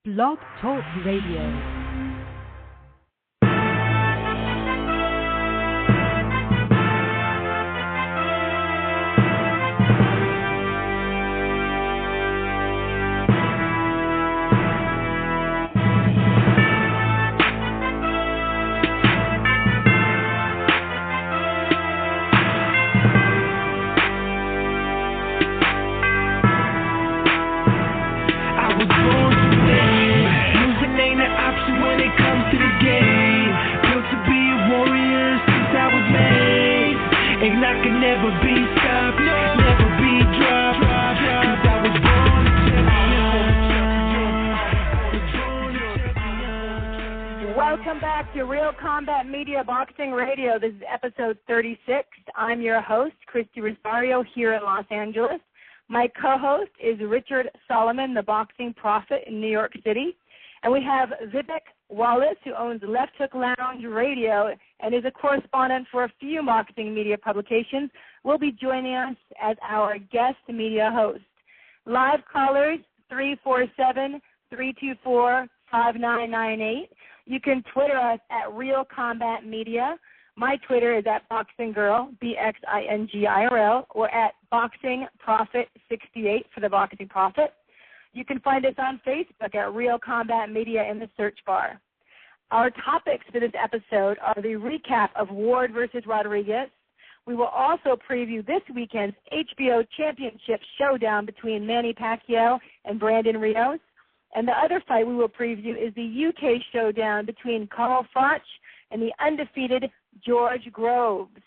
Blog Talk Radio. Welcome back to Real Combat Media Boxing Radio. This is episode 36. I'm your host, Christy Rosario, here in Los Angeles. My co-host is Richard Solomon, the boxing prophet in New York City. And we have Vivek Wallace, who owns Left Hook Lounge Radio and is a correspondent for a few boxing media publications, will be joining us as our guest media host. Live callers, 347-324-5998. You can Twitter us at Real Combat Media. My Twitter is at BoxingGirl, BXINGIRL, or at Boxing Prophet 68 for the Boxing Prophet. You can find us on Facebook at Real Combat Media in the search bar. Our topics for this episode are the recap of Ward versus Rodriguez. We will also preview this weekend's HBO Championship showdown between Manny Pacquiao and Brandon Rios. And the other fight we will preview is the UK showdown between Carl Froch and the undefeated George Groves.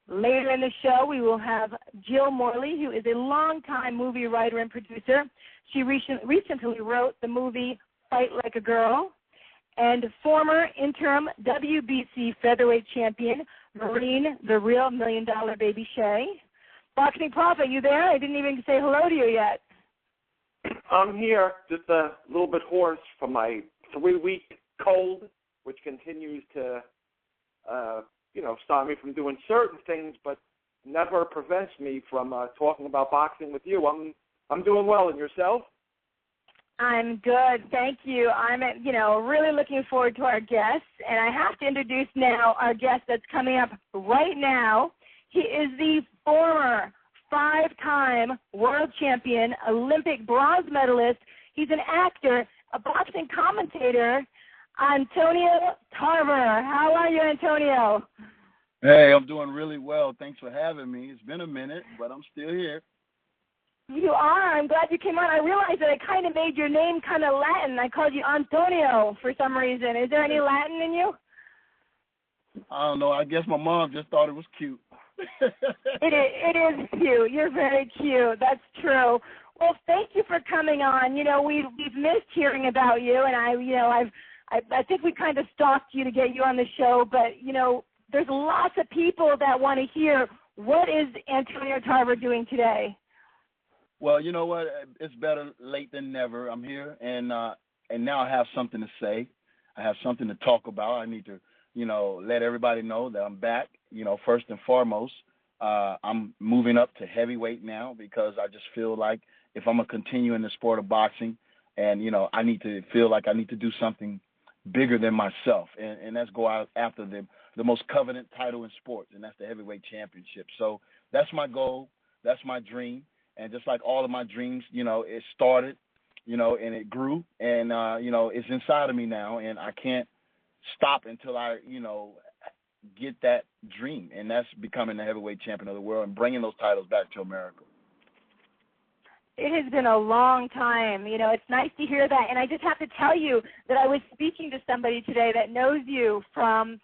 Later in the show, we will have Jill Morley, who is a longtime movie writer and producer. She recently wrote the movie Fight Like a Girl. And former interim WBC featherweight champion, Maureen, the real $1 Million Baby Shea. Boxing Prophet, you there? I didn't even say hello to you yet. I'm here, just a little bit hoarse from my 3-week cold, which continues to, stop me from doing certain things, but never prevents me from talking about boxing with you. I'm doing well, and yourself? I'm good, thank you. I'm, really looking forward to our guest, and I have to introduce now our guest that's coming up right now. He is the former 5-time world champion, Olympic bronze medalist. He's an actor, a boxing commentator, Antonio Tarver. How are you, Antonio? Hey, I'm doing really well. Thanks for having me. It's been a minute, but I'm still here. You are. I'm glad you came on. I realized that I kind of made your name kind of Latin. I called you Antonio for some reason. Is there any Latin in you? I don't know. I guess my mom just thought it was cute. It is cute. You're very cute. That's true. Well, thank you for coming on. We've missed hearing about you, and I think we kind of stalked you to get you on the show. But there's lots of people that want to hear, what is Antonio Tarver doing today? Well, you know what? It's better late than never. I'm here, and now I have something to say. I have something to talk about. I need to, let everybody know that I'm back. First and foremost, I'm moving up to heavyweight now because I just feel like if I'm going to continue in the sport of boxing, and, I need to feel like I need to do something bigger than myself, and that's go out after the most coveted title in sports, and that's the heavyweight championship. So that's my goal. That's my dream. And just like all of my dreams, it started, and it grew, and, it's inside of me now, and I can't stop until I, get that dream, and that's becoming the heavyweight champion of the world and bringing those titles back to America. It has been a long time. It's nice to hear that. And I just have to tell you that I was speaking to somebody today that knows you from,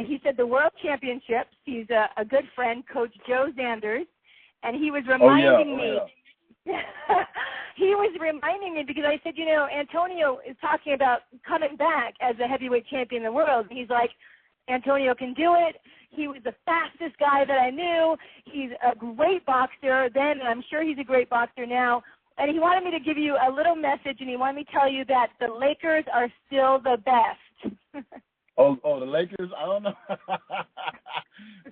he said the World Championships. He's a good friend, Coach Joe Zanders. And he was reminding me. He was reminding me because I said, Antonio is talking about coming back as a heavyweight champion in the world. And he's like, Antonio can do it. He was the fastest guy that I knew. He's a great boxer then, and I'm sure he's a great boxer now. And he wanted me to give you a little message, and he wanted me to tell you that the Lakers are still the best. Oh, the Lakers? I don't know.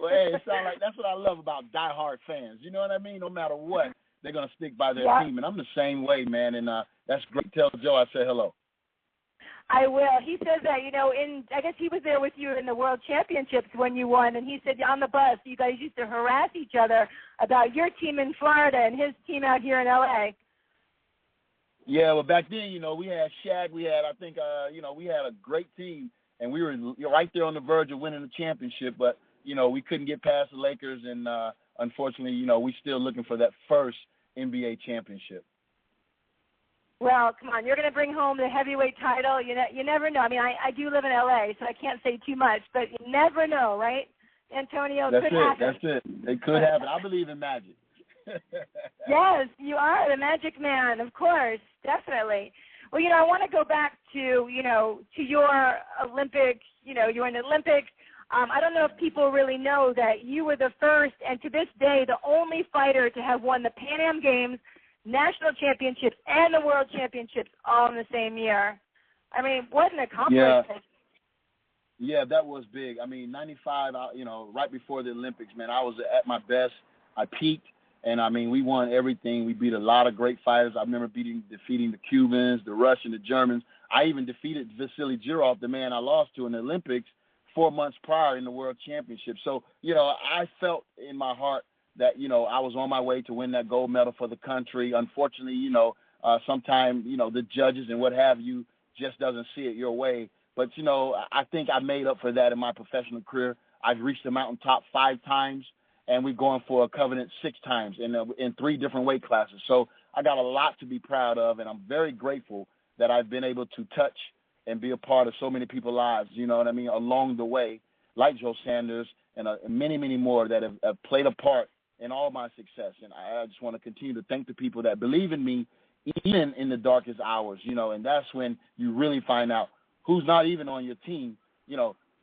Well, hey, it sounds like that's what I love about diehard fans. You know what I mean? No matter what, they're going to stick by their Yeah. team. And I'm the same way, man. And that's great. Tell Joe I said hello. I will. He says that, I guess he was there with you in the World Championships when you won, and he said on the bus you guys used to harass each other about your team in Florida and his team out here in L.A. Yeah, well, back then, we had Shaq. We had, we had a great team, and we were right there on the verge of winning the championship, but, we couldn't get past the Lakers, and unfortunately, we still looking for that first NBA championship. Well, come on, you're going to bring home the heavyweight title. You never know. I mean, I do live in L.A., so I can't say too much, but you never know, right, Antonio? That's could it. happen. That's it. It could happen. I believe in magic. Yes, you are the magic man, of course, definitely. Well, I want to go back to, to your Olympics. You were in the Olympics. I don't know if people really know that you were the first, and to this day, the only fighter to have won the Pan Am Games, National Championships, and the World Championships all in the same year. I mean, what an accomplishment. Yeah, that was big. I mean, 95, right before the Olympics, man, I was at my best. I peaked, and, we won everything. We beat a lot of great fighters. I remember defeating the Cubans, the Russians, the Germans. I even defeated Vasily Girov, the man I lost to in the Olympics 4 months prior in the World Championship. So, I felt in my heart that, I was on my way to win that gold medal for the country. Unfortunately, sometimes, the judges and what have you just doesn't see it your way. But, I think I made up for that in my professional career. I've reached the mountaintop 5 times, and we're going for a covenant 6 times in 3 different weight classes. So I got a lot to be proud of, and I'm very grateful that I've been able to touch and be a part of so many people's lives, along the way, like Joe Sanders and many, many more that have played a part in all my success. And I just want to continue to thank the people that believe in me, even in the darkest hours, and that's when you really find out who's not even on your team.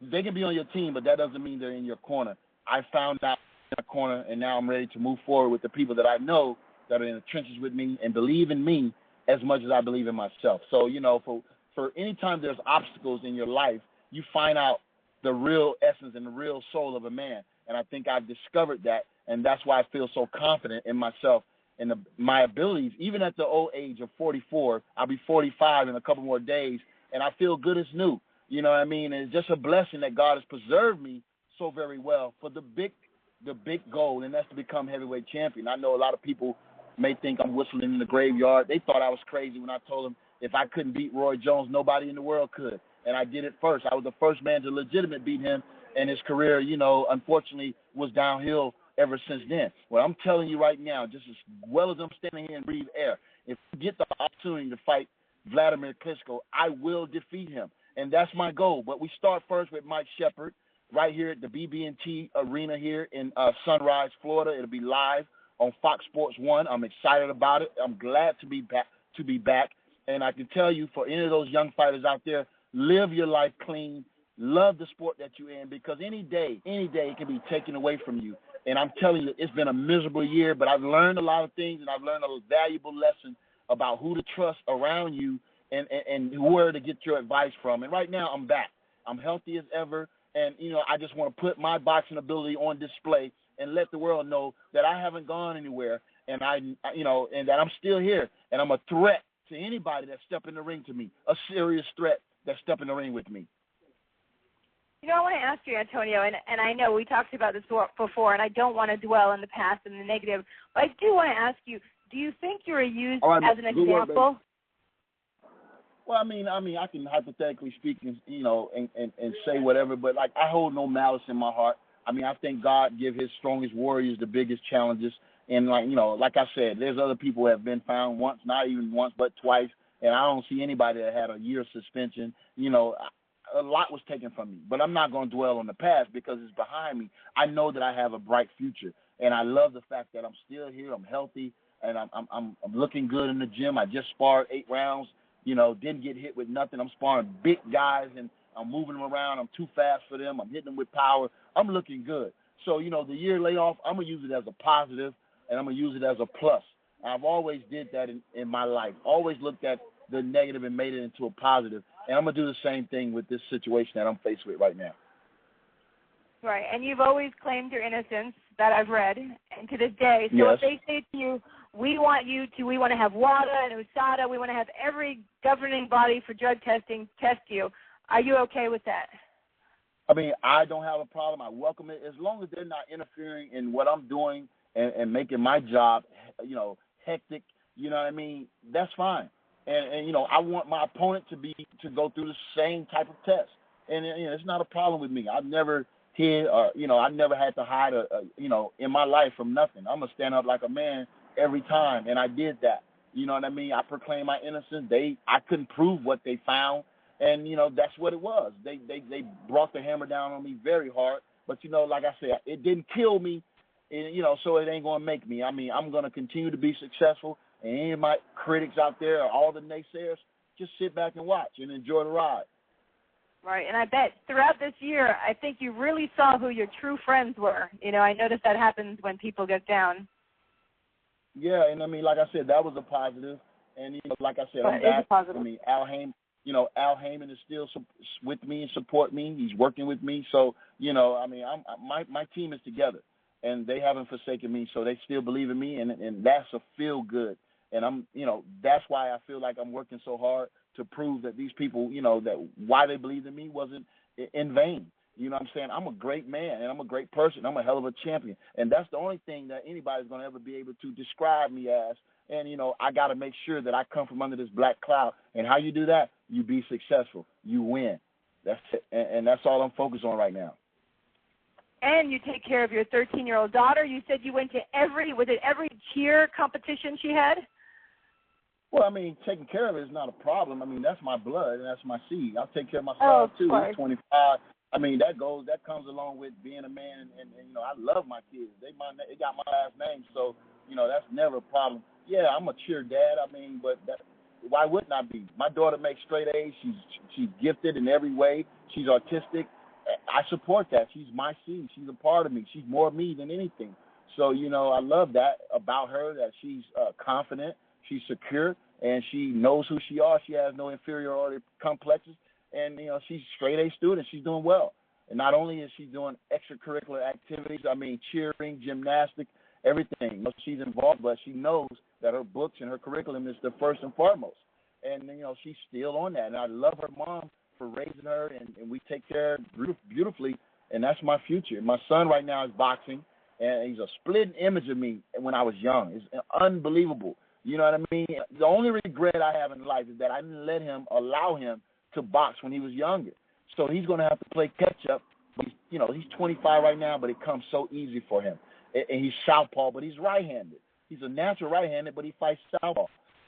They can be on your team, but that doesn't mean they're in your corner. I found out in the corner, and now I'm ready to move forward with the people that I know that are in the trenches with me and believe in me as much as I believe in myself. So, for any time there's obstacles in your life, you find out the real essence and the real soul of a man. And I think I've discovered that, and that's why I feel so confident in myself and my abilities. Even at the old age of 44, I'll be 45 in a couple more days, and I feel good as new. You know what I mean? And it's just a blessing that God has preserved me so very well for the big goal, and that's to become heavyweight champion. I know a lot of people may think I'm whistling in the graveyard. They thought I was crazy when I told them if I couldn't beat Roy Jones, nobody in the world could. And I did it first. I was the first man to legitimately beat him, and his career, unfortunately was downhill ever since then. Well, I'm telling you right now, just as well as I'm standing here and breathe air, if I get the opportunity to fight Vladimir Klitschko, I will defeat him. And that's my goal. But we start first with Mike Shepard right here at the BB&T Arena here in Sunrise, Florida. It'll be live on Fox Sports 1. I'm excited about it. I'm glad to be back. And I can tell you, for any of those young fighters out there, live your life clean. Love the sport that you're in, because any day it can be taken away from you. And I'm telling you, it's been a miserable year, but I've learned a lot of things, and I've learned a valuable lesson about who to trust around you and where to get your advice from. And right now, I'm back. I'm healthy as ever, and, I just want to put my boxing ability on display and let the world know that I haven't gone anywhere, and and that I'm still here, and I'm a threat to anybody that step in the ring to me, a serious threat that step in the ring with me. I want to ask you, Antonio, and I know we talked about this before, and I don't want to dwell in the past and the negative, but I do want to ask you, do you think you were used as an example? Well, I mean, I can hypothetically speak, and say whatever, but I hold no malice in my heart. I mean, I think God give His strongest warriors the biggest challenges, and like I said, there's other people who have been found once, not even once, but twice, and I don't see anybody that had a year suspension. A lot was taken from me, but I'm not going to dwell on the past because it's behind me. I know that I have a bright future, and I love the fact that I'm still here. I'm healthy, and I'm looking good in the gym. I just sparred 8 rounds. Didn't get hit with nothing. I'm sparring big guys, and I'm moving them around. I'm too fast for them. I'm hitting them with power. I'm looking good. So, the year layoff, I'm going to use it as a positive, and I'm going to use it as a plus. I've always did that in my life. Always looked at the negative and made it into a positive. And I'm going to do the same thing with this situation that I'm faced with right now. Right. And you've always claimed your innocence, that I've read, and to this day. So yes. If they say to you, we want to have WADA and USADA. We want to have every governing body for drug testing test you. Are you okay with that? I mean, I don't have a problem. I welcome it as long as they're not interfering in what I'm doing and making my job, hectic. You know what I mean? That's fine. And I want my opponent to go through the same type of test. And it's not a problem with me. I've never hid or I never had to hide in my life from nothing. I'm gonna stand up like a man every time, and I did that. You know what I mean? I proclaim my innocence. I couldn't prove what they found. And, that's what it was. They brought the hammer down on me very hard. But, like I said, it didn't kill me, so it ain't going to make me. I mean, I'm going to continue to be successful. And any of my critics out there or all the naysayers, just sit back and watch and enjoy the ride. Right. And I bet throughout this year, I think you really saw who your true friends were. I noticed that happens when people get down. Yeah, and, I mean, like I said, that was a positive. And, like I said, I'm back. I mean, Al Heyman is still with me and support me. He's working with me. So, I mean, my team is together, and they haven't forsaken me. So they still believe in me, and that's a feel good. And that's why I feel like I'm working so hard to prove that these people, that why they believed in me wasn't in vain. You know what I'm saying? I'm a great man, and I'm a great person. I'm a hell of a champion. And that's the only thing that anybody's going to ever be able to describe me as. And, I got to make sure that I come from under this black cloud. And how you do that? You be successful. You win. That's it. And that's all I'm focused on right now. And you take care of your 13-year-old daughter. You said you went to every cheer competition she had? Well, I mean, taking care of it is not a problem. I mean, that's my blood and that's my seed. I'll take care of my son, too. He's 25. I mean, that comes along with being a man. And I love my kids. They got my last name. So, that's never a problem. Yeah, I'm a cheer dad. I mean, but why wouldn't I be? My daughter makes straight A's. She's gifted in every way. She's artistic. I support that. She's my seed. She's a part of me. She's more me than anything. So, I love that about her, that she's confident, she's secure, and she knows who she is. She has no inferiority complexes. And, she's a straight A student. She's doing well. And not only is she doing extracurricular activities, I mean, cheering, gymnastics, everything. She's involved, but she knows that her books and her curriculum is the first and foremost. And, she's still on that. And I love her mom for raising her, and we take care of her beautifully, and that's my future. My son right now is boxing, and he's a split image of me when I was young. It's unbelievable. You know what I mean? The only regret I have in life is that I didn't allow him to box when he was younger. So he's going to have to play catch-up. He's 25 right now, but it comes so easy for him. And he's southpaw, but he's right-handed. He's a natural right-handed, but he fights southpaw.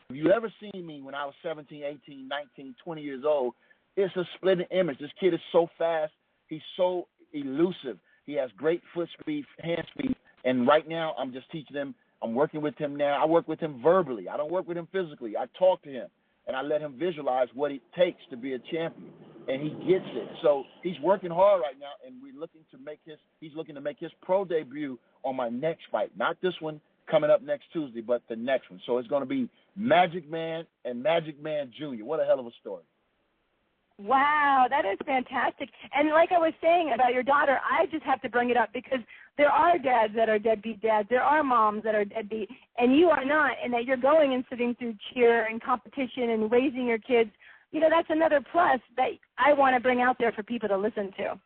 If you ever seen me when I was 17, 18, 19, 20 years old, it's a splitting image. This kid is so fast. He's so elusive. He has great foot speed, hand speed, and right now I'm just teaching him. I'm working with him now. I work with him verbally. I don't work with him physically. I talk to him, and I let him visualize what it takes to be a champion, and he gets it. So he's working hard right now, and he's looking to make his pro debut on my next fight, not this one coming up next Tuesday, but the next one. So it's going to be Magic Man and Magic Man Jr. What a hell of a story. Wow, that is fantastic. And like I was saying about your daughter, I just have to bring it up because there are dads that are deadbeat dads. There are moms that are deadbeat, and you are not, and that you're going and sitting through cheer and competition and raising your kids. That's another plus that I want to bring out there for people to listen to.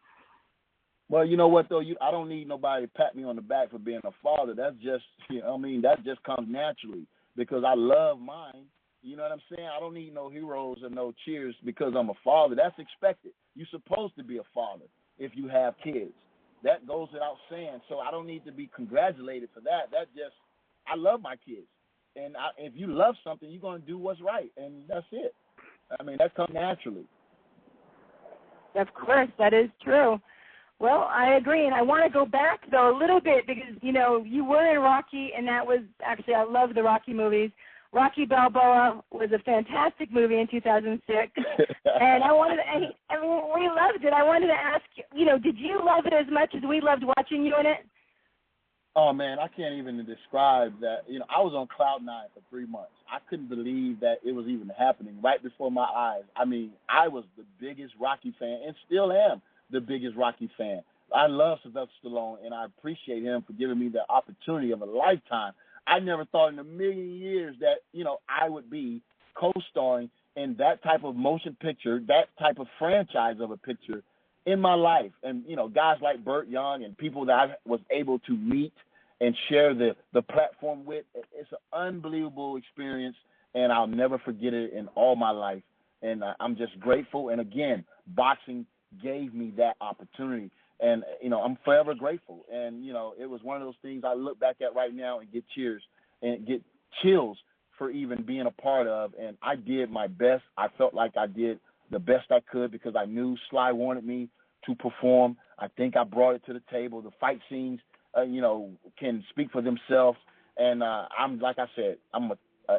Well, you know what, though? I don't need nobody to pat me on the back for being a father. That's just, that just comes naturally because I love mine. You know what I'm saying? I don't need no heroes or no cheers because I'm a father. That's expected. You're supposed to be a father if you have kids. That goes without saying. So I don't need to be congratulated for that. I love my kids. And if you love something, you're going to do what's right. And that's it. I mean, that comes naturally. Of course, that is true. Well, I agree. And I want to go back, though, a little bit because, you were in Rocky, and that was actually, I love the Rocky movies. Rocky Balboa was a fantastic movie in 2006, and we loved it. I wanted to ask you, did you love it as much as we loved watching you in it? Oh, man, I can't even describe that. I was on cloud nine for 3 months. I couldn't believe that it was even happening right before my eyes. I mean, I was the biggest Rocky fan and still am the biggest Rocky fan. I love Sylvester Stallone, and I appreciate him for giving me the opportunity of a lifetime. I never thought in a million years that, I would be co-starring in that type of motion picture, that type of franchise of a picture in my life. And, guys like Burt Young and people that I was able to meet and share the platform with, it's an unbelievable experience, and I'll never forget it in all my life. And I'm just grateful. And, again, boxing gave me that opportunity. And, I'm forever grateful. And, it was one of those things I look back at right now and get chills for even being a part of. And I did my best. I felt like I did the best I could because I knew Sly wanted me to perform. I think I brought it to the table. The fight scenes, can speak for themselves. And I'm, like I said, I'm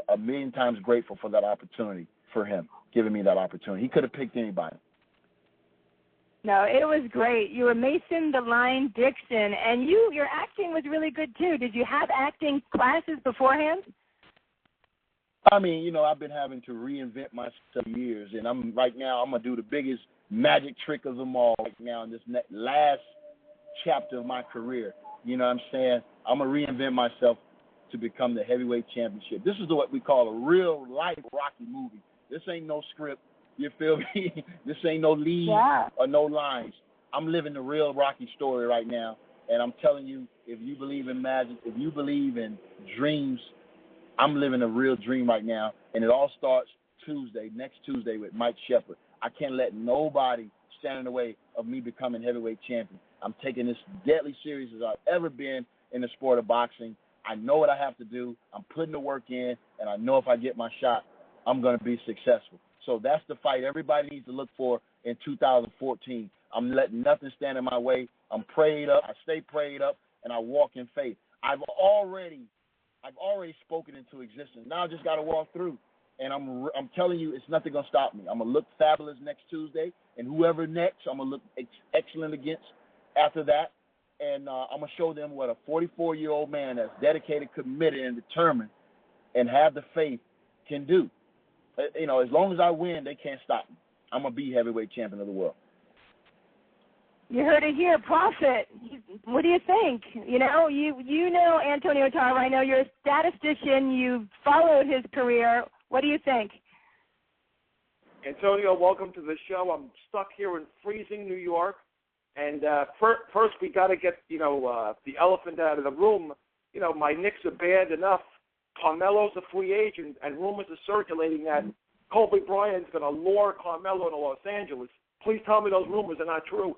a million times grateful for that opportunity, for him giving me that opportunity. He could have picked anybody. No, it was great. You were Mason the Line Dixon, and your acting was really good, too. Did you have acting classes beforehand? I mean, I've been having to reinvent myself for years, and I'm going to do the biggest magic trick of them all right now in this last chapter of my career. You know what I'm saying? I'm going to reinvent myself to become the heavyweight championship. This is what we call a real-life Rocky movie. This ain't no script. You feel me? This ain't no lead or no lines. I'm living the real Rocky story right now, and I'm telling you, if you believe in magic, if you believe in dreams, I'm living a real dream right now, and it all starts next Tuesday with Mike Shepard. I can't let nobody stand in the way of me becoming heavyweight champion. I'm taking this deadly serious as I've ever been in the sport of boxing. I know what I have to do. I'm putting the work in, and I know if I get my shot, I'm going to be successful. So that's the fight everybody needs to look for in 2014. I'm letting nothing stand in my way. I'm prayed up. I stay prayed up, and I walk in faith. I've already spoken into existence. Now I just got to walk through, and I'm telling you, it's nothing going to stop me. I'm going to look fabulous next Tuesday, and whoever next, I'm going to look excellent against after that, and I'm going to show them what a 44-year-old man that's dedicated, committed, and determined and have the faith can do. As long as I win, they can't stop me. I'm going to be heavyweight champion of the world. You heard it here, Prophet. What do you think? You know Antonio Tarver. I know you're a statistician. You've followed his career. What do you think? Antonio, welcome to the show. I'm stuck here in freezing New York. And first we got to get, the elephant out of the room. My Knicks are bad enough. Carmelo's a free agent, and rumors are circulating that Kobe Bryant's going to lure Carmelo to Los Angeles. Please tell me those rumors are not true.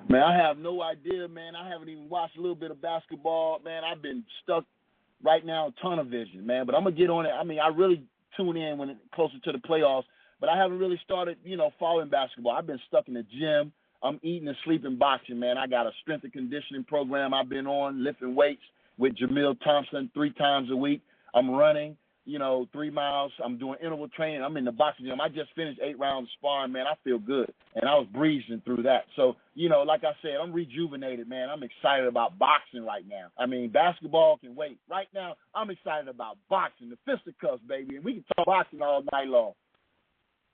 Man, I have no idea, man. I haven't even watched a little bit of basketball, man. I've been stuck right now in tunnel vision, man. But I'm going to get on it. I mean, I really tune in when it's closer to the playoffs, but I haven't really started, following basketball. I've been stuck in the gym. I'm eating and sleeping boxing, man. I got a strength and conditioning program I've been on, lifting weights with Jamil Thompson 3 times a week. I'm running, 3 miles. I'm doing interval training. I'm in the boxing gym. I just finished 8 rounds of sparring, man. I feel good. And I was breezing through that. So, like I said, I'm rejuvenated, man. I'm excited about boxing right now. I mean, basketball can wait. Right now, I'm excited about boxing, the fisticuffs, baby. And we can talk boxing all night long.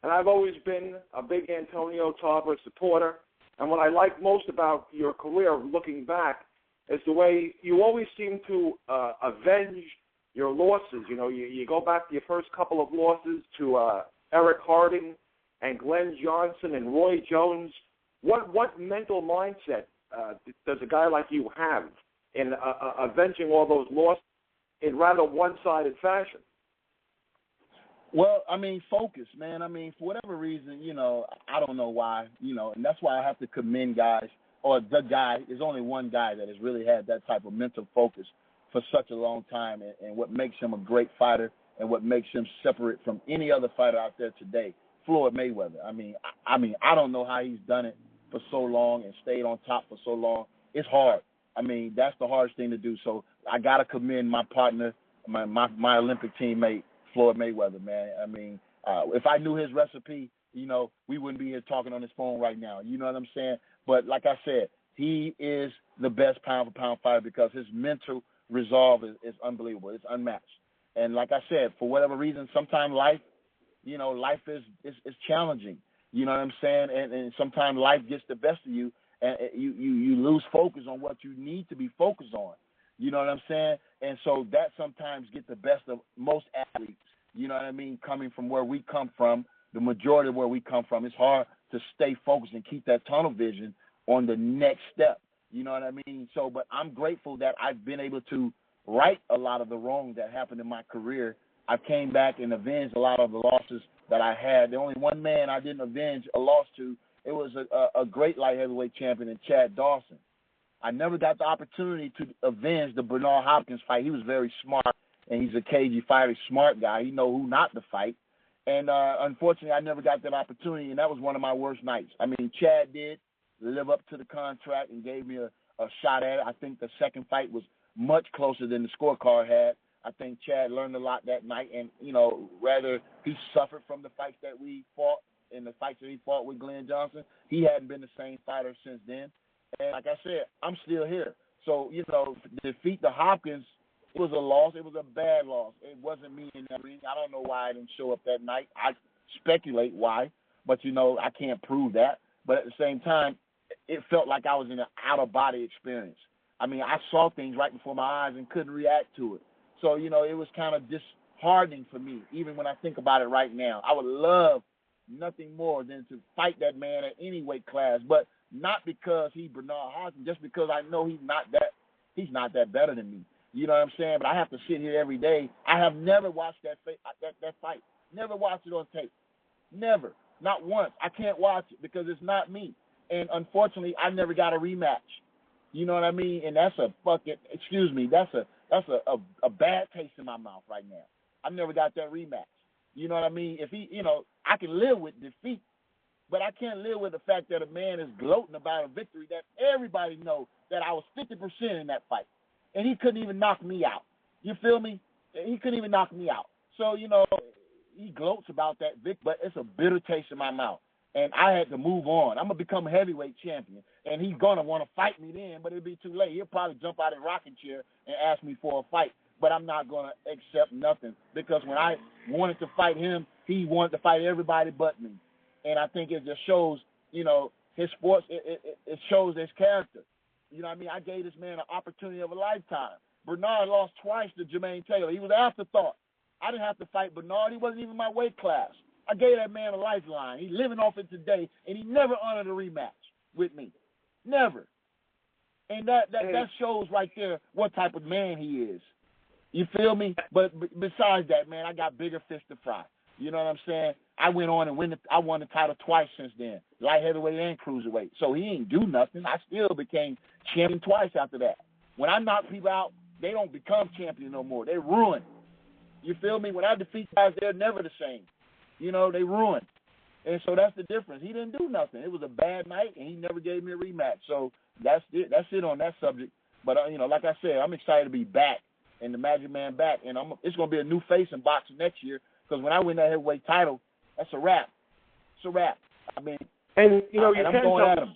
And I've always been a big Antonio Tarver supporter. And what I like most about your career, looking back, is the way you always seem to avenge your losses. You go back to your first couple of losses to Eric Harding and Glenn Johnson and Roy Jones. What mental mindset does a guy like you have in avenging all those losses in rather one-sided fashion? Well, I mean, focus, man. I mean, for whatever reason, I don't know why, and that's why I have to commend guys, or the guy. There's only one guy that has really had that type of mental focus for such a long time, and what makes him a great fighter and what makes him separate from any other fighter out there today, Floyd Mayweather. I mean, I don't know how he's done it for so long and stayed on top for so long. It's hard. I mean, that's the hardest thing to do. So I got to commend my partner, my Olympic teammate, Floyd Mayweather, man. I mean, if I knew his recipe, we wouldn't be here talking on this phone right now. You know what I'm saying? But like I said, he is the best pound-for-pound fighter because his mental resolve is unbelievable. It's unmatched. And like I said, for whatever reason, sometimes life is challenging. You know what I'm saying? And sometimes life gets the best of you, and you lose focus on what you need to be focused on. You know what I'm saying? And so that sometimes gets the best of most athletes. You know what I mean? Coming from where we come from, the majority of where we come from, it's hard to stay focused and keep that tunnel vision on the next step. You know what I mean? So, but I'm grateful that I've been able to right a lot of the wrong that happened in my career. I came back and avenged a lot of the losses that I had. The only one man I didn't avenge a loss to, it was a great light heavyweight champion in Chad Dawson. I never got the opportunity to avenge the Bernard Hopkins fight. He was very smart, and he's a cagey fighter, he's a smart guy. He know who not to fight. And unfortunately, I never got that opportunity, and that was one of my worst nights. I mean, Chad did live up to the contract and gave me a shot at it. I think the second fight was much closer than the scorecard had. I think Chad learned a lot that night, and, you know, rather he suffered from the fights that we fought and the fights that he fought with Glenn Johnson. He hadn't been the same fighter since then. And like I said, I'm still here. So, you know, to defeat the Hopkins, it was a loss. It was a bad loss. It wasn't me in that ring. I don't know why I didn't show up that night. I speculate why, but, you know, I can't prove that. But at the same time, it felt like I was in an out-of-body experience. I mean, I saw things right before my eyes and couldn't react to it. So, you know, it was kind of disheartening for me, even when I think about it right now. I would love nothing more than to fight that man at any weight class, but not because he's Bernard Hopkins, just because I know he's not that better than me. You know what I'm saying? But I have to sit here every day. I have never watched that fight. Never watched it on tape. Never. Not once. I can't watch it because it's not me. And unfortunately, I never got a rematch. You know what I mean? And that's a fucking, excuse me, that's a bad taste in my mouth right now. I never got that rematch. You know what I mean? If he, you know, I can live with defeat, but I can't live with the fact that a man is gloating about a victory that everybody knows that I was 50% in that fight. And he couldn't even knock me out. You feel me? He couldn't even knock me out. So, you know, he gloats about that victory, but it's a bitter taste in my mouth. And I had to move on. I'm going to become heavyweight champion. And he's going to want to fight me then, but it'll be too late. He'll probably jump out of the rocking chair and ask me for a fight. But I'm not going to accept nothing. Because when I wanted to fight him, he wanted to fight everybody but me. And I think it just shows, you know, his sports, it shows his character. You know what I mean? I gave this man an opportunity of a lifetime. Bernard lost twice to Jermaine Taylor. He was an afterthought. I didn't have to fight Bernard. He wasn't even my weight class. I gave that man a lifeline. He's living off it today, and he never honored a rematch with me. Never. And that shows right there what type of man he is. You feel me? But besides that, man, I got bigger fish to fry. You know what I'm saying? I went on and I won the title twice since then, light heavyweight and cruiserweight. So he ain't do nothing. I still became champion twice after that. When I knock people out, they don't become champion no more. They're ruined. You feel me? When I defeat guys, they're never the same. You know, they ruined. And so that's the difference. He didn't do nothing. It was a bad night, and he never gave me a rematch. So that's it. That's it on that subject. But, you know, like I said, I'm excited to be back and the Magic Man back. And it's going to be a new face in boxing next year because when I win that heavyweight title, that's a wrap. It's a wrap. I mean, and, you know, I'm going at him.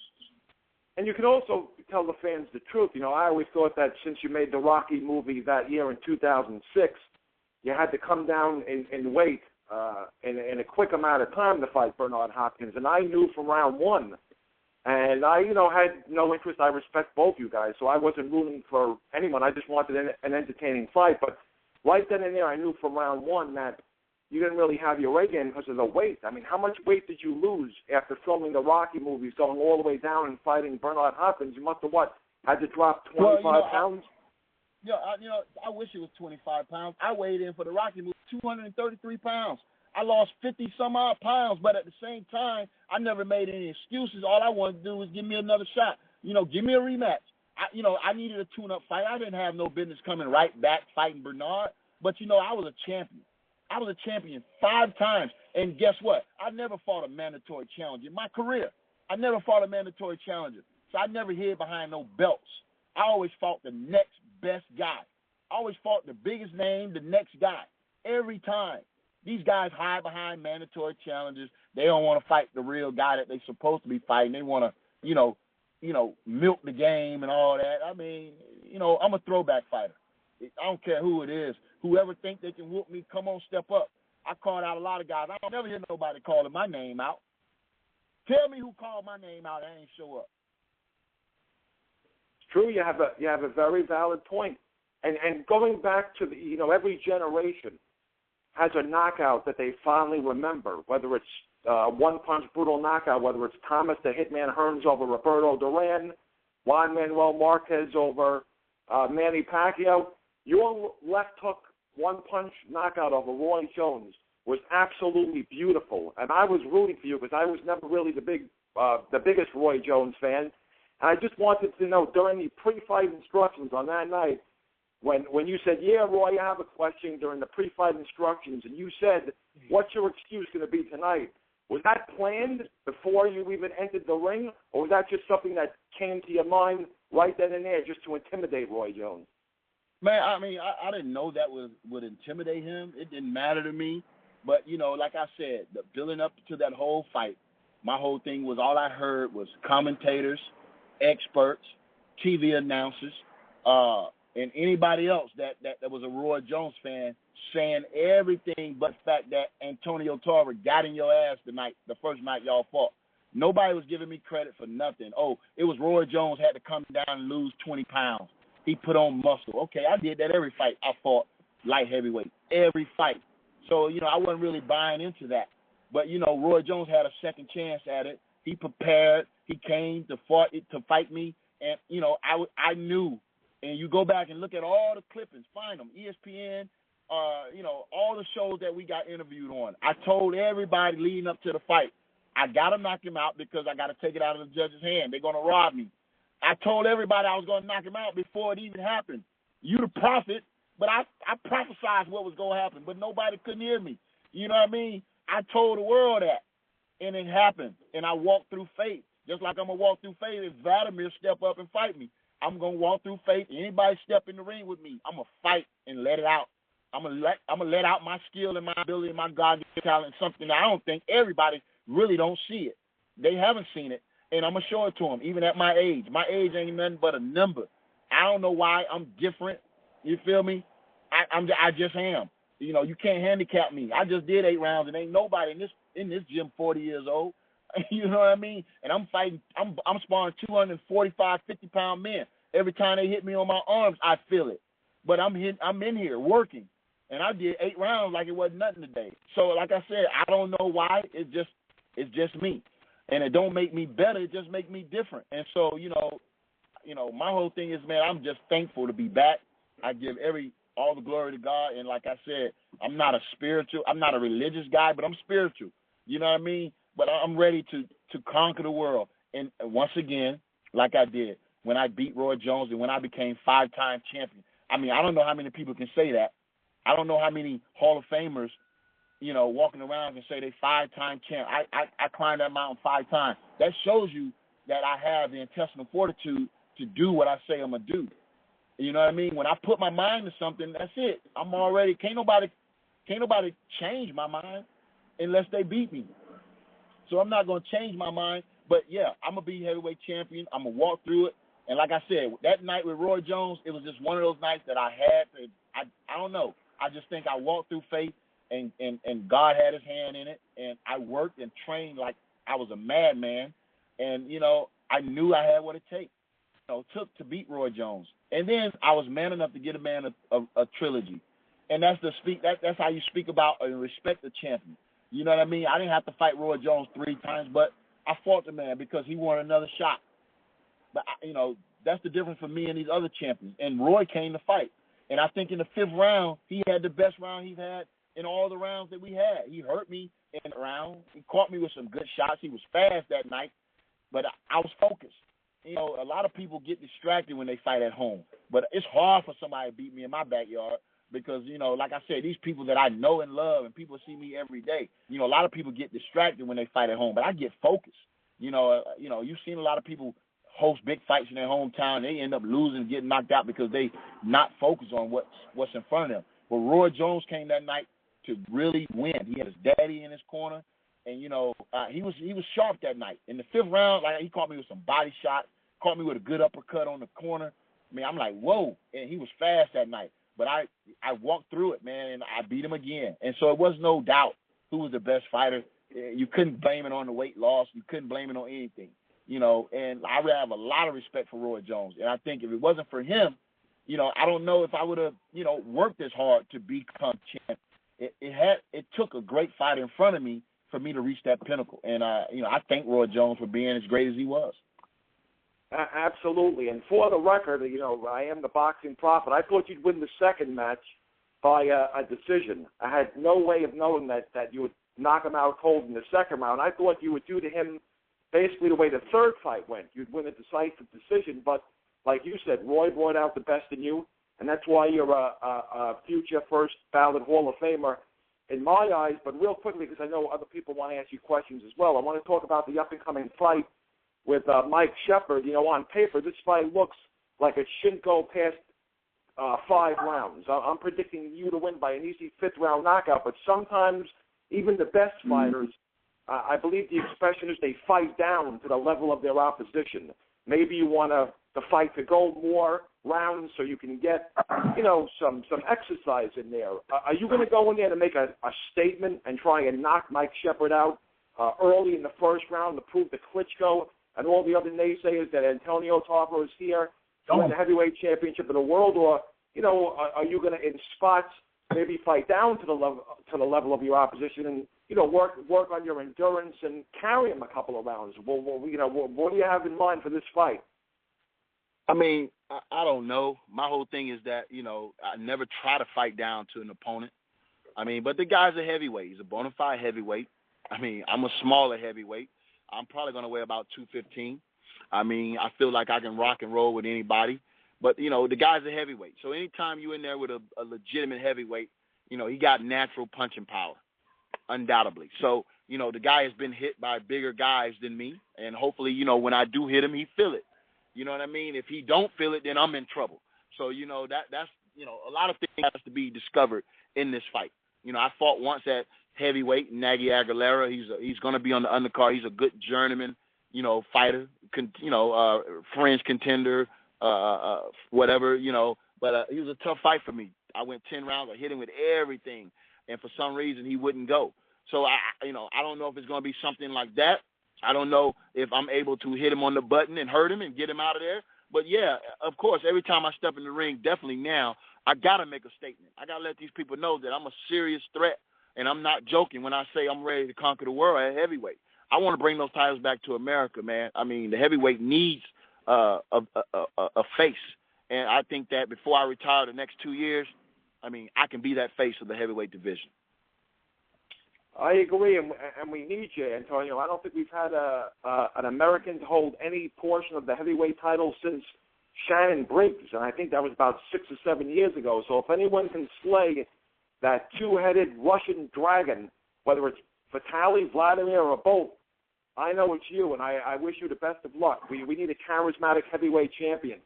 And you can also tell the fans the truth. You know, I always thought that since you made the Rocky movie that year in 2006, you had to come down and weight in a quick amount of time to fight Bernard Hopkins. And I knew from round one. And I, you know, had no interest. I respect both you guys, so I wasn't rooting for anyone. I just wanted an entertaining fight. But right then and there, I knew from round one that you didn't really have your weight in because of the weight. I mean, how much weight did you lose after filming the Rocky movies, going all the way down and fighting Bernard Hopkins? You must have, had to drop 25 pounds? I wish it was 25 pounds. I weighed in for the Rocky movie 233 pounds. I lost 50-some-odd pounds, but at the same time, I never made any excuses. All I wanted to do was give me another shot. You know, give me a rematch. I needed a tune-up fight. I didn't have no business coming right back fighting Bernard, but, you know, I was a champion. I was a champion 5 times, and guess what? I never fought a mandatory challenger in my career. I never fought a mandatory challenger, so I never hid behind no belts. I always fought the next best guy. I always fought the biggest name, the next guy, every time. These guys hide behind mandatory challenges. They don't want to fight the real guy that they're supposed to be fighting. They want to, you know, milk the game and all that. I mean, you know, I'm a throwback fighter. I don't care who it is. Whoever think they can whoop me, come on, step up. I called out a lot of guys. I don't never hear nobody calling my name out. Tell me who called my name out. I ain't show up. It's true. You have a very valid point. And going back to every generation has a knockout that they fondly remember, whether it's one-punch brutal knockout, whether it's Thomas the Hitman Hearns over Roberto Duran, Juan Manuel Marquez over Manny Pacquiao. Your left hook one-punch knockout over Roy Jones was absolutely beautiful, and I was rooting for you because I was never really the biggest Roy Jones fan. And I just wanted to know, during the pre-fight instructions on that night, when you said, yeah, Roy, I have a question during the pre-fight instructions, and you said, what's your excuse going to be tonight? Was that planned before you even entered the ring, or was that just something that came to your mind right then and there just to intimidate Roy Jones? Man, I mean, I didn't know that would intimidate him. It didn't matter to me. But, like I said, building up to that whole fight, my whole thing was all I heard was commentators, experts, TV announcers, and anybody else that was a Roy Jones fan saying everything but the fact that Antonio Tarver got in your ass the first night y'all fought. Nobody was giving me credit for nothing. Oh, it was Roy Jones had to come down and lose 20 pounds. He put on muscle. Okay, I did that every fight I fought light heavyweight, every fight. So, I wasn't really buying into that. But, Roy Jones had a second chance at it. He prepared. He came to fight me. And, I knew. And you go back and look at all the clippings, find them, ESPN, all the shows that we got interviewed on. I told everybody leading up to the fight, I got to knock him out because I got to take it out of the judge's hand. They're going to rob me. I told everybody I was going to knock him out before it even happened. You the prophet, but I prophesied what was going to happen, but nobody couldn't hear me. You know what I mean? I told the world that, and it happened, and I walked through faith. Just like I'm going to walk through faith if Vladimir step up and fight me. I'm going to walk through faith. Anybody step in the ring with me, I'm going to fight and let it out. I'm going to let out my skill and my ability and my God-given talent, something that I don't think everybody really don't see it. They haven't seen it, and I'm going to show it to them, even at my age. My age ain't nothing but a number. I don't know why I'm different. You feel me? I just am. You can't handicap me. I just did 8 rounds, and ain't nobody in this gym 40 years old. You know what I mean? And I'm fighting. I'm sparring 245, 50-pound men. Every time they hit me on my arms, I feel it. But I'm in here working, and I did 8 rounds like it wasn't nothing today. So, like I said, I don't know why. It's just me, and it don't make me better. It just make me different. And so, my whole thing is, man, I'm just thankful to be back. I give all the glory to God, and like I said, I'm not a religious guy, but I'm spiritual. You know what I mean? But I'm ready to conquer the world. And once again, like I did when I beat Roy Jones and when I became 5-time champion. I mean, I don't know how many people can say that. I don't know how many Hall of Famers, walking around and say they 5-time champ. I climbed that mountain 5 times. That shows you that I have the intestinal fortitude to do what I say I'm going to do. You know what I mean? When I put my mind to something, that's it. I'm already, can't nobody change my mind unless they beat me. So I'm not going to change my mind. But, yeah, I'm going to be heavyweight champion. I'm going to walk through it. And like I said, that night with Roy Jones, it was just one of those nights that I had to, I don't know. I just think I walked through faith, and God had his hand in it. And I worked and trained like I was a madman. And, I knew I had what it took to beat Roy Jones. And then I was man enough to get a man a trilogy. And that's how you speak about and respect the champion. You know what I mean? I didn't have to fight Roy Jones 3 times, but I fought the man because he wanted another shot. But, that's the difference for me and these other champions. And Roy came to fight. And I think in the 5th round, he had the best round he's had in all the rounds that we had. He hurt me in the round. He caught me with some good shots. He was fast that night, but I was focused. A lot of people get distracted when they fight at home. But it's hard for somebody to beat me in my backyard because, like I said, these people that I know and love and people see me every day, a lot of people get distracted when they fight at home, but I get focused. You've seen a lot of people host big fights in their hometown. They end up losing and getting knocked out because they not focused on what's in front of them. But Roy Jones came that night to really win. He had his daddy in his corner, and, he was sharp that night. In the 5th round, he caught me with some body shots, caught me with a good uppercut on the corner. I mean, I'm like, whoa, and he was fast that night. But I walked through it, man, and I beat him again. And so it was no doubt who was the best fighter. You couldn't blame it on the weight loss. You couldn't blame it on anything, and I have a lot of respect for Roy Jones. And I think if it wasn't for him, I don't know if I would have, worked as hard to become champ. It took a great fight in front of me for me to reach that pinnacle. And, I thank Roy Jones for being as great as he was. Absolutely. And for the record, I am the boxing prophet. I thought you'd win the second match by a decision. I had no way of knowing that you would knock him out cold in the second round. I thought you would do to him basically the way the third fight went. You'd win a decisive decision. But like you said, Roy brought out the best in you, and that's why you're a future first ballot Hall of Famer in my eyes. But real quickly, because I know other people want to ask you questions as well, I want to talk about the up-and-coming fight with Mike Shepard. On paper, this fight looks like it shouldn't go past 5 rounds. I'm predicting you to win by an easy 5th-round knockout, but sometimes even the best fighters, I believe the expression is they fight down to the level of their opposition. Maybe you want the fight to go more rounds so you can get, some exercise in there. Are you going to go in there to make a statement and try and knock Mike Shepard out early in the first round to prove to Klitschko and all the other naysayers that Antonio Tarver is here to win the heavyweight championship of the world, or are you going to in spots maybe fight down to the level of your opposition and work on your endurance and carry him a couple of rounds? Well, what do you have in mind for this fight? I mean, I don't know. My whole thing is that I never try to fight down to an opponent. I mean, but the guy's a heavyweight. He's a bona fide heavyweight. I mean, I'm a smaller heavyweight. I'm probably going to weigh about 215. I mean, I feel like I can rock and roll with anybody. But, the guy's a heavyweight. So anytime you're in there with a legitimate heavyweight, he got natural punching power, undoubtedly. So, the guy has been hit by bigger guys than me. And hopefully, when I do hit him, he feel it. You know what I mean? If he don't feel it, then I'm in trouble. So, that's a lot of things has to be discovered in this fight. I fought once at heavyweight, Nagy Aguilera. He's going to be on the undercard. He's a good journeyman, fighter, fringe contender, whatever, But he was a tough fight for me. I went 10 rounds. I hit him with everything, and for some reason he wouldn't go. So I don't know if it's going to be something like that. I don't know if I'm able to hit him on the button and hurt him and get him out of there. But yeah, of course, every time I step in the ring, definitely now I got to make a statement. I got to let these people know that I'm a serious threat. And I'm not joking when I say I'm ready to conquer the world at heavyweight. I want to bring those titles back to America, man. I mean, the heavyweight needs a face. And I think that before I retire the next 2 years, I mean, I can be that face of the heavyweight division. I agree, and we need you, Antonio. I don't think we've had an American to hold any portion of the heavyweight title since Shannon Briggs, and I think that was about 6 or 7 years ago. So if anyone can slay that two-headed Russian dragon, whether it's Vitaly, Vladimir, or both, I know it's you, and I wish you the best of luck. We need a charismatic heavyweight champion.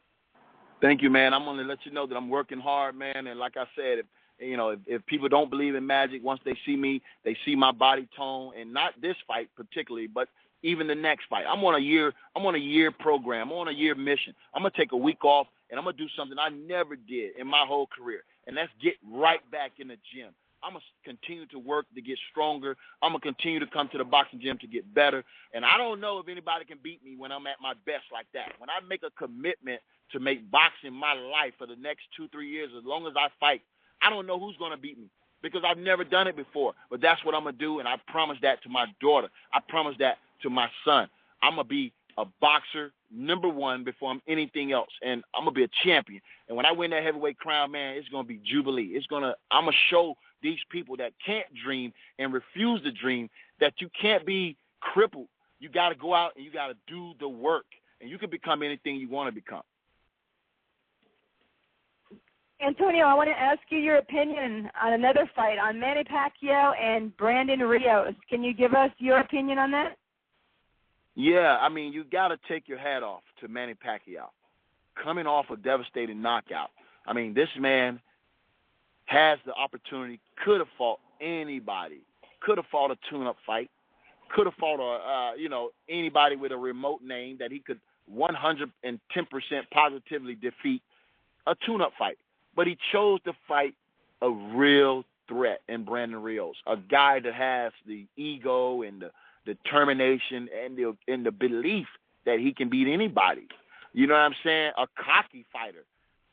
Thank you, man. I'm going to let you know that I'm working hard, man, and like I said, if people don't believe in magic, once they see me, they see my body tone, and not this fight particularly, but even the next fight. I'm on a year program. I'm on a year mission. I'm going to take a week off, and I'm going to do something I never did in my whole career. And that's get right back in the gym. I'm going to continue to work to get stronger. I'm going to continue to come to the boxing gym to get better. And I don't know if anybody can beat me when I'm at my best like that. When I make a commitment to make boxing my life for the next 2-3 years, as long as I fight, I don't know who's going to beat me because I've never done it before. But that's what I'm going to do, and I promise that to my daughter. I promise that to my son. I'm going to be a boxer, number one, before I'm anything else. And I'm going to be a champion. And when I win that heavyweight crown, man, it's going to be jubilee. I'm going to show these people that can't dream and refuse to dream that you can't be crippled. You got to go out and you got to do the work. And you can become anything you want to become. Antonio, I want to ask you your opinion on another fight, on Manny Pacquiao and Brandon Rios. Can you give us your opinion on that? Yeah, I mean, you got to take your hat off to Manny Pacquiao. Coming off a devastating knockout. I mean, this man has the opportunity, could have fought anybody, could have fought a tune-up fight, could have fought anybody with a remote name that he could 110% positively defeat, a tune-up fight. But he chose to fight a real threat in Brandon Rios, a guy that has the ego and the determination and the belief that he can beat anybody. You know what I'm saying? A cocky fighter.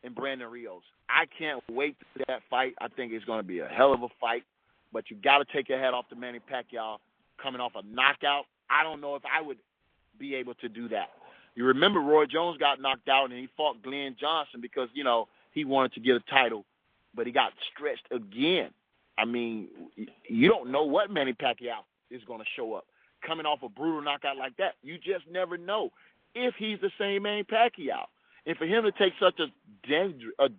and Brandon Rios. I can't wait for that fight. I think it's going to be a hell of a fight. But you got to take your hat off to Manny Pacquiao coming off a knockout. I don't know if I would be able to do that. You remember Roy Jones got knocked out and he fought Glenn Johnson because, he wanted to get a title, but he got stretched again. I mean, you don't know what Manny Pacquiao is going to show up. Coming off a brutal knockout like that, you just never know if he's the same Manny Pacquiao. And for him to take such a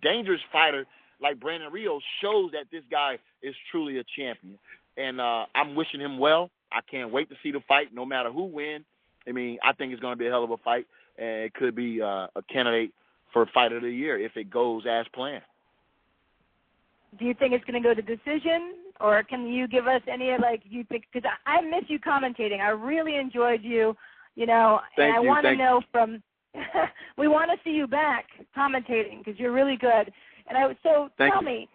dangerous fighter like Brandon Rios shows that this guy is truly a champion. And I'm wishing him well. I can't wait to see the fight, no matter who wins. I mean, I think it's going to be a hell of a fight, and it could be a candidate for Fight of the Year if it goes as planned. Do you think it's going to go to decision, or can you give us any, you think, because I miss you commentating. I really enjoyed you, and I want to know from, we want to see you back commentating because you're really good. And tell me,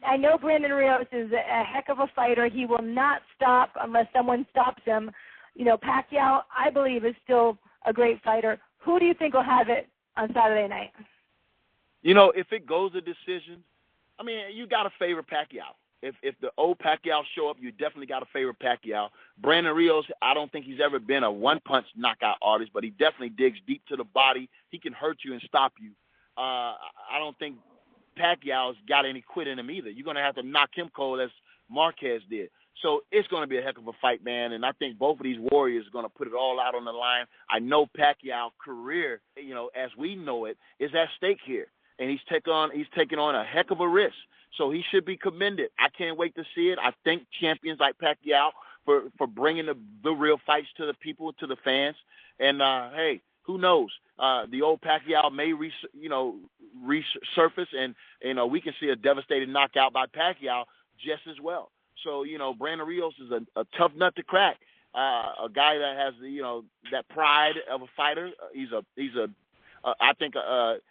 I know Brandon Rios is a heck of a fighter. He will not stop unless someone stops him. Pacquiao, I believe, is still a great fighter. Who do you think will have it on Saturday night? If it goes to decision, I mean, you got to favor Pacquiao. If the old Pacquiao show up, you definitely got to favor Pacquiao. Brandon Rios, I don't think he's ever been a one-punch knockout artist, but he definitely digs deep to the body. He can hurt you and stop you. I don't think Pacquiao's got any quit in him either. You're going to have to knock him cold as Marquez did. So it's going to be a heck of a fight, man, and I think both of these warriors are going to put it all out on the line. I know Pacquiao's career, as we know it, is at stake here, and he's taking on a heck of a risk. So he should be commended. I can't wait to see it. I thank champions like Pacquiao for bringing the real fights to the people, to the fans. And, hey, who knows? The old Pacquiao may resurface, and, we can see a devastating knockout by Pacquiao just as well. So, Brandon Rios is a tough nut to crack. A guy that has, that pride of a fighter. I think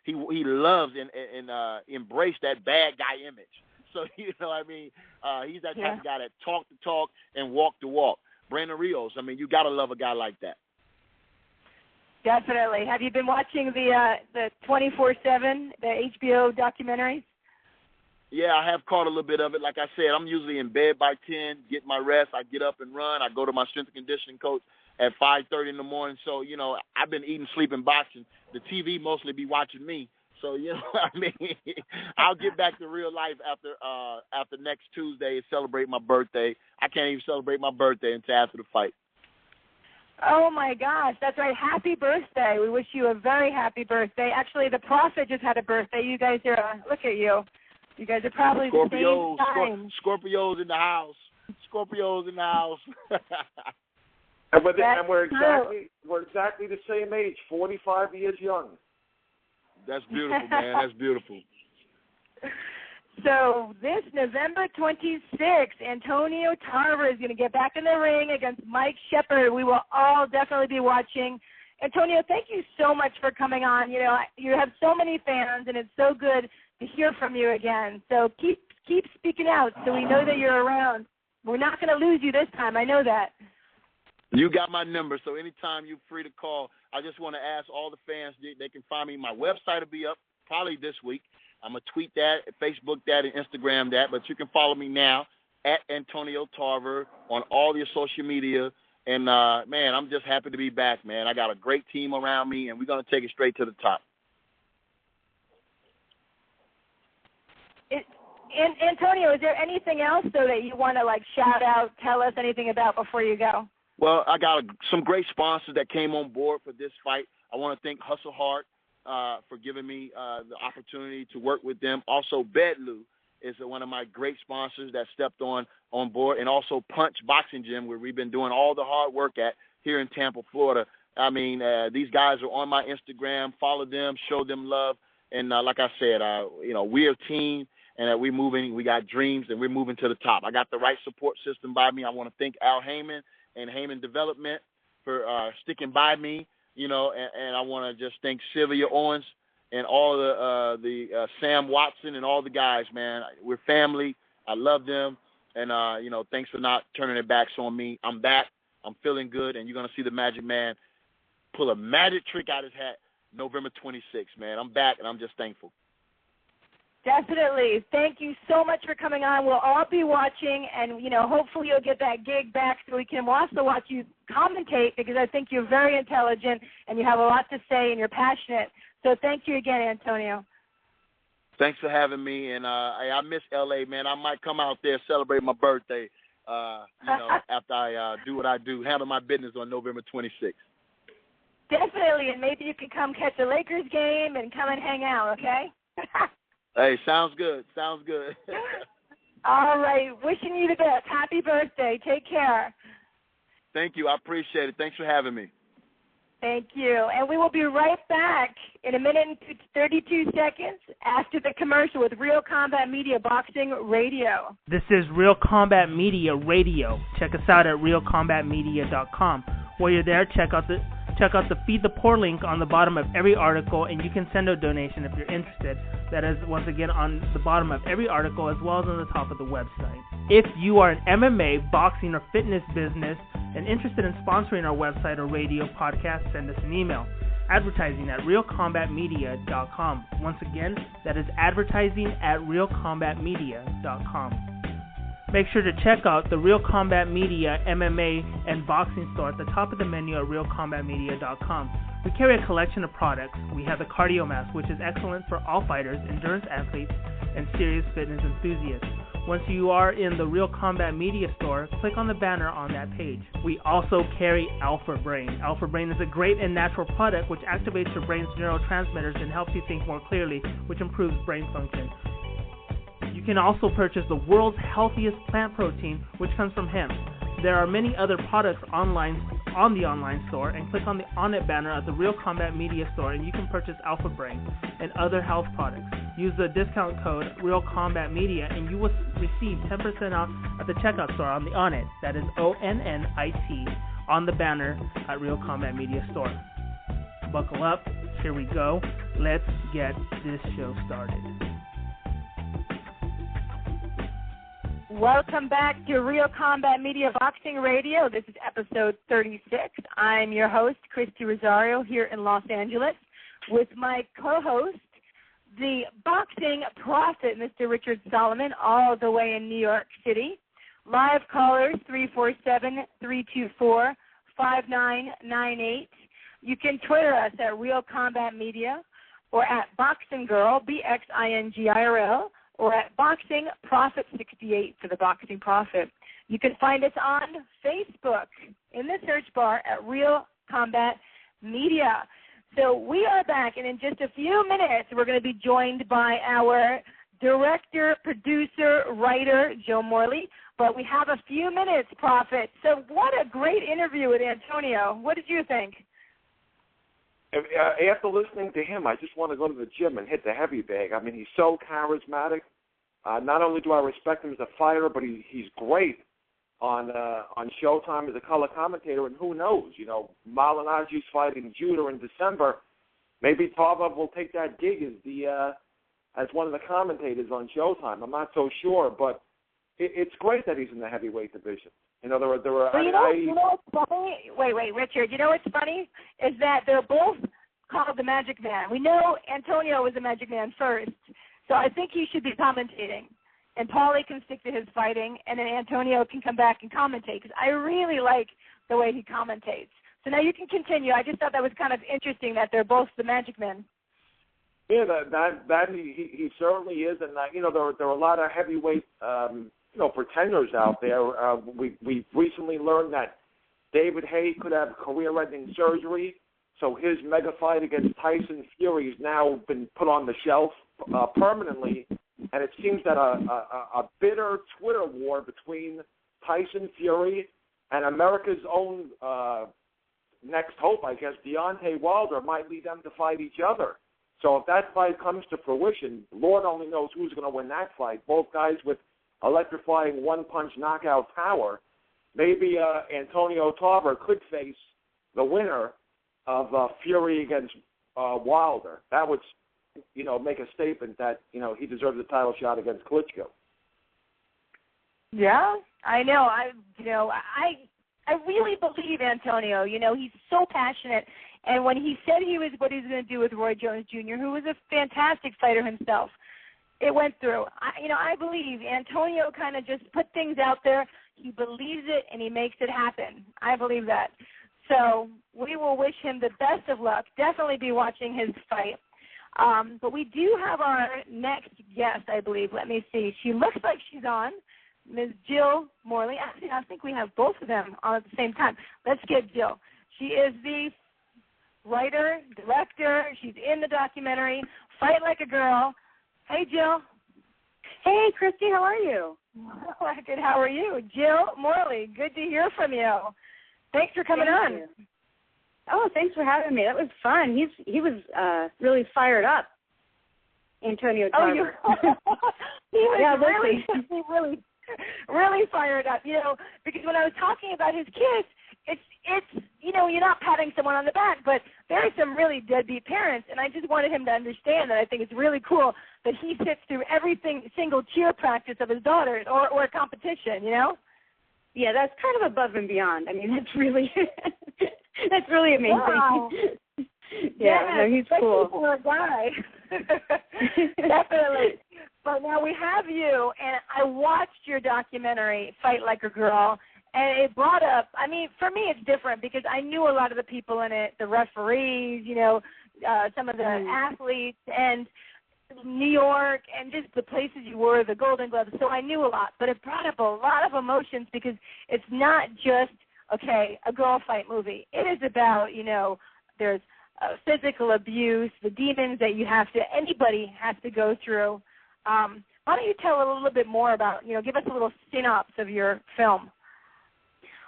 he loves and embrace that bad guy image. So, he's that type of guy that talk the talk and walk the walk. Brandon Rios, you got to love a guy like that. Definitely. Have you been watching the 24/7, the HBO documentaries? Yeah, I have caught a little bit of it. Like I said, I'm usually in bed by 10, get my rest. I get up and run. I go to my strength and conditioning coach at 5:30 in the morning. So, I've been eating, sleeping, boxing. The TV mostly be watching me. So, I'll get back to real life after next Tuesday and celebrate my birthday. I can't even celebrate my birthday until after the fight. Oh, my gosh. That's right. Happy birthday. We wish you a very happy birthday. Actually, the Prophet just had a birthday. You guys are, look at you. You guys are probably the same time. Scorpios in the house. Scorpios in the house. and we're exactly the same age, 45 years young. That's beautiful, man. That's beautiful. So this November 26th, Antonio Tarver is going to get back in the ring against Mike Shepard. We will all definitely be watching. Antonio, thank you so much for coming on. You have so many fans, and it's so good to hear from you again. So keep speaking out so we know that you're around. We're not going to lose you this time. I know that. You got my number, so anytime you're free to call. I just want to ask all the fans, they can find me. My website will be up probably this week. I'm going to tweet that, Facebook that, and Instagram that. But you can follow me now at Antonio Tarver on all your social media. And, man, I'm just happy to be back, man. I got a great team around me, and we're going to take it straight to the top. Antonio, is there anything else, though, that you want to, shout out, tell us anything about before you go? Well, I got some great sponsors that came on board for this fight. I want to thank Hustle Hard for giving me the opportunity to work with them. Also, Bedloo is one of my great sponsors that stepped on board, and also Punch Boxing Gym, where we've been doing all the hard work at here in Tampa, Florida. These guys are on my Instagram. Follow them, show them love. And like I said, we're a team, and we're moving. We got dreams, and we're moving to the top. I got the right support system by me. I want to thank Al Heyman and Heyman Development for sticking by me, and I want to just thank Sylvia Owens and all the Sam Watson and all the guys, man. We're family. I love them, and thanks for not turning their backs on me. I'm back. I'm feeling good, and you're gonna see the Magic Man pull a magic trick out of his hat November 26th, man. I'm back, and I'm just thankful. Definitely. Thank you so much for coming on. We'll all be watching, and, hopefully you'll get that gig back so we can also watch you commentate, because I think you're very intelligent and you have a lot to say and you're passionate. So thank you again, Antonio. Thanks for having me, and I miss L.A., man. I might come out there celebrate my birthday, after I do what I do, handle my business on November 26th. Definitely, and maybe you can come catch a Lakers game and come and hang out, okay? Hey, sounds good. Sounds good. All right. Wishing you the best. Happy birthday. Take care. Thank you. I appreciate it. Thanks for having me. Thank you. And we will be right back in a minute and 32 seconds after the commercial with Real Combat Media Boxing Radio. This is Real Combat Media Radio. Check us out at realcombatmedia.com. While you're there, check out the Feed the Poor link on the bottom of every article, and you can send a donation if you're interested. That is, once again, on the bottom of every article as well as on the top of the website. If you are an MMA, boxing, or fitness business and interested in sponsoring our website or radio podcast, send us an email. Advertising at realcombatmedia.com. Once again, that is advertising at realcombatmedia.com. Make sure to check out the Real Combat Media MMA and boxing store at the top of the menu at realcombatmedia.com. We carry a collection of products. We have the Cardio Mask, which is excellent for all fighters, endurance athletes, and serious fitness enthusiasts. Once you are in the Real Combat Media store, click on the banner on that page. We also carry Alpha Brain. Alpha Brain is a great and natural product which activates your brain's neurotransmitters and helps you think more clearly, which improves brain function. You can also purchase the world's healthiest plant protein, which comes from hemp. There are many other products online on the online store, and click on the On It banner at the Real Combat Media store, and you can purchase Alpha Brain and other health products. Use the discount code Real Combat Media, and you will receive 10% off at the checkout store on the On It. That is ONNIT on the banner at Real Combat Media store. Buckle up. Here we go. Let's get this show started. Welcome back to Real Combat Media Boxing Radio. This is episode 36. I'm your host, Christy Rosario, here in Los Angeles, with my co-host, the boxing prophet, Mr. Richard Solomon, all the way in New York City. Live callers, 347-324-5998. You can Twitter us at Real Combat Media or at Boxing Girl, BXINGIRL, or at Boxing Prophet 68 for the Boxing Prophet. You can find us on Facebook in the search bar at Real Combat Media. So we are back, and in just a few minutes, we're going to be joined by our director, producer, writer, Joe Morley. But we have a few minutes, Prophet. So what a great interview with Antonio. What did you think? After listening to him, I just want to go to the gym and hit the heavy bag. I mean, he's so charismatic. Not only do I respect him as a fighter, but he's great on Showtime as a color commentator. And who knows, Malinagi's fighting Judah in December. Maybe Tarver will take that gig as one of the commentators on Showtime. I'm not so sure, but it's great that he's in the heavyweight division. There were. Well, you know what's funny? Wait, Richard. You know what's funny is that they're both called the Magic Man. We know Antonio was the Magic Man first, so I think he should be commentating, and Paulie can stick to his fighting, and then Antonio can come back and commentate, because I really like the way he commentates. So now you can continue. I just thought that was kind of interesting that they're both the Magic Men. Yeah, that he certainly is, and there are a lot of heavyweight pretenders out there. We recently learned that David Haye could have career-ending surgery, so his mega fight against Tyson Fury has now been put on the shelf permanently, and it seems that a bitter Twitter war between Tyson Fury and America's own next hope, I guess, Deontay Wilder, might lead them to fight each other. So if that fight comes to fruition, Lord only knows who's going to win that fight. Both guys with electrifying one-punch knockout power. Maybe Antonio Tarver could face the winner of Fury against Wilder. That would, make a statement that, he deserves a title shot against Klitschko. Yeah, I know. I really believe Antonio. He's so passionate. And when he said what he was going to do with Roy Jones Jr., who was a fantastic fighter himself, it went through. I believe Antonio kind of just put things out there. He believes it, and he makes it happen. I believe that. So we will wish him the best of luck. Definitely be watching his fight. But we do have our next guest, I believe. Let me see. She looks like she's on. Ms. Jill Morley. Actually, I think we have both of them on at the same time. Let's get Jill. She is the writer, director. She's in the documentary, Fight Like a Girl. Hey, Jill. Hey, Christy. How are you? Good. How are you? Jill Morley, good to hear from you. Thanks for coming on. You. Oh, thanks for having me. That was fun. He was really fired up, Antonio Tarver. He was really fired up, because when I was talking about his kids, it's you're not patting someone on the back, but there are some really deadbeat parents, and I just wanted him to understand that I think it's really cool that he sits through every single cheer practice of his daughters or a competition, Yeah, that's kind of above and beyond. I mean, that's really that's really amazing. Wow. No, he's cool. For a guy. Definitely. But now we have you, and I watched your documentary, Fight Like a Girl, and it brought up, for me it's different because I knew a lot of the people in it, the referees, some of the athletes, and New York, and just the places you were, the Golden Gloves, so I knew a lot. But it brought up a lot of emotions because it's not just, a girl fight movie. It is about, there's physical abuse, the demons that anybody has to go through. Why don't you tell a little bit more about, give us a little synopsis of your film.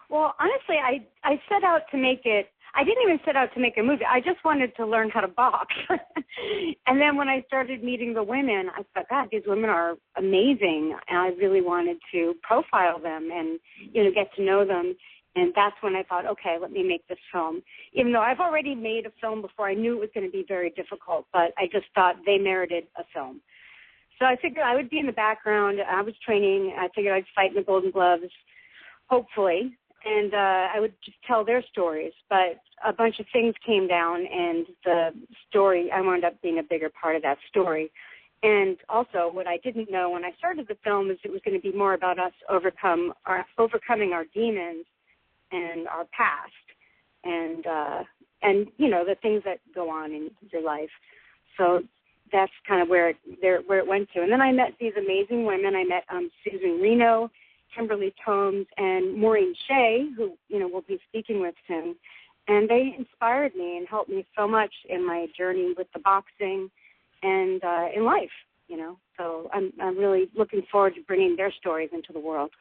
Well, honestly, I set out to make it. I didn't even set out to make a movie. I just wanted to learn how to box. And then when I started meeting the women, I thought, God, these women are amazing. And I really wanted to profile them and, get to know them. And that's when I thought, okay, let me make this film. Even though I've already made a film before, I knew it was going to be very difficult, but I just thought they merited a film. So I figured I would be in the background. I was training. I figured I'd fight in the Golden Gloves, hopefully. And I would just tell their stories. But a bunch of things came down, and the story, I wound up being a bigger part of that story. And also, what I didn't know when I started the film is it was going to be more about us overcoming our demons and our past, and the things that go on in your life. So that's kind of where it went to. And then I met these amazing women. I met Susan Reno, Kimberly Tomes, and Maureen Shea, who, we'll be speaking with soon. And they inspired me and helped me so much in my journey with the boxing and in life, So I'm really looking forward to bringing their stories into the world.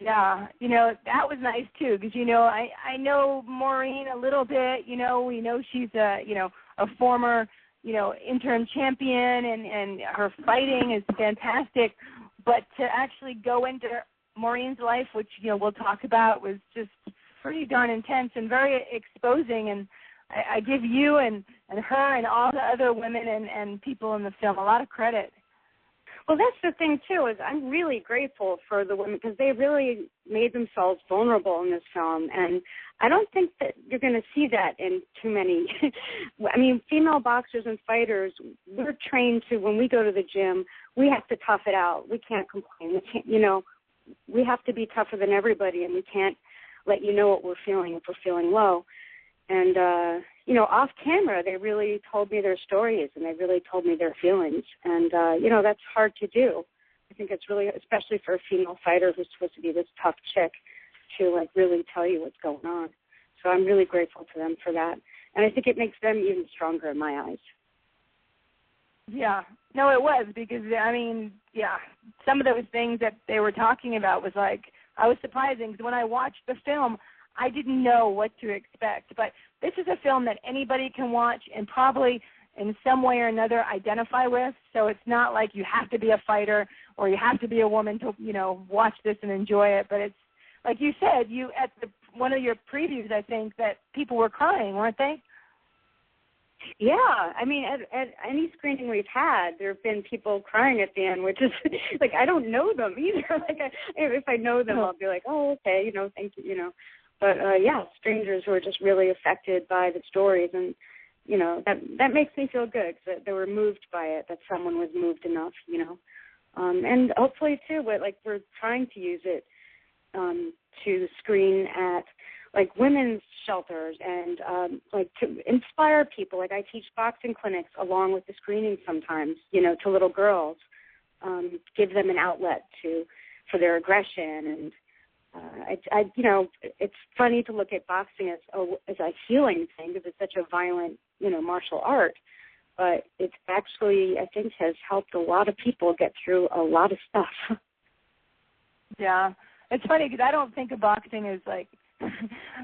Yeah, that was nice, too, because, I know Maureen a little bit. We know she's a former, interim champion, and her fighting is fantastic. But to actually go into Maureen's life, which, we'll talk about, was just pretty darn intense and very exposing. And I give you and her and all the other women and people in the film a lot of credit. Well, that's the thing, too, is I'm really grateful for the women because they really made themselves vulnerable in this film. And I don't think that you're going to see that in too many. Female boxers and fighters, we're trained to, when we go to the gym, we have to tough it out. We can't complain. We can't, we have to be tougher than everybody, and we can't let you know what we're feeling if we're feeling low. And, off camera, they really told me their stories, and they really told me their feelings. And, that's hard to do. I think it's really, especially for a female fighter who's supposed to be this tough chick, to, really tell you what's going on. So I'm really grateful to them for that. And I think it makes them even stronger in my eyes. Yeah. No, it was because, some of those things that they were talking about was I was surprising because when I watched the film, I didn't know what to expect. But this is a film that anybody can watch and probably in some way or another identify with. So it's not like you have to be a fighter or you have to be a woman to, watch this and enjoy it. But it's, like you said, at one of your previews, I think, that people were crying, weren't they? Yeah, at any screening we've had, there have been people crying at the end, which is, I don't know them either. If I know them, I'll be like, oh, okay, thank you, But, strangers who are just really affected by the stories. And, that makes me feel good that they were moved by it, that someone was moved enough, and hopefully too, we're trying to use it to screen at women's shelters and to inspire people. I teach boxing clinics along with the screening sometimes, to little girls, give them an outlet for their aggression. And it's funny to look at boxing as a healing thing because it's such a violent, martial art. But it's actually, I think, has helped a lot of people get through a lot of stuff. Yeah, it's funny because I don't think of boxing as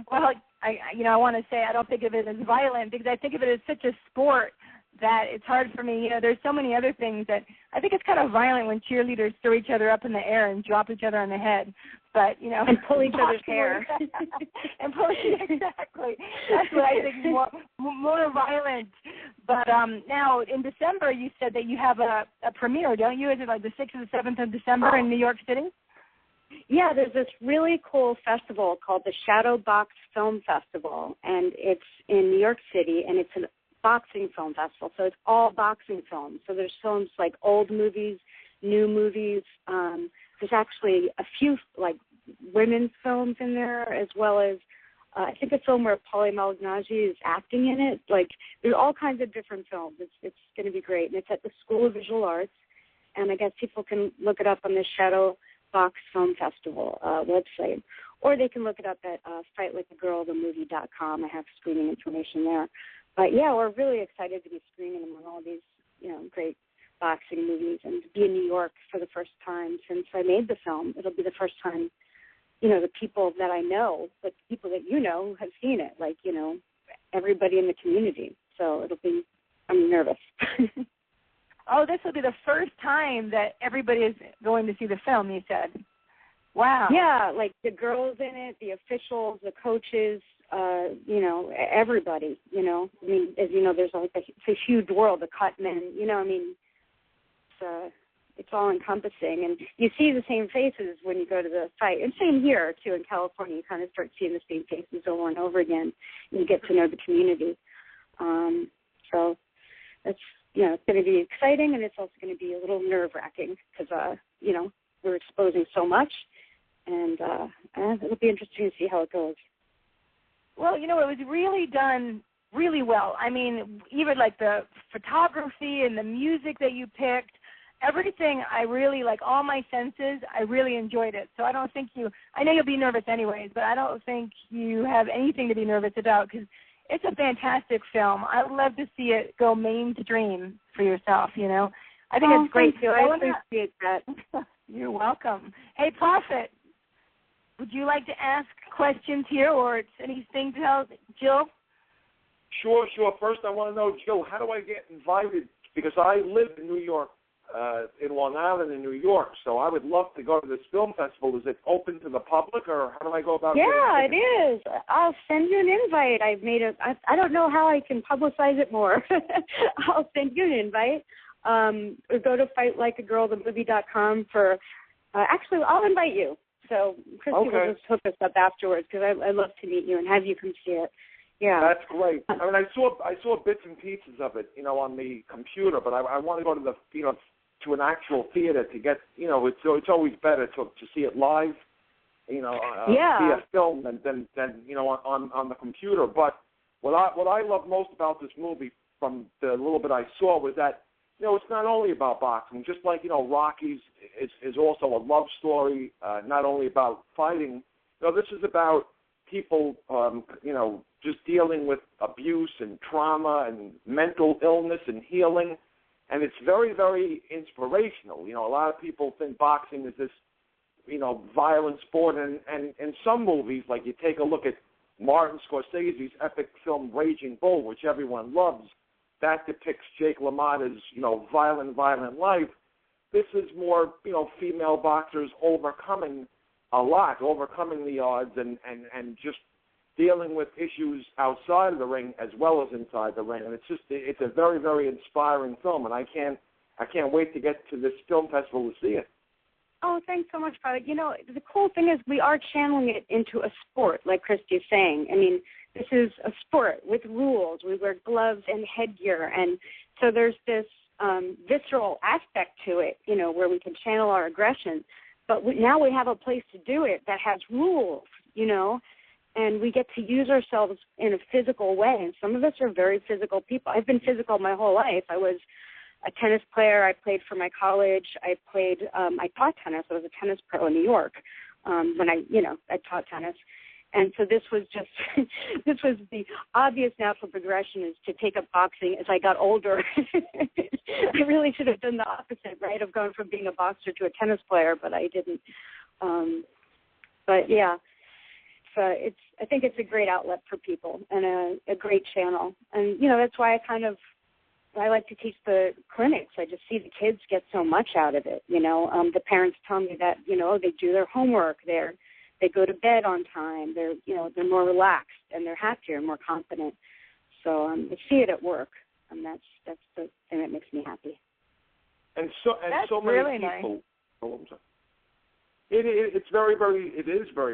well, I want to say I don't think of it as violent because I think of it as such a sport that it's hard for me. There's so many other things that I think it's kind of violent when cheerleaders throw each other up in the air and drop each other on the head. But, and pull each other's hair. And exactly. That's what I think is more violent. But now in December you said that you have a premiere, don't you? Is it the 6th or the 7th of December in New York City? Yeah, there's this really cool festival called the Shadow Box Film Festival, and it's in New York City, and it's a boxing film festival, so it's all boxing films. So there's films like old movies, new movies. There's actually a few women's films in there, as well as I think a film where Polly Malignaggi is acting in it. There's all kinds of different films. It's going to be great, and it's at the School of Visual Arts, and I guess people can look it up on the Shadow Box Film Festival website, or they can look it up at fightlikeagirlthemovie.com. I have screening information there. But yeah, we're really excited to be screening among all these, great boxing movies and to be in New York for the first time since I made the film. It'll be the first time, the people that I know, but people that have seen it, everybody in the community. So I'm nervous. Oh, this will be the first time that everybody is going to see the film, you said. Wow. Yeah, the girls in it, the officials, the coaches, everybody, as you know, there's it's a huge world, the cut men, it's all encompassing. And you see the same faces when you go to the fight. And same here, too, in California. You kind of start seeing the same faces over and over again, and you get to know the community. So that's, it's going to be exciting, and it's also going to be a little nerve-wracking because, we're exposing so much, and it'll be interesting to see how it goes. Well, it was really done really well. I mean, even the photography and the music that you picked, everything I really, all my senses, I really enjoyed it. So I don't think I know you'll be nervous anyways, but I don't think you have anything to be nervous about because it's a fantastic film. I would love to see it go mainstream for yourself, I think it's great. Thank you. I appreciate that. You're welcome. Hey, Prophet, would you like to ask questions here or anything to tell Jill? Sure. First, I want to know, Jill, how do I get invited? Because I live in New York, in Long Island in New York, so I would love to go to this film festival. Is it open to the public, or how do I go about it? Yeah, it is. I'll send you an invite. I don't know how I can publicize it more. I'll send you an invite. Or go to fightlikeagirlthemovie.com for, actually, I'll invite you. So Christy will just hook us up afterwards because I'd love to meet you and have you come see it. Yeah. That's great. I mean, I saw bits and pieces of it, on the computer, but I want to go to to an actual theater to get, it's always better to see it live, via film than on the computer. But what I love most about this movie, from the little bit I saw, was that it's not only about boxing. Just like Rocky's is also a love story, not only about fighting. This is about people, just dealing with abuse and trauma and mental illness and healing. And it's very, very inspirational. A lot of people think boxing is this, violent sport. And in some movies, like you take a look at Martin Scorsese's epic film Raging Bull, which everyone loves, that depicts Jake LaMotta's, violent life. This is more, female boxers overcoming the odds and just dealing with issues outside of the ring as well as inside the ring. And it's a very, very inspiring film, and I can't wait to get to this film festival to see it. Oh, thanks so much, Father. The cool thing is we are channeling it into a sport, like Christy's saying. I mean, this is a sport with rules. We wear gloves and headgear, and so there's this visceral aspect to it, you know, where we can channel our aggression. But now we have a place to do it that has rules, you know, and we get to use ourselves in a physical way. And some of us are very physical people. I've been physical my whole life. I was a tennis player. I played for my college. I taught tennis. I was a tennis pro in New York when I taught tennis. And so this was the obvious natural progression, is to take up boxing as I got older. I really should have done the opposite, right, of going from being a boxer to a tennis player, but I didn't. But yeah, so I think it's a great outlet for people and a great channel. And, you know, that's why I like to teach the clinics. I just see the kids get so much out of it, you know. The parents tell me that, you know, they do their homework, they go to bed on time, they're more relaxed and they're happier and more confident. So I see it at work, and that's the thing that makes me happy. And so many really people. Nice. Oh, I'm sorry. It is very,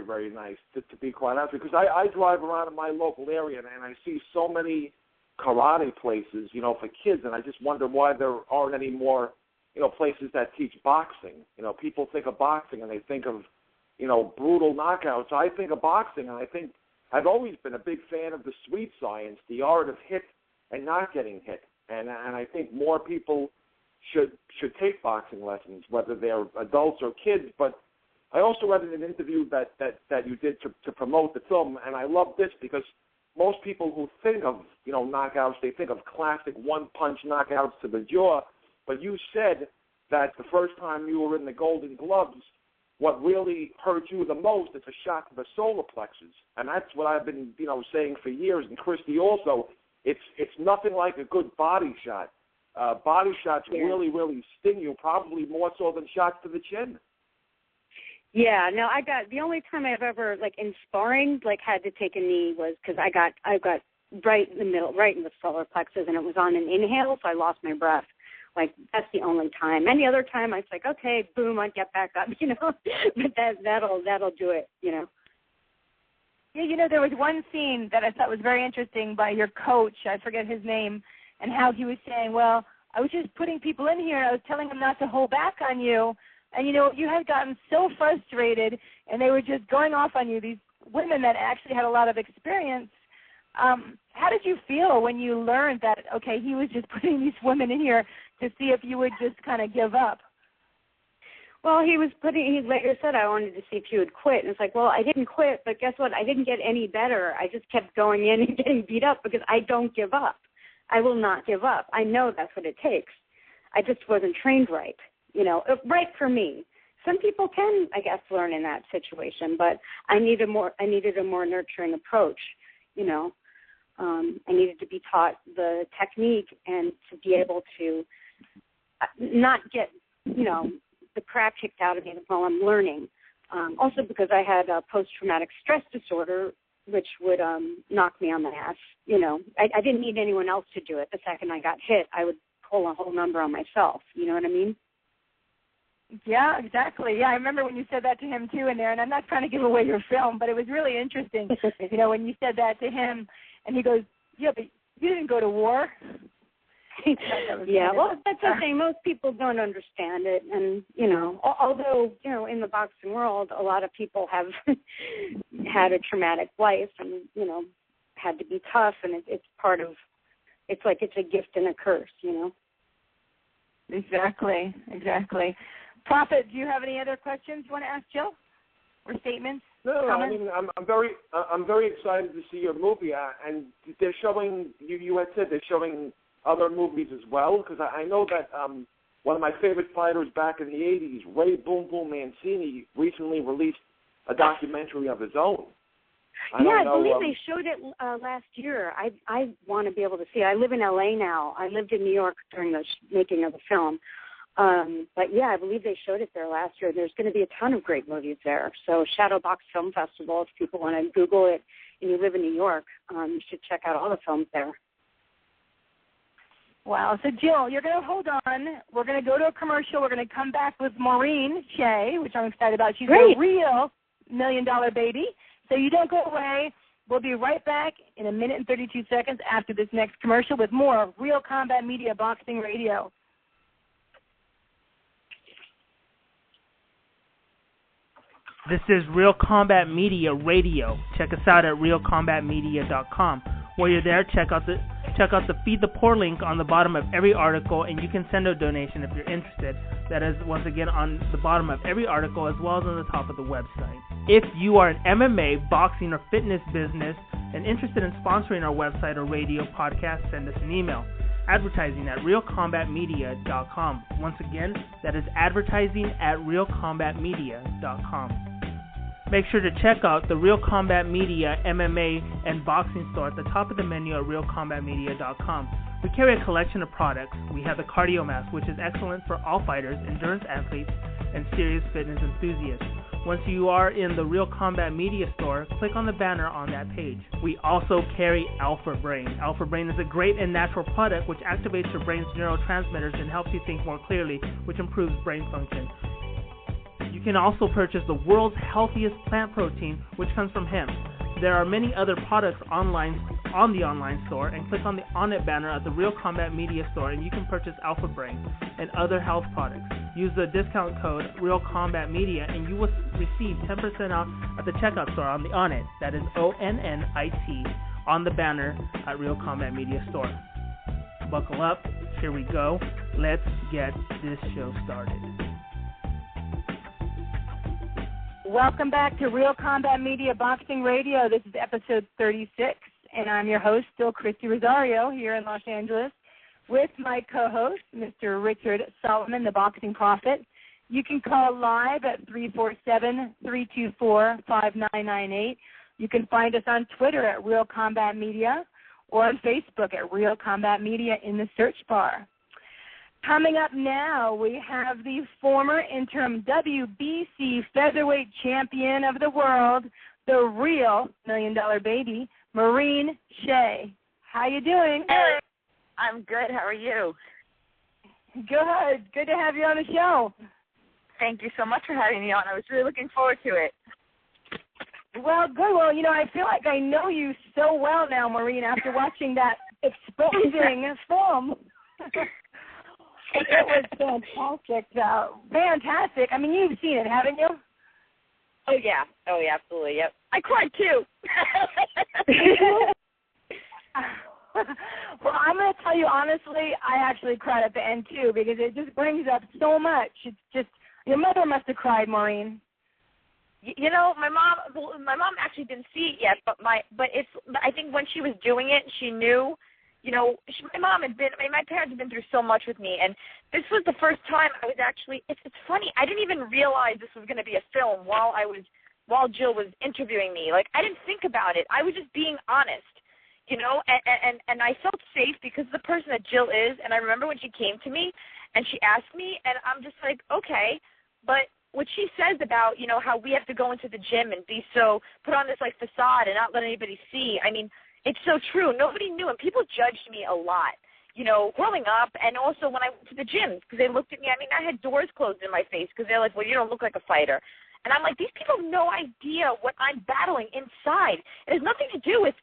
very nice to be quite honest, because I drive around in my local area and I see so many karate places, you know, for kids, and I just wonder why there aren't any more, you know, places that teach boxing. You know, people think of boxing and they think of, you know, brutal knockouts. I think of boxing, and I think I've always been a big fan of the sweet science, the art of hit and not getting hit, and I think more people should take boxing lessons, whether they're adults or kids. But I also read in an interview that you did to promote the film, and I love this because most people who think of, you know, knockouts, they think of classic one-punch knockouts to the jaw, but you said that the first time you were in the Golden Gloves, what really hurt you the most is a shot to the solar plexus, and that's what I've been, you know, saying for years. And Christy also, it's nothing like a good body shot. Body shots really, really sting you, probably more so than shots to the chin. Yeah, no, the only time I've ever, like, in sparring, like, had to take a knee was because I got right in the middle, right in the solar plexus, and it was on an inhale, so I lost my breath. Like, that's the only time. Any other time, I was like, okay, boom, I'd get back up, you know. But that'll do it, you know. Yeah, you know, there was one scene that I thought was very interesting by your coach. I forget his name, and how he was saying, well, I was just putting people in here, and I was telling them not to hold back on you. And, you know, you had gotten so frustrated, and they were just going off on you, these women that actually had a lot of experience. How did you feel when you learned that, okay, he was just putting these women in here to see if you would just kind of give up? Well, like you said, I wanted to see if you would quit. And it's like, well, I didn't quit, but guess what? I didn't get any better. I just kept going in and getting beat up because I don't give up. I will not give up. I know that's what it takes. I just wasn't trained right, you know, right for me. Some people can, I guess, learn in that situation, but I needed a more nurturing approach, you know. I needed to be taught the technique and to be able to not get, you know, the crap kicked out of me while I'm learning. Also because I had a post-traumatic stress disorder, which would knock me on the ass. You know, I didn't need anyone else to do it. The second I got hit, I would pull a whole number on myself. You know what I mean? Yeah, exactly. Yeah, I remember when you said that to him, too, in there, and I'm not trying to give away your film, but it was really interesting, you know, when you said that to him, and he goes, yeah, but you didn't go to war. Yeah, well, that's the thing. Most people don't understand it, and, you know, although, you know, in the boxing world, a lot of people have had a traumatic life and, you know, had to be tough, and it's part of, it's like it's a gift and a curse, you know. Exactly. Prophet, do you have any other questions you want to ask Jill, or statements? No, comments? I mean, I'm very excited to see your movie, and they're showing. You had said they're showing other movies as well, because I know that one of my favorite fighters back in the '80s, Ray Boom Boom Mancini, recently released a documentary of his own. I believe they showed it last year. I want to be able to see it. I live in L.A. now. I lived in New York during the making of the film. But, yeah, I believe they showed it there last year. There's going to be a ton of great movies there. So Shadowbox Film Festival, if people want to Google it and you live in New York, you should check out all the films there. Wow. So, Jill, you're going to hold on. We're going to go to a commercial. We're going to come back with Maureen Shea, which I'm excited about. She's a real $1 million baby. So you don't go away. We'll be right back in a minute and 32 seconds after this next commercial with more of Real Combat Media Boxing Radio. This is Real Combat Media Radio. Check us out at realcombatmedia.com. While you're there, check out the Feed the Poor link on the bottom of every article, and you can send a donation if you're interested. That is, once again, on the bottom of every article as well as on the top of the website. If you are an MMA, boxing, or fitness business and interested in sponsoring our website or radio podcast, send us an email. Advertising at realcombatmedia.com. Once again, that is advertising at realcombatmedia.com. Make sure to check out the Real Combat Media MMA and boxing store at the top of the menu at realcombatmedia.com. We carry a collection of products. We have the Cardio Mask, which is excellent for all fighters, endurance athletes, and serious fitness enthusiasts. Once you are in the Real Combat Media store, click on the banner on that page. We also carry Alpha Brain. Alpha Brain is a great and natural product which activates your brain's neurotransmitters and helps you think more clearly, which improves brain function. You can also purchase the world's healthiest plant protein, which comes from hemp. There are many other products online on the online store, and click on the On It banner at the Real Combat Media store, and you can purchase Alpha Brain and other health products. Use the discount code Real Combat Media, and you will receive 10% off at the checkout store on the On It. That is ONNIT on the banner at Real Combat Media store. Buckle up. Here we go. Let's get this show started. Welcome back to Real Combat Media Boxing Radio. This is episode 36, and I'm your host, still Christy Rosario, here in Los Angeles, with my co-host, Mr. Richard Solomon, the Boxing Prophet. You can call live at 347-324-5998. You can find us on Twitter at Real Combat Media or on Facebook at Real Combat Media in the search bar. Coming up now, we have the former interim WBC featherweight champion of the world, the real $1 Million Baby, Maureen Shea. How you doing? Hey, I'm good. How are you? Good. Good to have you on the show. Thank you so much for having me on. I was really looking forward to it. Well, good. Well, I feel like I know you so well now, Maureen, after watching that exposing film. It was fantastic, though. Fantastic. I mean, you've seen it, haven't you? Oh, yeah. Absolutely. Yep. I cried, too. Well, I'm going to tell you, honestly, I actually cried at the end, too, because it just brings up so much. It's just, your mother must have cried, Maureen. My mom actually didn't see it yet, but I think when she was doing it, she knew. My parents had been through so much with me, and this was the first time I was actually, it's funny, I didn't even realize this was going to be a film while Jill was interviewing me. Like, I didn't think about it. I was just being honest, and I felt safe because of the person that Jill is, and I remember when she came to me, and she asked me, and I'm just like, okay, but what she says about, how we have to go into the gym and put on this, like, facade and not let anybody see, I mean, it's so true. Nobody knew, and people judged me a lot, growing up, and also when I went to the gym, because they looked at me. I mean, I had doors closed in my face because they're like, well, you don't look like a fighter. And I'm like, these people have no idea what I'm battling inside. It has nothing to do with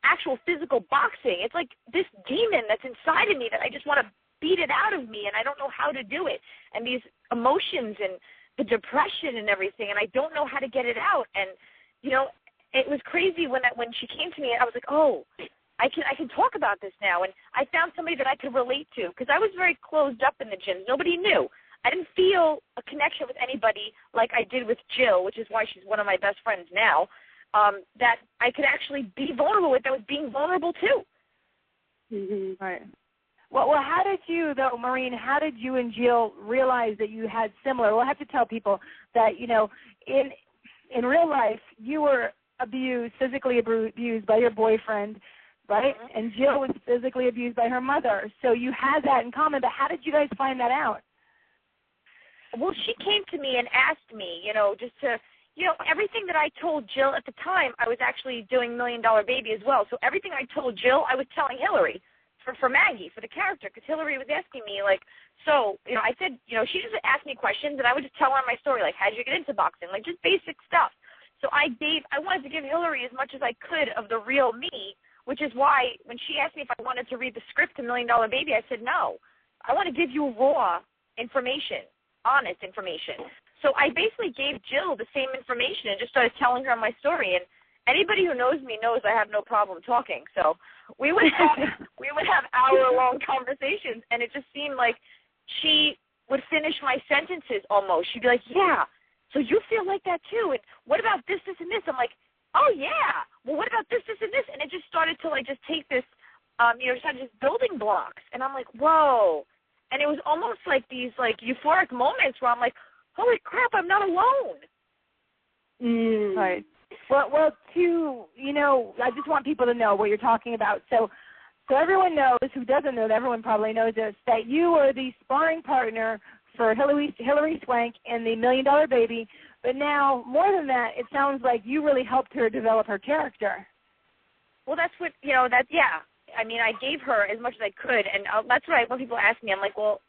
actual physical boxing. It's like this demon that's inside of me that I just want to beat it out of me, and I don't know how to do it. And these emotions and the depression and everything, and I don't know how to get it out. And, it was crazy when she came to me, and I was like, oh, I can talk about this now. And I found somebody that I could relate to, because I was very closed up in the gyms. Nobody knew. I didn't feel a connection with anybody like I did with Jill, which is why she's one of my best friends now, that I could actually be vulnerable with, that was being vulnerable too. Mm-hmm. Right. Well, how did you, though, Maureen, how did you and Jill realize that you had similar? We'll have to tell people that, in real life, you were physically abused by your boyfriend, right? Mm-hmm. And Jill was physically abused by her mother. So you had that in common, but how did you guys find that out? Well, she came to me and asked me, just to, everything that I told Jill at the time, I was actually doing $1 Million Baby as well. So everything I told Jill, I was telling Hillary for Maggie, for the character, because Hillary was asking me, like, so, I said, she just asked me questions, and I would just tell her my story, like, how did you get into boxing? Like, just basic stuff. So I wanted to give Hillary as much as I could of the real me, which is why when she asked me if I wanted to read the script to $1 Million Baby, I said no. I want to give you raw information, honest information. So I basically gave Jill the same information and just started telling her my story. And anybody who knows me knows I have no problem talking. So we would have hour-long conversations, and it just seemed like she would finish my sentences almost. She'd be like, yeah, so you feel like that too. And what about this, this, and this? I'm like, oh, yeah. Well, what about this, this, and this? And it just started to, just take this, started just building blocks. And I'm like, whoa. And it was almost like these, euphoric moments where I'm like, holy crap, I'm not alone. Right. Well, I just want people to know what you're talking about. So everyone knows, who doesn't know, everyone probably knows this, that you are the sparring partner for Hillary Swank in the $1 Million Baby. But now, more than that, it sounds like you really helped her develop her character. Well, that's what, yeah. I mean, I gave her as much as I could, and that's what when people ask me, I'm like, well,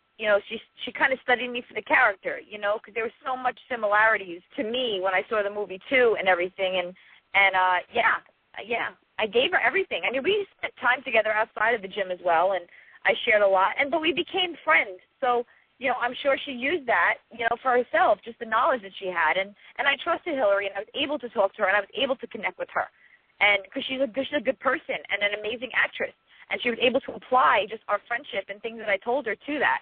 she kind of studied me for the character, because there was so much similarities to me when I saw the movie too and everything, and I gave her everything. I mean, we spent time together outside of the gym as well, and I shared a lot, but we became friends. So, I'm sure she used that, for herself, just the knowledge that she had, and I trusted Hillary, and I was able to talk to her, and I was able to connect with her, and because she's a good person and an amazing actress, and she was able to apply just our friendship and things that I told her to that.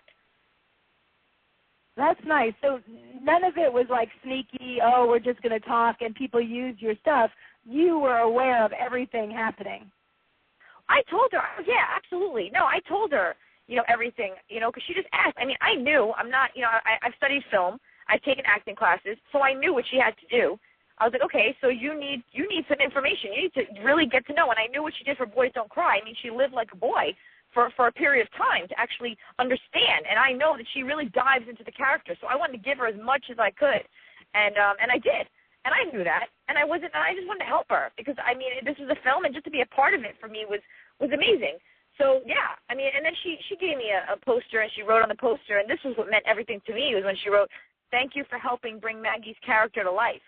That's nice. So none of it was sneaky, we're just going to talk and people used your stuff. You were aware of everything happening. I told her, yeah, absolutely. No, I told her, everything, because she just asked. I mean, I knew I'm not, I've studied film. I've taken acting classes, so I knew what she had to do. I was like, okay, so you need some information. You need to really get to know. And I knew what she did for Boys Don't Cry. I mean, she lived like a boy for a period of time to actually understand. And I know that she really dives into the character. So I wanted to give her as much as I could. And I did. And I knew that. And I just wanted to help her because, I mean, this was a film, and just to be a part of it for me was amazing. So, yeah, I mean, and then she gave me a poster, and she wrote on the poster, and this was what meant everything to me, was when she wrote, "Thank you for helping bring Maggie's character to life."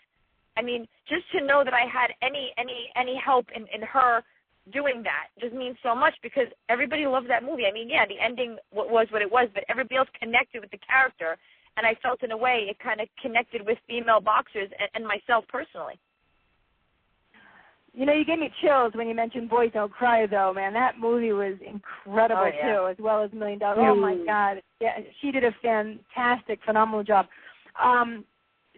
I mean, just to know that I had any help in her doing that just means so much, because everybody loved that movie. I mean, yeah, the ending was what it was, but everybody else connected with the character, and I felt in a way it kind of connected with female boxers and myself personally. You gave me chills when you mentioned Boys Don't Cry, though, man. That movie was incredible, too, as well as $1 Million. Oh, my God. Yeah, she did a fantastic, phenomenal job.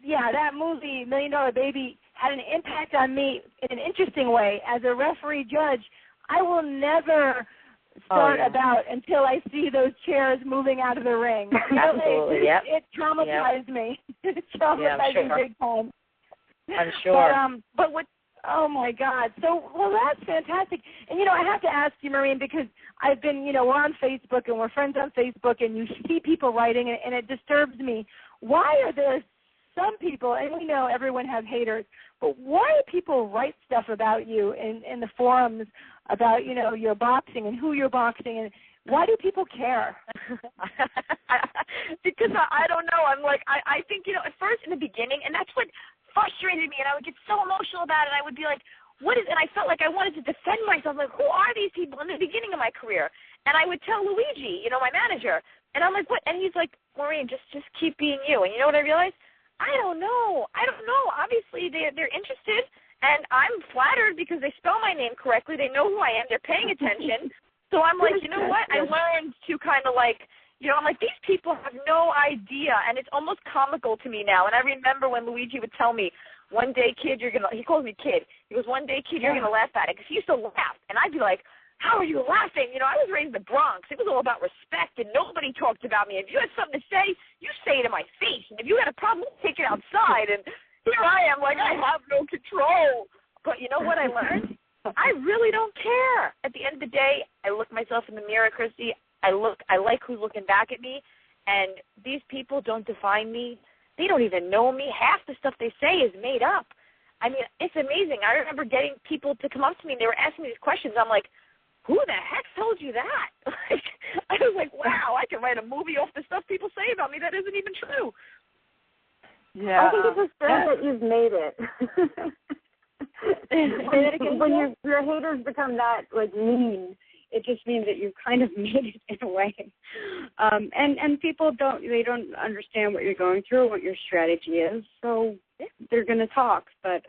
Yeah, that movie, $1 Million Baby, had an impact on me in an interesting way. As a referee judge, I will never start about until I see those chairs moving out of the ring. Absolutely, it traumatized me. It traumatized me big time. I'm sure. But what? Oh, my God. So, well, that's fantastic. And, I have to ask you, Maureen, because I've been, we're on Facebook and we're friends on Facebook, and you see people writing, and it disturbs me. Why are there some people, and we know everyone has haters, but why do people write stuff about you in the forums about, your boxing and who you're boxing, and why do people care? Because I don't know. I'm like, I think, at first in the beginning, and that's what frustrated me, and I would get so emotional about it. I would be like, and I felt like I wanted to defend myself, like, who are these people in the beginning of my career? And I would tell Luigi, my manager, and I'm like, what? And he's like, Maureen, just keep being you. And you know what I realized? I don't know. Obviously, they're interested, and I'm flattered because they spell my name correctly. They know who I am. They're paying attention. So I'm like, you know what? I learned to kind of I'm like, these people have no idea, and it's almost comical to me now. And I remember when Luigi would tell me, one day, kid, he calls me kid. He goes, one day, kid, you're going to laugh at it. Because he used to laugh, and I'd be like, how are you laughing? I was raised in the Bronx. It was all about respect, and nobody talked about me. If you had something to say, you say it in my face. And if you had a problem, take it outside. And here I am, like, I have no control. But you know what I learned? I really don't care. At the end of the day, I look myself in the mirror, Christy. I like who's looking back at me, and these people don't define me. They don't even know me. Half the stuff they say is made up. I mean, it's amazing. I remember getting people to come up to me, and they were asking me these questions. I'm like, who the heck told you that? I was like, wow, I can write a movie off the stuff people say about me that isn't even true. Yeah. I think it's just sad that you've made it. When your haters become that like mean, it just means that you kind of made it in a way. And people don't understand what you're going through, what your strategy is, so they're going to talk. But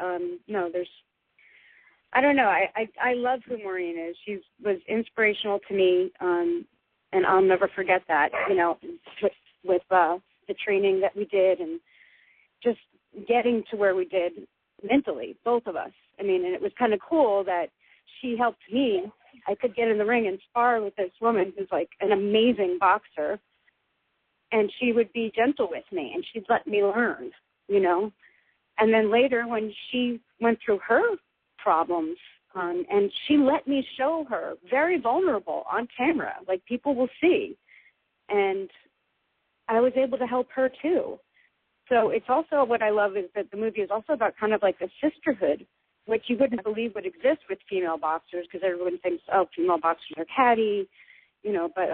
no, I don't know. I love who Maureen is. She was inspirational to me, and I'll never forget that. You know, with the training that we did and just getting to where we did mentally, both of us. I mean, and it was kind of cool that she helped me. I could get in the ring and spar with this woman who's like an amazing boxer, and she would be gentle with me, and she'd let me learn, you know. And then later when she went through her problems, and she let me show her, very vulnerable on camera, like people will see, and I was able to help her too. So it's also, what I love is that the movie is also about kind of like a sisterhood, which you wouldn't believe would exist with female boxers, because everyone thinks, oh, female boxers are catty, you know. But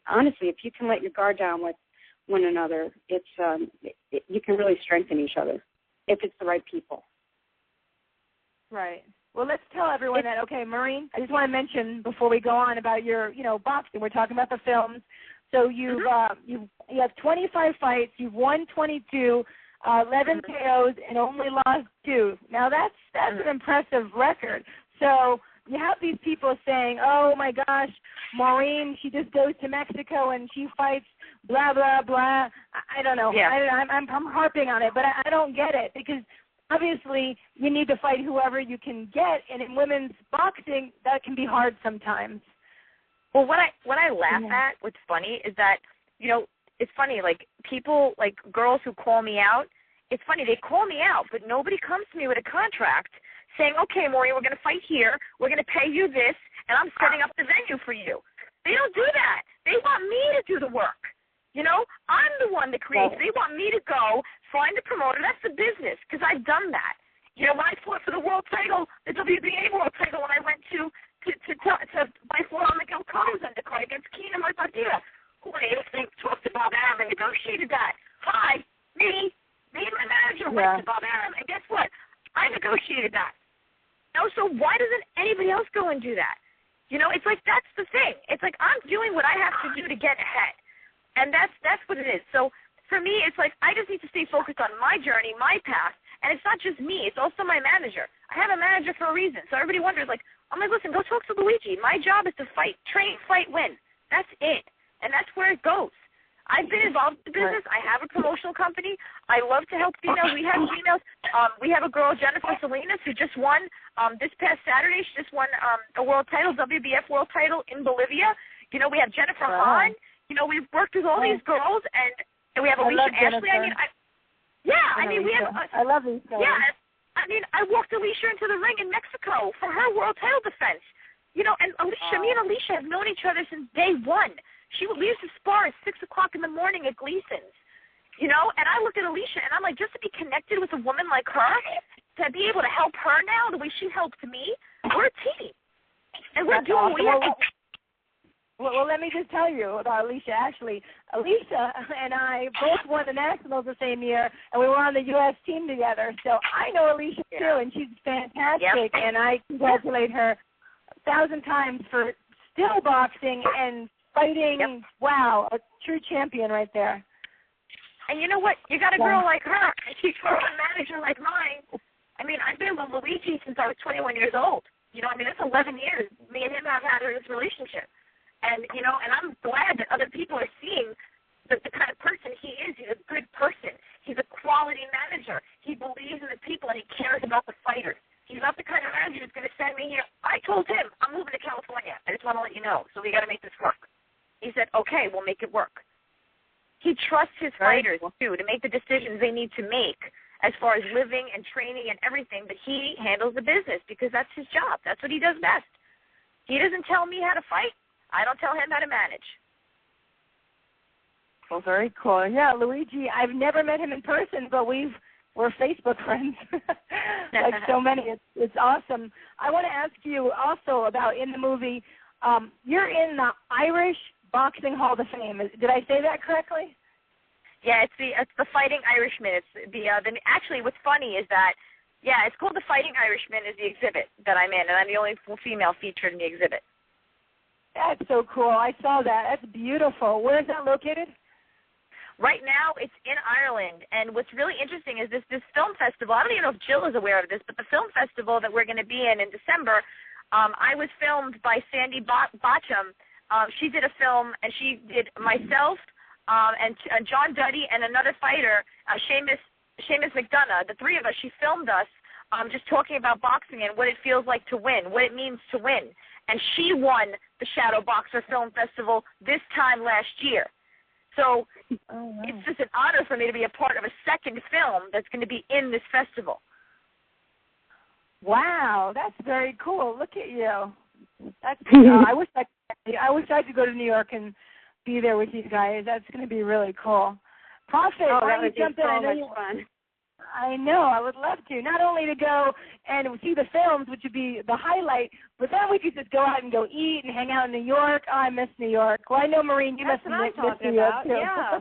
honestly, if you can let your guard down with one another, it's you can really strengthen each other if it's the right people. Right. Well, let's tell everyone that. Okay, Maureen, I just want to mention before we go on about your, boxing. We're talking about the films. So you have 25 fights. You've won 22. 11 KOs and only lost 2. Now that's an impressive record. So you have these people saying, "Oh my gosh, Maureen, she just goes to Mexico and she fights blah blah blah." I don't know. Yeah. I'm harping on it, but I don't get it, because obviously you need to fight whoever you can get, and in women's boxing that can be hard sometimes. Well, what I laugh at, what's funny is that, it's funny, like people, like girls who call me out, it's funny, they call me out, but nobody comes to me with a contract saying, okay, Maureen, we're going to fight here, we're going to pay you this, and I'm setting up the venue for you. They don't do that. They want me to do the work. I'm the one that creates. They want me to go find a promoter. That's the business, because I've done that. When I fought for the world title, the WBA world title, when I went to my fought on the Gil Combs undercard against Keenan Martadilla, who I talked to Bob Arum and negotiated that. Hi, me and my manager went to Bob Arum, and guess what? I negotiated that. So why doesn't anybody else go and do that? It's like, that's the thing. It's like, I'm doing what I have to do to get ahead, and that's what it is. So for me, it's like, I just need to stay focused on my journey, my path, and it's not just me. It's also my manager. I have a manager for a reason. So everybody wonders, like, I'm like, listen, go talk to Luigi. My job is to fight, train, fight, win. That's it. And that's where it goes. I've been involved in the business. I have a promotional company. I love to help females. We have females. We have a girl, Jennifer Salinas, who just won this past Saturday. She just won a world title, WBF world title in Bolivia. We have Jennifer Hahn. We've worked with all these girls, and we have Alicia Ashley. We have. I love these girls. Yeah. I walked Alicia into the ring in Mexico for her world title defense. And Alicia, me and Alicia have known each other since day one. We used to spar at 6 o'clock in the morning at Gleason's, and I look at Alicia, and I'm like, just to be connected with a woman like her, to be able to help her now the way she helped me, we're a team. And we're doing what we have to do. Well, let me just tell you about Alicia Ashley. Alicia and I both won the Nationals the same year, and we were on the U.S. team together. So I know Alicia, too, and she's fantastic, and I congratulate her 1,000 times for still boxing and fighting. Wow, a true champion right there. And you know what? You got a girl like her, and she's got a manager like mine. I've been with Luigi since I was 21 years old. That's 11 years. Me and him have had this relationship. And, and I'm glad that other people are seeing the kind of person he is. He's a good person. He's a quality manager. He believes in the people, and he cares about the fighters. He's not the kind of manager who's going to send me here. I told him, I'm moving to California. I just want to let you know. So we got to make this work. He said, okay, we'll make it work. He trusts his fighters, too, to make the decisions they need to make as far as living and training and everything, but he handles the business because that's his job. That's what he does best. He doesn't tell me how to fight. I don't tell him how to manage. Well, very cool. Yeah, Luigi, I've never met him in person, but we're Facebook friends, like so many. It's awesome. I want to ask you also about, in the movie, you're in the Irish Boxing Hall of Fame. Did I say that correctly? Yeah, it's the Fighting Irishman. It's actually what's funny is that it's called the Fighting Irishman is the exhibit that I'm in, and I'm the only female featured in the exhibit. That's so cool. I saw that. That's beautiful. Where is that located? Right now, it's in Ireland, and what's really interesting is this film festival. I don't even know if Jill is aware of this, but the film festival that we're going to be in December, I was filmed by Sandy Botcham. She did a film, and she did myself and John Duddy and another fighter, Seamus McDonough. The three of us, she filmed us just talking about boxing and what it feels like to win, what it means to win. And she won the Shadow Boxer Film Festival this time last year. So it's just an honor for me to be a part of a second film that's going to be in this festival. Wow, that's very cool. Look at you. That's I wish I could go to New York and be there with you guys. That's going to be really cool. Prophet, that would be so much fun. I know. I would love to. Not only to go and see the films, which would be the highlight, but then we could just go out and go eat and hang out in New York. Oh, I miss New York. Well, I know, Maureen, you must miss New York, too. Yeah.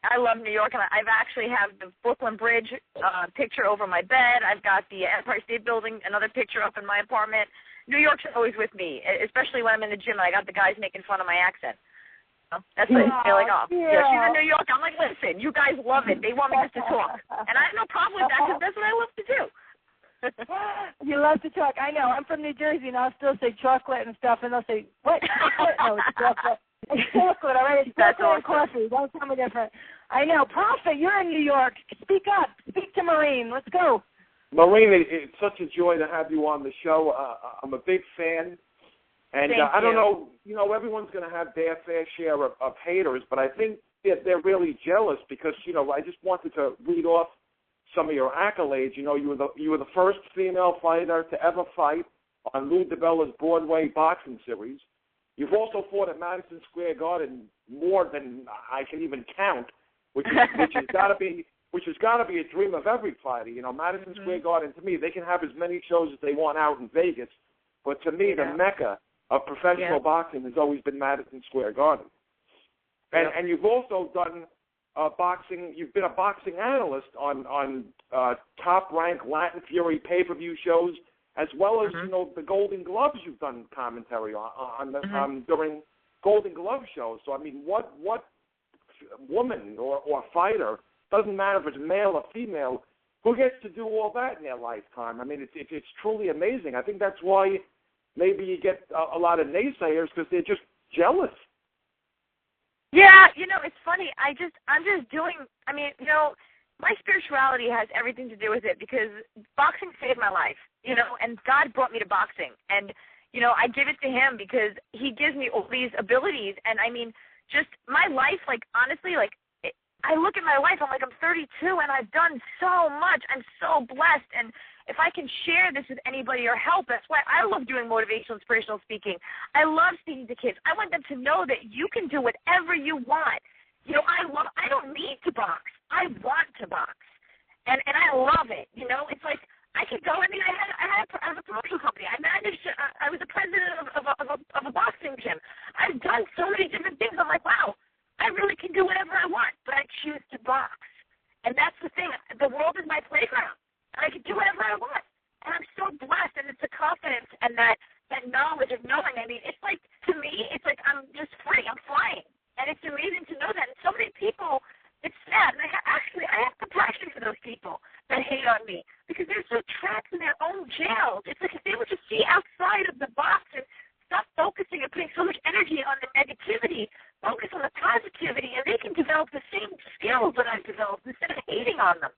I love New York, and I've actually have the Brooklyn Bridge picture over my bed. I've got the Empire State Building, another picture up in my apartment. New York's always with me, especially when I'm in the gym and I got the guys making fun of my accent. That's what they're like, oh, yeah, she's in New York. I'm like, listen, you guys love it. They want me just to talk. And I have no problem with that because that's what I love to do. You love to talk. I know. I'm from New Jersey, and I'll still say chocolate and stuff, and they'll say, what? Chocolate? No, it's chocolate. It's chocolate, all right? It's chocolate and coffee. Don't tell me different. I know. Prophet, you're in New York. Speak up. Speak to Maureen. Let's go. Maureen, it's such a joy to have you on the show. I'm a big fan. And I don't know, everyone's going to have their fair share of haters, but I think they're really jealous because, I just wanted to read off some of your accolades. You were the first female fighter to ever fight on Lou DiBella's Broadway boxing series. You've also fought at Madison Square Garden more than I can even count, which has got to be a dream of every fighter. Madison Square Garden, to me, they can have as many shows as they want out in Vegas, but to me, the mecca of professional boxing has always been Madison Square Garden. And you've also done boxing. You've been a boxing analyst on top-ranked Latin Fury pay-per-view shows, as well as the Golden Gloves. You've done commentary on during Golden Glove shows. So I mean, what woman or fighter, doesn't matter if it's male or female, who gets to do all that in their lifetime? I mean, it's truly amazing. I think that's why maybe you get a lot of naysayers because they're just jealous. Yeah, it's funny. I'm just doing, my spirituality has everything to do with it because boxing saved my life, and God brought me to boxing. And, I give it to him because he gives me all these abilities. And, just my life, honestly, I look at my life, I'm like, I'm 32, and I've done so much. I'm so blessed. And if I can share this with anybody or help, that's why I love doing motivational, inspirational speaking. I love speaking to kids. I want them to know that you can do whatever you want. I don't need to box. I want to box. And I love it. It's like I could go. I have a promotional company. I was the president of a boxing gym. I've done so many different things. I'm like, wow, I really can do whatever I want, but I choose to box. And that's the thing. The world is my playground. And I can do whatever I want. And I'm so blessed, and it's the confidence and that knowledge of knowing. It's like, to me, it's like I'm just free. I'm flying. And it's amazing to know that. And so many people, it's sad. And I have compassion for those people that hate on me because they're so trapped in their own jails. It's like if they would just see outside of the box and stop focusing and putting so much energy on the negativity, focus on the positivity, and they can develop the same skills that I've developed instead of hating on them.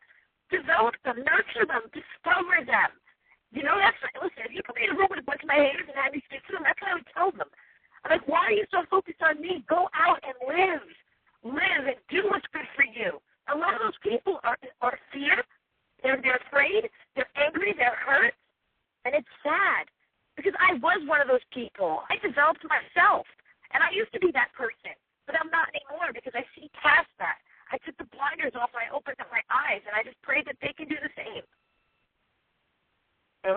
Develop them, nurture them, discover them. Listen, if you put me in a room with a bunch of my haters and have me speak to them, that's what I would tell them. I'm like, why are you so focused on me? Go out and live. Live and do what's good for you. A lot of those people are fear. They're afraid. They're angry. They're hurt. And it's sad because I was one of those people. I developed myself. And I used to be that person. But I'm not anymore because I see past that. I took the blinders off and I opened up my eyes, and I just prayed that they can do the same. And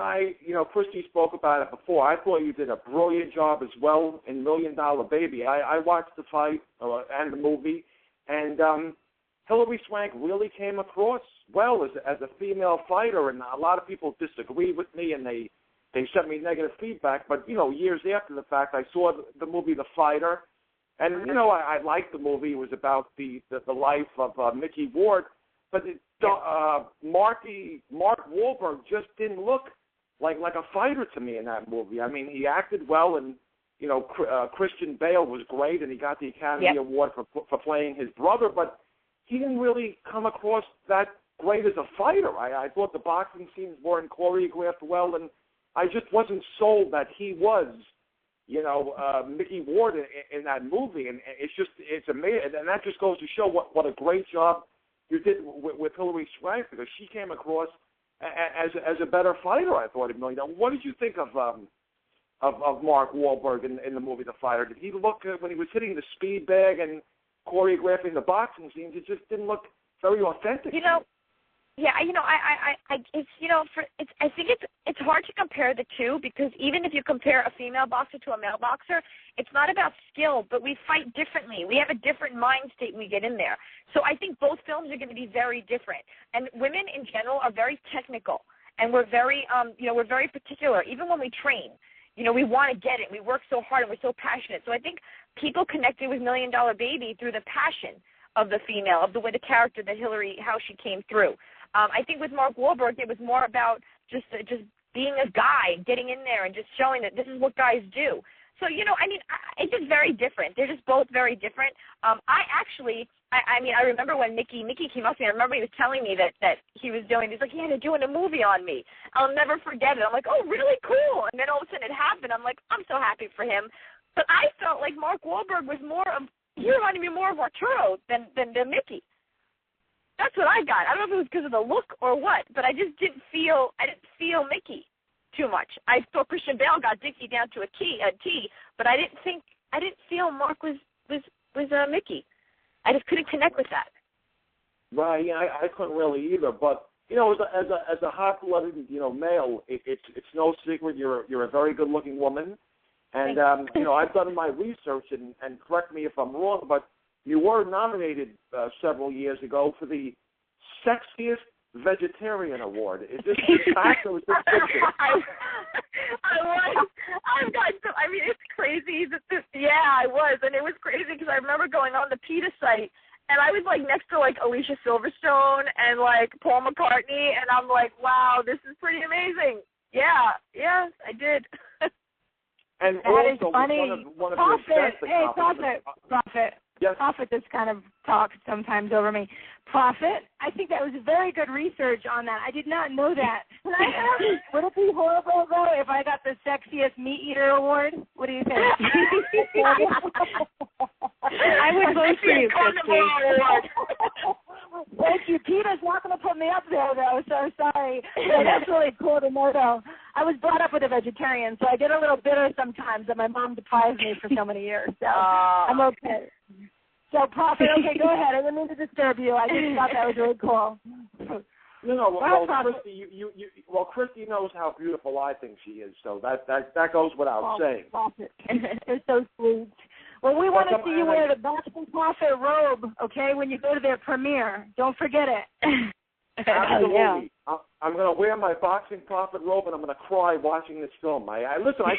Christy spoke about it before. I thought you did a brilliant job as well in $1 Million Baby. I watched the fight and the movie, and Hilary Swank really came across well as a female fighter, and a lot of people disagreed with me, and they sent me negative feedback. But, years after the fact, I saw the movie The Fighter, and, I liked the movie. It was about the life of Mickey Ward, but Mark Wahlberg just didn't look like a fighter to me in that movie. I mean, he acted well, and Christian Bale was great, and he got the Academy Award for playing his brother. But he didn't really come across that great as a fighter. I thought the boxing scenes weren't choreographed well, and I just wasn't sold that he was, Mickey Ward in that movie. And it's amazing, and that just goes to show what a great job you did with Hilary Swank, because she came across as a better fighter, I thought. What did you think of Mark Wahlberg in the movie The Fighter? Did he look, when he was hitting the speed bag and choreographing the boxing scenes, it just didn't look very authentic? I think it's hard to compare the two, because even if you compare a female boxer to a male boxer, it's not about skill, but we fight differently. We have a different mind state when we get in there. So I think both films are going to be very different. And women in general are very technical, and we're very, we're very particular. Even when we train, we want to get it. We work so hard, and we're so passionate. So I think people connected with $1 Million Baby through the passion of the female, of the way the character that Hilary, how she came through. I think with Mark Wahlberg, it was more about just being a guy, getting in there and just showing that this is what guys do. So, it's just very different. They're just both very different. I remember when Mickey came up to me, I remember he was telling me that he's like, yeah, they're doing a movie on me. I'll never forget it. I'm like, oh, really cool. And then all of a sudden it happened. I'm like, I'm so happy for him. But I felt like Mark Wahlberg was he reminded me more of Arturo than Mickey. That's what I got. I don't know if it was because of the look or what, but I just didn't feel Mickey too much. I thought Christian Bale got Dickie down to a T, but I didn't feel Mark was Mickey. I just couldn't connect with that. Right, yeah, I couldn't really either. But as a hot-blooded male, it's no secret you're a very good-looking woman, and I've done my research, and correct me if I'm wrong, but you were nominated several years ago for the Sexiest Vegetarian Award. Is this fact or is this fiction? I was. It's crazy. I was. And it was crazy because I remember going on the PETA site, and I was, next to, Alicia Silverstone and, Paul McCartney, and I'm like, wow, this is pretty amazing. Yeah, I did. And that is also funny. One of Prophet. Hey, Prophet. Yes. Prophet just kind of talks sometimes over me. Prophet, I think that was very good research on that. I did not know that. Would it be horrible, though, if I got the Sexiest Meat Eater Award? What do you think? I would vote for you, Christy. Thank you. PETA's not going to put me up there, though, so sorry. But that's really cool to know, though. I was brought up with a vegetarian, so I get a little bitter sometimes that my mom deprived me for so many years. So I'm okay. So, Prophet, okay, go ahead. I didn't mean to disturb you. I just thought that was really cool. No. Well, Christy, Christy knows how beautiful I think she is, so that goes without saying. Prophet, it's so sweet. Well, we want to see you wear the Boxing Prophet robe, okay, when you go to their premiere. Don't forget it. Absolutely. Yeah. I'm going to wear my Boxing Prophet robe, and I'm going to cry watching this film. I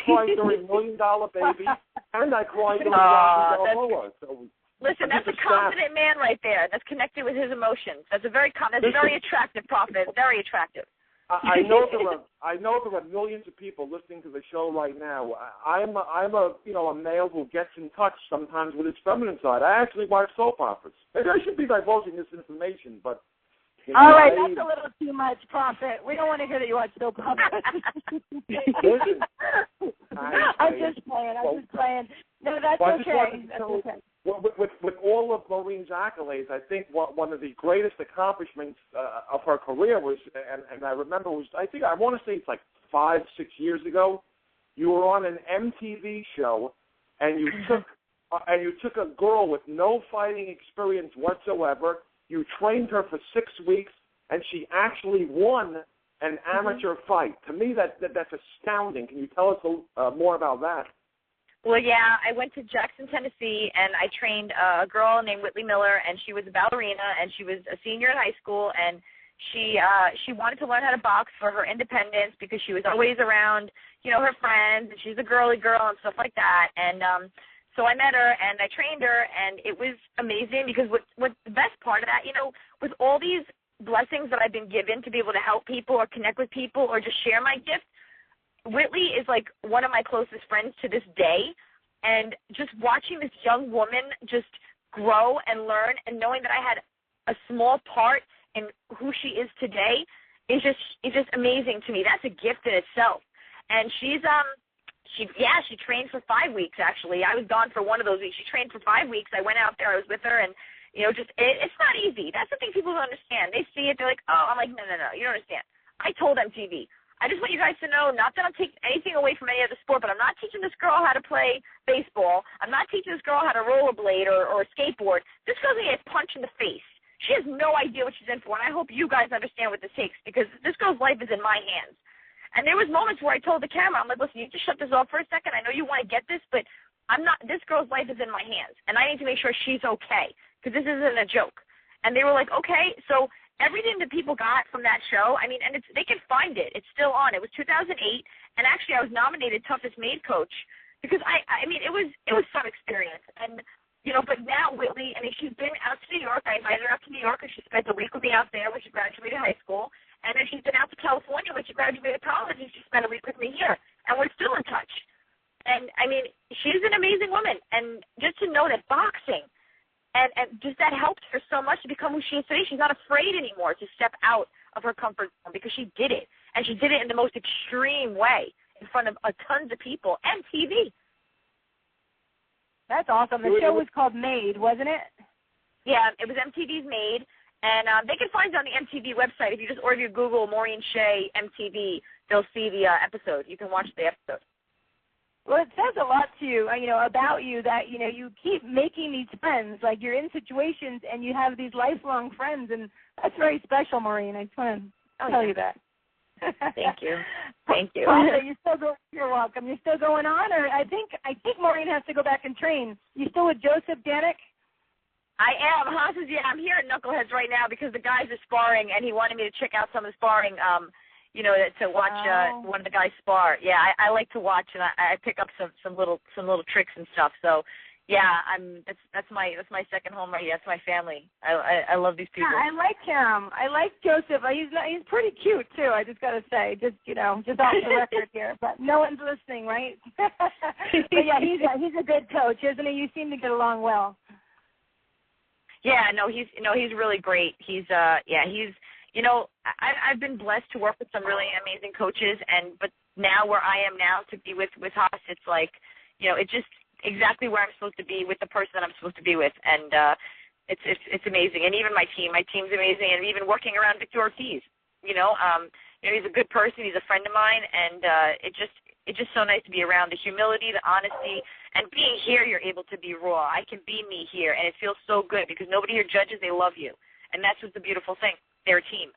cried during $1 Million Baby, and I cried during Balboa. So listen, that's a confident man right there. That's connected with his emotions. That's very attractive, Prophet. Very attractive. I know there are millions of people listening to the show right now. I'm a male who gets in touch sometimes with his feminine side. I actually watch soap operas. Maybe I should be divulging this information, but. All right, that's a little too much, Prophet. We don't want to hear that you watch soap operas. Listen, I'm just playing. No, that's okay. That's okay. With all of Maureen's accolades, I think one of the greatest accomplishments of her career was, and I remember I want to say it's 5-6 years ago, you were on an MTV show, and you took a girl with no fighting experience whatsoever. You trained her for 6 weeks, and she actually won an amateur fight. To me, that's astounding. Can you tell us more about that? Well, yeah, I went to Jackson, Tennessee, and I trained a girl named Whitley Miller, and she was a ballerina, and she was a senior in high school, and she wanted to learn how to box for her independence because she was always around, her friends, and she's a girly girl and stuff like that. And so I met her, and I trained her, and it was amazing because what's the best part of that, with all these blessings that I've been given to be able to help people or connect with people or just share my gift, Whitley is like one of my closest friends to this day, and just watching this young woman just grow and learn and knowing that I had a small part in who she is today is just amazing to me. That's a gift in itself. And she trained for 5 weeks actually. I was gone for one of those weeks. She trained for 5 weeks. I went out there, I was with her, and it's not easy. That's the thing people don't understand. They see it, they're like, oh, I'm like, no, you don't understand. I told MTV, I just want you guys to know, not that I'm taking anything away from any other sport, but I'm not teaching this girl how to play baseball. I'm not teaching this girl how to rollerblade or skateboard. This girl's going to get punched in the face. She has no idea what she's in for, and I hope you guys understand what this takes because this girl's life is in my hands. And there was moments where I told the camera, I'm like, listen, you just shut this off for a second. I know you want to get this, but this girl's life is in my hands, and I need to make sure she's okay because this isn't a joke. And they were like, okay. So everything that people got from that show, and they can find it. It's still on. It was 2008, and actually I was nominated Toughest Maid Coach because, it was some experience. And, but now Whitley, she's been out to New York. I invited her out to New York, and she spent a week with me out there when she graduated high school. And then she's been out to California when she graduated college, and she spent a week with me here. And we're still in touch. And, she's an amazing woman. And just to know that boxing, and just that helped her so much to become who she is today. She's not afraid anymore to step out of her comfort zone because she did it. And she did it in the most extreme way in front of tons of people and TV. That's awesome. The show was called Made, wasn't it? Yeah, it was MTV's Made. And they can find it on the MTV website. If you just or if you Google Maureen Shea MTV, they'll see the episode. You can watch the episode. Well, it says a lot to you, about you that, you keep making these friends. Like, you're in situations and you have these lifelong friends, and that's very special, Maureen. I just want to tell you that. Thank you. Thank you. You're welcome. You're still going on, or I think Maureen has to go back and train. You still with Joseph Danik? I am. I'm here at Knuckleheads right now because the guys are sparring, and he wanted me to check out some of the sparring, to watch one of the guys spar. Yeah, I like to watch, and I pick up some little tricks and stuff. So, yeah, that's my second home right here. That's my family. I love these people. Yeah, I like him. I like Joseph. He's pretty cute too. I just gotta say, just off the record here, but no one's listening, right? But yeah, he's a good coach, isn't he? You seem to get along well. Yeah, he's really great. I've been blessed to work with some really amazing coaches, but now where I am now to be with Haas, it's like, it's just exactly where I'm supposed to be with the person that I'm supposed to be with, and it's amazing. And even my team's amazing, and even working around Victor Ortiz, he's a good person, he's a friend of mine, and it's just so nice to be around the humility, the honesty, and being here, you're able to be raw. I can be me here, and it feels so good because nobody here judges, they love you, and that's what's the beautiful thing. They're a team.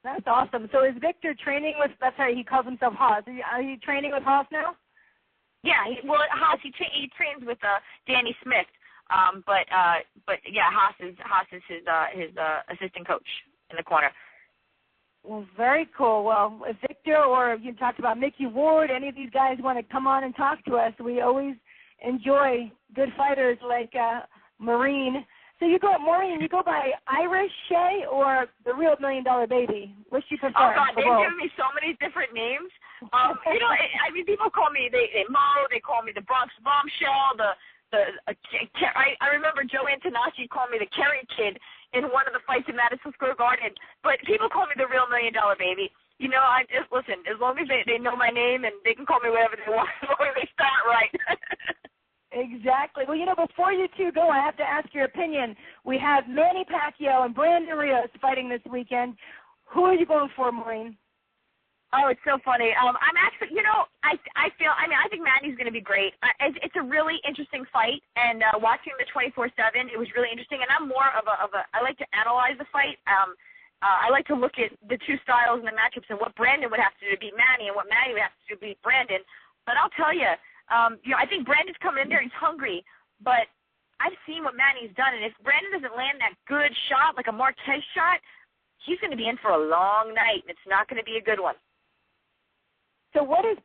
That's awesome. So is Victor training with, that's how he calls himself Haas. Are you training with Haas now? Yeah, Haas, he trains with Danny Smith, but yeah, Haas is his assistant coach in the corner. Well, very cool. Well, if Victor or you talked about Mickey Ward, any of these guys want to come on and talk to us, we always enjoy good fighters like Maureen. So Maureen, you go by Irish Shea or the real $1 Million Baby? Which you prefer? Oh, God, they've given me so many different names. People call me, they call me the Bronx Bombshell, I remember Joe Antonacci called me the Kerry Kid in one of the fights in Madison Square Garden, but people call me the real $1 Million Baby. I just, listen, as long as they know my name and they can call me whatever they want, as long as they start right. Exactly. Well, before you two go, I have to ask your opinion. We have Manny Pacquiao and Brandon Rios fighting this weekend. Who are you going for, Maureen? Oh, it's so funny. I'm actually, I think Manny's going to be great. It's a really interesting fight, and watching the 24/7, it was really interesting. And I'm more of a I like to analyze the fight. I like to look at the two styles and the matchups and what Brandon would have to do to beat Manny and what Manny would have to do to beat Brandon. But I'll tell you, I think Brandon's coming in there. He's hungry, but I've seen what Manny's done, and if Brandon doesn't land that good shot, like a Marquez shot, he's going to be in for a long night, and it's not going to be a good one. So what does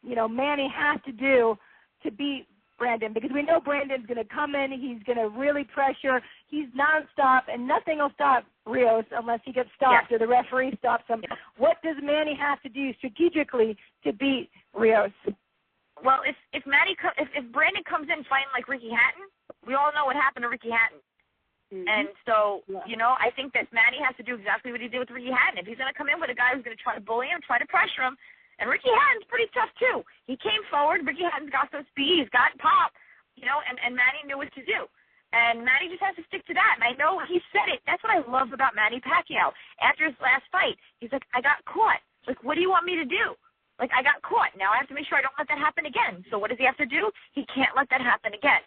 Manny have to do to beat Brandon? Because we know Brandon's going to come in, he's going to really pressure, he's nonstop, and nothing will stop Rios unless he gets stopped or the referee stops him. Yeah. What does Manny have to do strategically to beat Rios? Well, if Brandon comes in fighting like Ricky Hatton, we all know what happened to Ricky Hatton. Mm-hmm. And so, I think that Manny has to do exactly what he did with Ricky Hatton. If he's going to come in with a guy who's going to try to bully him, try to pressure him, and Ricky Hatton's pretty tough too. He came forward. Ricky Hatton's got some speed. He's got pop, and Manny knew what to do. And Manny just has to stick to that. And I know he said it. That's what I love about Manny Pacquiao. After his last fight, he's like, I got caught. Like, what do you want me to do? Like, I got caught. Now I have to make sure I don't let that happen again. So what does he have to do? He can't let that happen again.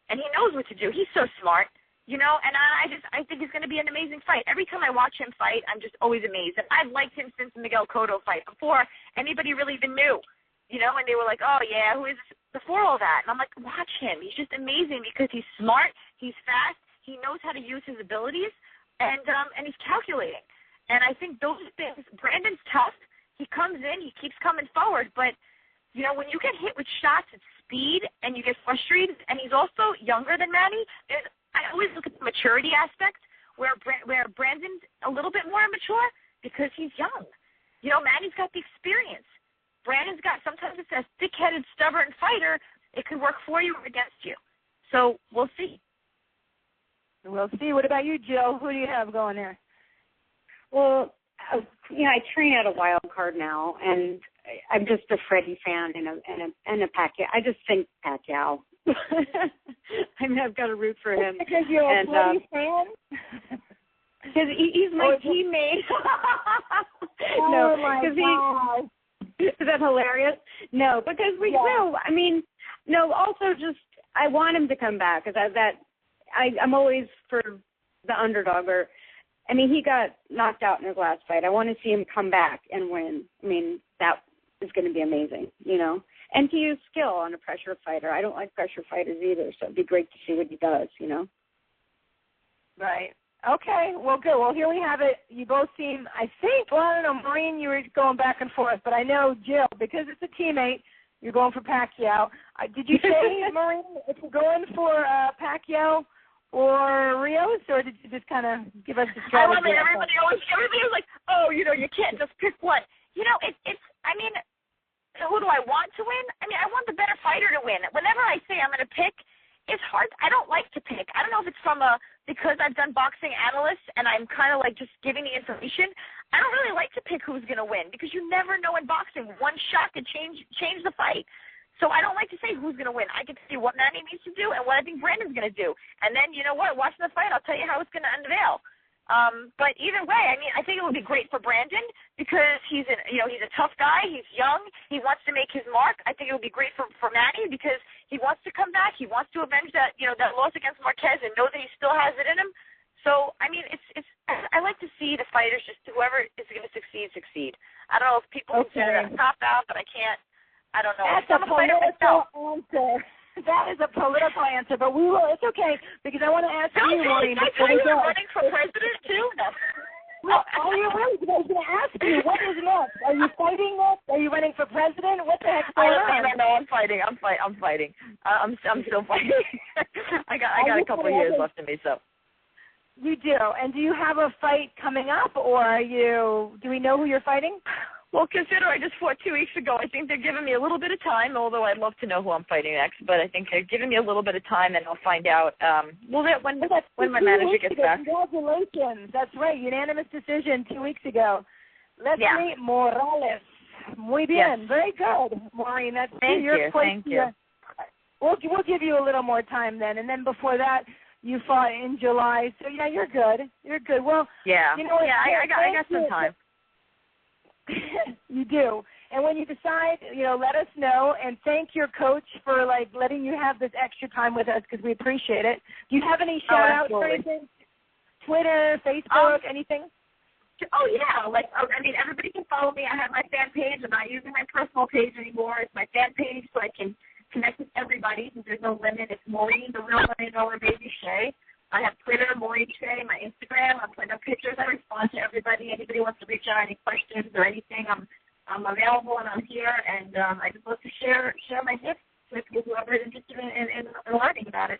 And he knows what to do. He's so smart, and I think it's going to be an amazing fight. Every time I watch him fight, I'm just always amazed. And I've liked him since the Miguel Cotto fight, before anybody really even knew, and they were like, oh, yeah, who is this? Before all that. And I'm like, watch him. He's just amazing because he's smart, he's fast, he knows how to use his abilities, and he's calculating. And I think those things, Brandon's tough. He comes in, he keeps coming forward, but, when you get hit with shots at speed and you get frustrated, and he's also younger than Manny, I always look at the maturity aspect where Brandon's a little bit more immature because he's young. Manny's got the experience. Brandon's got, sometimes it's a thick-headed, stubborn fighter. It could work for you or against you. So we'll see. We'll see. What about you, Jill? Who do you have going there? Well, I train at a wild card now, and I'm just a Freddie fan and a Pacquiao. I just think Pacquiao. I've got to root for him. Because you're a Freddie fan? Because he's my teammate. Oh, my God. Is that hilarious? No, because also just I want him to come back because I'm always for the underdog. He got knocked out in his last fight. I want to see him come back and win. That is going to be amazing, And to use skill on a pressure fighter. I don't like pressure fighters either, so it'd be great to see what he does, Right. Okay. Well, good. Well, here we have it. You both seem, I don't know, Maureen, you were going back and forth, but I know, Jill, because it's a teammate, you're going for Pacquiao. Did you say, Maureen, if you're going for Pacquiao or Rios, or did you just kind of give us the strategy? I love it. Everybody was like, oh, you can't just pick one. Who do I want to win? I want the better fighter to win. Whenever I say I'm going to pick, it's hard. I don't like to pick. I don't know if it's because I've done boxing analysts and I'm kind of like just giving the information. I don't really like to pick who's going to win because you never know in boxing. One shot could change the fight. So I don't like to say who's going to win. I get to see what Manny needs to do and what I think Brandon's going to do. And then, you know what, watching the fight, I'll tell you how it's going to unveil. But either way, I think it would be great for Brandon because he's a tough guy. He's young. He wants to make his mark. I think it would be great for Manny because he wants to come back. He wants to avenge that loss against Marquez and know that he still has it in him. So, I like to see the fighters, just whoever is going to succeed. I don't know if people consider that a cop-out, but I can't. I don't know. That's a political answer. That is a political answer, but we will. It's okay because I want to ask you, Maureen. Did I tell you you're running for president too? No. Oh, you're right. I was going to ask you, what is next? Are you fighting next? Are you running for president? What the heck's going on? No, I'm fighting. I'm fighting. I'm still fighting. I got a couple of years left in me, so. You do. And do you have a fight coming up, or do we know who you're fighting? Well, consider I just fought 2 weeks ago. I think they're giving me a little bit of time, although I'd love to know who I'm fighting next. But I think they're giving me a little bit of time, and I'll find out when my manager gets back. Congratulations. That's right. Unanimous decision 2 weeks ago. Let's meet Morales. Muy bien. Yes. Very good, Maureen. That's Thank you. We'll give you a little more time then. And then before that, you fought in July. So, you're good. You're good. Well, I got some time. You do. And when you decide, let us know, and thank your coach for, letting you have this extra time with us because we appreciate it. Do you have any shout-outs or anything? Twitter, Facebook, anything? Oh, yeah. Everybody can follow me. I have my fan page. I'm not using my personal page anymore. It's my fan page so I can connect with everybody since there's no limit. It's Maureen, the real Maureen over Baby Shea. I have Twitter, Maureen Shea, my Instagram. I'm putting up pictures. I respond to everybody. Anybody wants to reach out, any questions or anything, I'm available and I'm here. And I just love to share my gifts with whoever is interested in learning about it.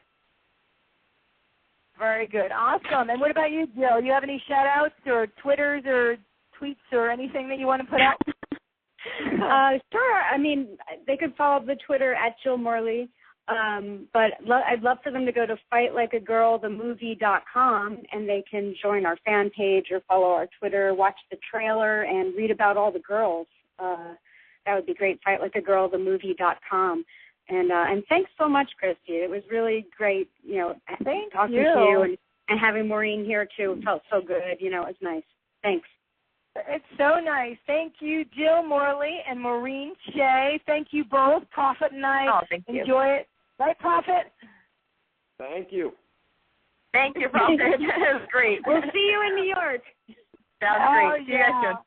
Very good. Awesome. And what about you, Jill? Do you have any shout-outs or Twitters or tweets or anything that you want to put out? Sure. I mean, they could follow the Twitter at Jill Morley, but I'd love for them to go to fightlikeagirlthemovie.com, and they can join our fan page or follow our Twitter, watch the trailer, and read about all the girls. That would be great, fightlikeagirlthemovie.com. And thanks so much, Christy. It was really great, talking to you and having Maureen here, too. It felt so good. It was nice. Thanks. It's so nice. Thank you, Jill Morley and Maureen Shea. Thank you both. Prophet and I enjoy it. Right, Prophet? Thank you. Thank you, Prophet. That was great. We'll see you in New York. Sounds great. See you guys soon.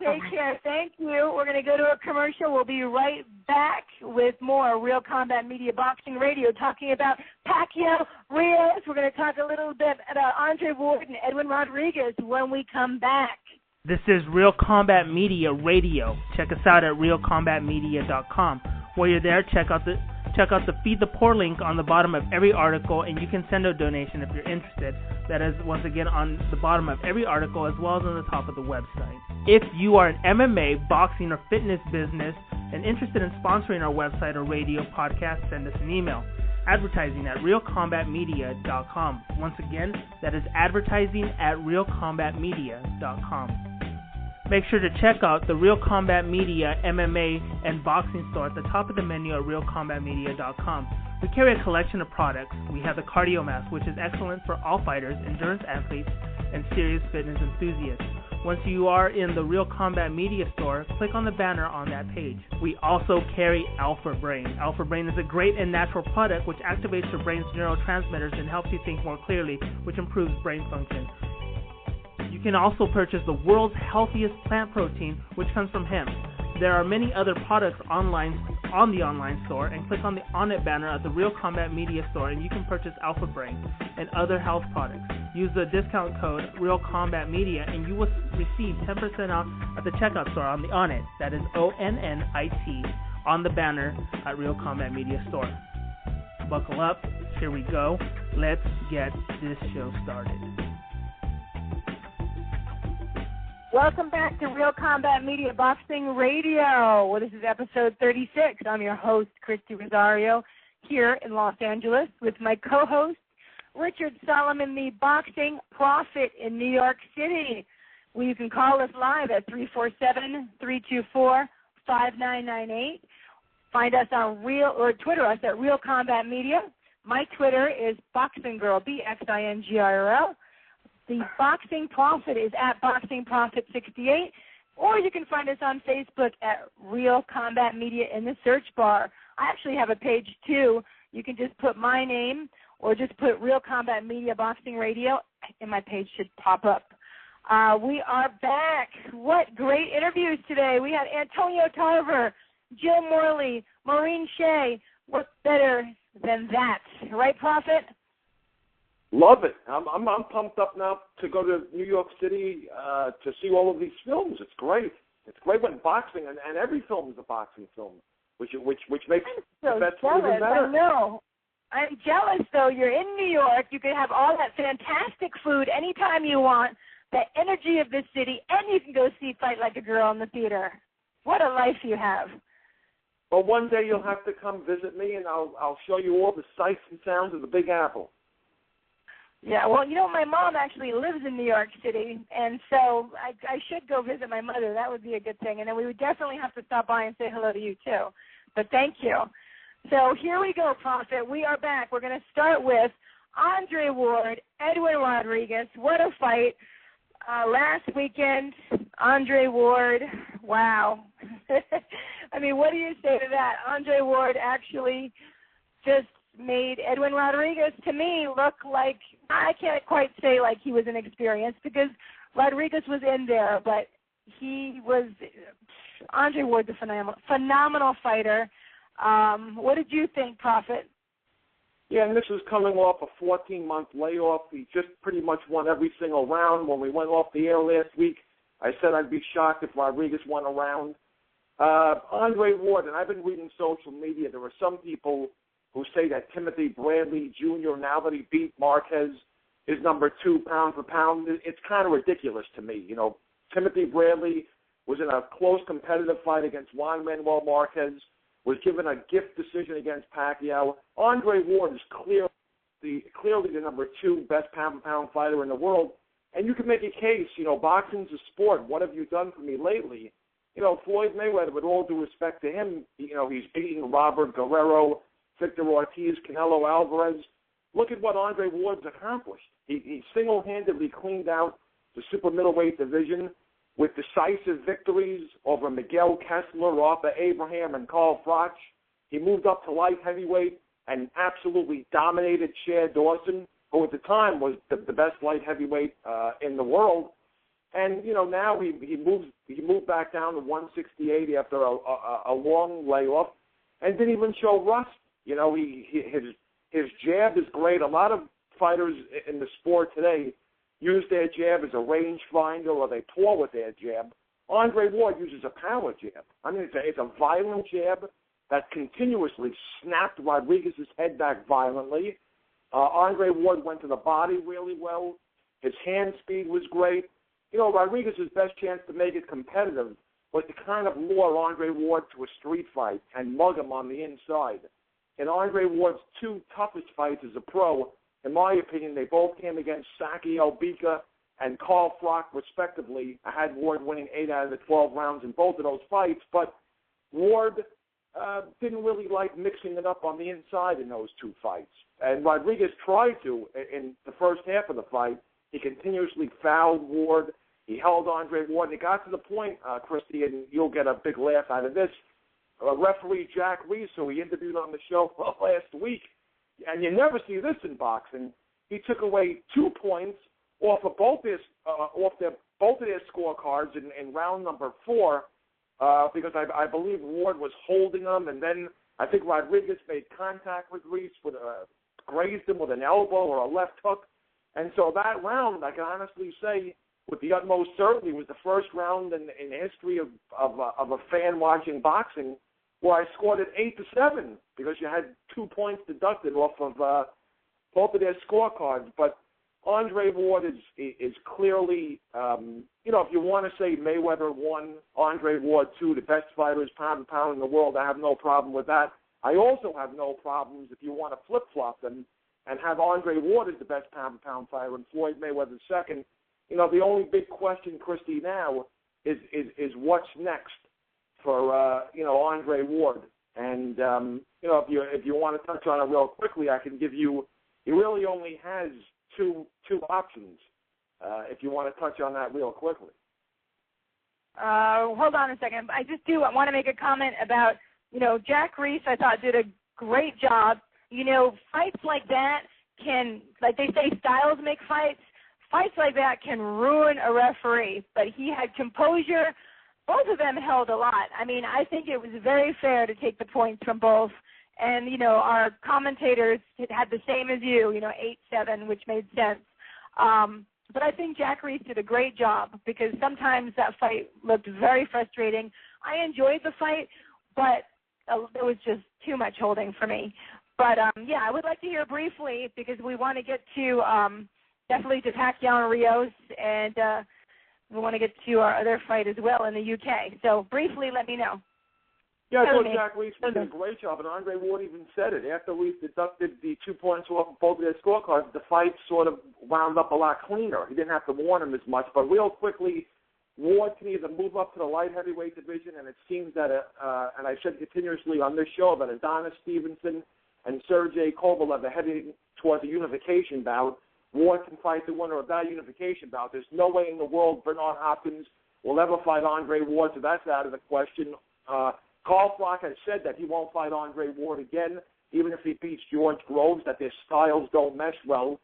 Take care. Thank you. We're going to go to a commercial. We'll be right back with more Real Combat Media Boxing Radio talking about Pacquiao Reyes. We're going to talk a little bit about Andre Ward and Edwin Rodriguez when we come back. This is Real Combat Media Radio. Check us out at realcombatmedia.com. While you're there, check out the Feed the Poor link on the bottom of every article, and you can send a donation if you're interested. That is, once again, on the bottom of every article as well as on the top of the website. If you are an MMA, boxing, or fitness business and interested in sponsoring our website or radio podcast, send us an email. Advertising at realcombatmedia.com. Once again, that is advertising at realcombatmedia.com. Make sure to check out the Real Combat Media MMA and boxing store at the top of the menu at realcombatmedia.com. We carry a collection of products. We have the Cardio Mask, which is excellent for all fighters, endurance athletes, and serious fitness enthusiasts. Once you are in the Real Combat Media store, click on the banner on that page. We also carry Alpha Brain. Alpha Brain is a great and natural product which activates your brain's neurotransmitters and helps you think more clearly, which improves brain function. You can also purchase the world's healthiest plant protein, which comes from hemp. There are many other products online on the online store, and click on the On It banner at the Real Combat Media store, and you can purchase Alpha Brain and other health products. Use the discount code Real Combat Media, and you will receive 10% off at the checkout store on the On It. That is ONNIT on the banner at Real Combat Media store. Buckle up. Here we go. Let's get this show started. Welcome back to Real Combat Media Boxing Radio. Well, this is episode 36. I'm your host, Christy Rosario, here in Los Angeles with my co-host, Richard Solomon, the boxing prophet in New York City. Well, you can call us live at 347-324-5998. Find us on Twitter us at Real Combat Media. My Twitter is Boxing Girl, BXINGIRL. The Boxing Prophet is at Boxing Prophet 68, or you can find us on Facebook at Real Combat Media in the search bar. I actually have a page too. You can just put my name or just put Real Combat Media Boxing Radio, and my page should pop up. We are back. What great interviews today. We had Antonio Tarver, Jill Morley, Maureen Shea. What better than that? Right, Prophet? Love it. I'm pumped up now to go to New York City to see all of these films. It's great. It's great when boxing and every film is a boxing film, which makes the best film even better. I know. I'm jealous though. You're in New York. You can have all that fantastic food anytime you want. The energy of the city, and you can go see Fight Like a Girl in the theater. What a life you have. Well, one day you'll have to come visit me, and I'll show you all the sights and sounds of the Big Apple. Yeah, well, my mom actually lives in New York City, and so I should go visit my mother. That would be a good thing. And then we would definitely have to stop by and say hello to you, too. But thank you. So here we go, Prophet. We are back. We're going to start with Andre Ward, Edwin Rodriguez. What a fight. Last weekend, Andre Ward, wow. I mean, what do you say to that? Andre Ward actually just made Edwin Rodriguez, to me, look like, I can't quite say like he was inexperienced, because Rodriguez was in there, but Andre Ward's a phenomenal fighter. What did you think, Prophet? Yeah, and this is coming off a 14-month layoff. He just pretty much won every single round. When we went off the air last week, I said I'd be shocked if Rodriguez won a round. Andre Ward, and I've been reading social media, there are some people who say that Timothy Bradley Jr., now that he beat Marquez, is number 2 pound for pound. It's kind of ridiculous to me. You know, Timothy Bradley was in a close competitive fight against Juan Manuel Marquez, was given a gift decision against Pacquiao. Andre Ward is clearly the number 2 best pound-for-pound fighter in the world. And you can make a case, you know, boxing's a sport. What have you done for me lately? You know, Floyd Mayweather, with all due respect to him, you know, he's beaten Robert Guerrero, Victor Ortiz, Canelo Alvarez. Look at what Andre Ward's accomplished. He single-handedly cleaned out the super middleweight division with decisive victories over Miguel Kessler, Arthur Abraham, and Carl Froch. He moved up to light heavyweight and absolutely dominated Chad Dawson, who at the time was the best light heavyweight in the world. And, you know, now he moved back down to 168 after a long layoff and didn't even show rust. You know, his jab is great. A lot of fighters in the sport today use their jab as a range finder, or they pour with their jab. Andre Ward uses a power jab. I mean, it's a violent jab that continuously snapped Rodriguez's head back violently. Andre Ward went to the body really well. His hand speed was great. You know, Rodriguez's best chance to make it competitive was to kind of lure Andre Ward to a street fight and mug him on the inside. In Andre Ward's 2 toughest fights as a pro, in my opinion, they both came against Saki Albika and Carl Froch, respectively. I had Ward winning 8 out of the 12 rounds in both of those fights, but Ward didn't really like mixing it up on the inside in those 2 fights. And Rodriguez tried to in the first half of the fight. He continuously fouled Ward. He held Andre Ward. And it got to the point, Christy, and you'll get a big laugh out of this, referee Jack Reese, who he interviewed on the show last week, and you never see this in boxing, he took away 2 points off of both of their scorecards in round number 4 because I believe Ward was holding them, and then I think Rodriguez made contact with Reese, grazed him with an elbow or a left hook. And so that round, I can honestly say, with the utmost certainty, was the first round in the history of a fan watching boxing where I scored it 8-7 because you had 2 points deducted off of both of their scorecards. But Andre Ward is clearly, you know, if you want to say Mayweather 1, Andre Ward 2, the best fighters pound and pound in the world, I have no problem with that. I also have no problems if you want to flip-flop them and have Andre Ward as the best pound-for-pound fighter and Floyd Mayweather second. You know, the only big question, Christy, now is what's next for, you know, Andre Ward. And, you know, if you want to touch on it real quickly, I can give you, he really only has two options, if you want to touch on that real quickly. Hold on a second. I just do want to make a comment about, you know, Jack Reese, I thought, did a great job. You know, fights like that can, like they say, styles make fights. Fights like that can ruin a referee, but he had composure. Both of them held a lot. I mean, I think it was very fair to take the points from both. And, you know, our commentators had the same as you know, 8-7, which made sense. But I think Jack Reese did a great job because sometimes that fight looked very frustrating. I enjoyed the fight, but there was just too much holding for me. But, yeah, I would like to hear briefly because we want to get to definitely to Pacquiao and Rios, and we want to get to our other fight as well in the UK. So briefly, let me know. Yeah, I thought Jack Reese did a great job, and Andre Ward even said it. After Reese deducted the 2 points off of both of their scorecards, the fight sort of wound up a lot cleaner. He didn't have to warn him as much. But real quickly, Ward can either move up to the light heavyweight division, and it seems that, and I've said continuously on this show, that Adonis Stevenson and Sergey Kovalev are heading towards a unification bout. Ward can fight the winner of that unification bout. There's no way in the world Bernard Hopkins will ever fight Andre Ward, so that's out of the question. Carl Froch has said that he won't fight Andre Ward again, even if he beats George Groves, that their styles don't mesh well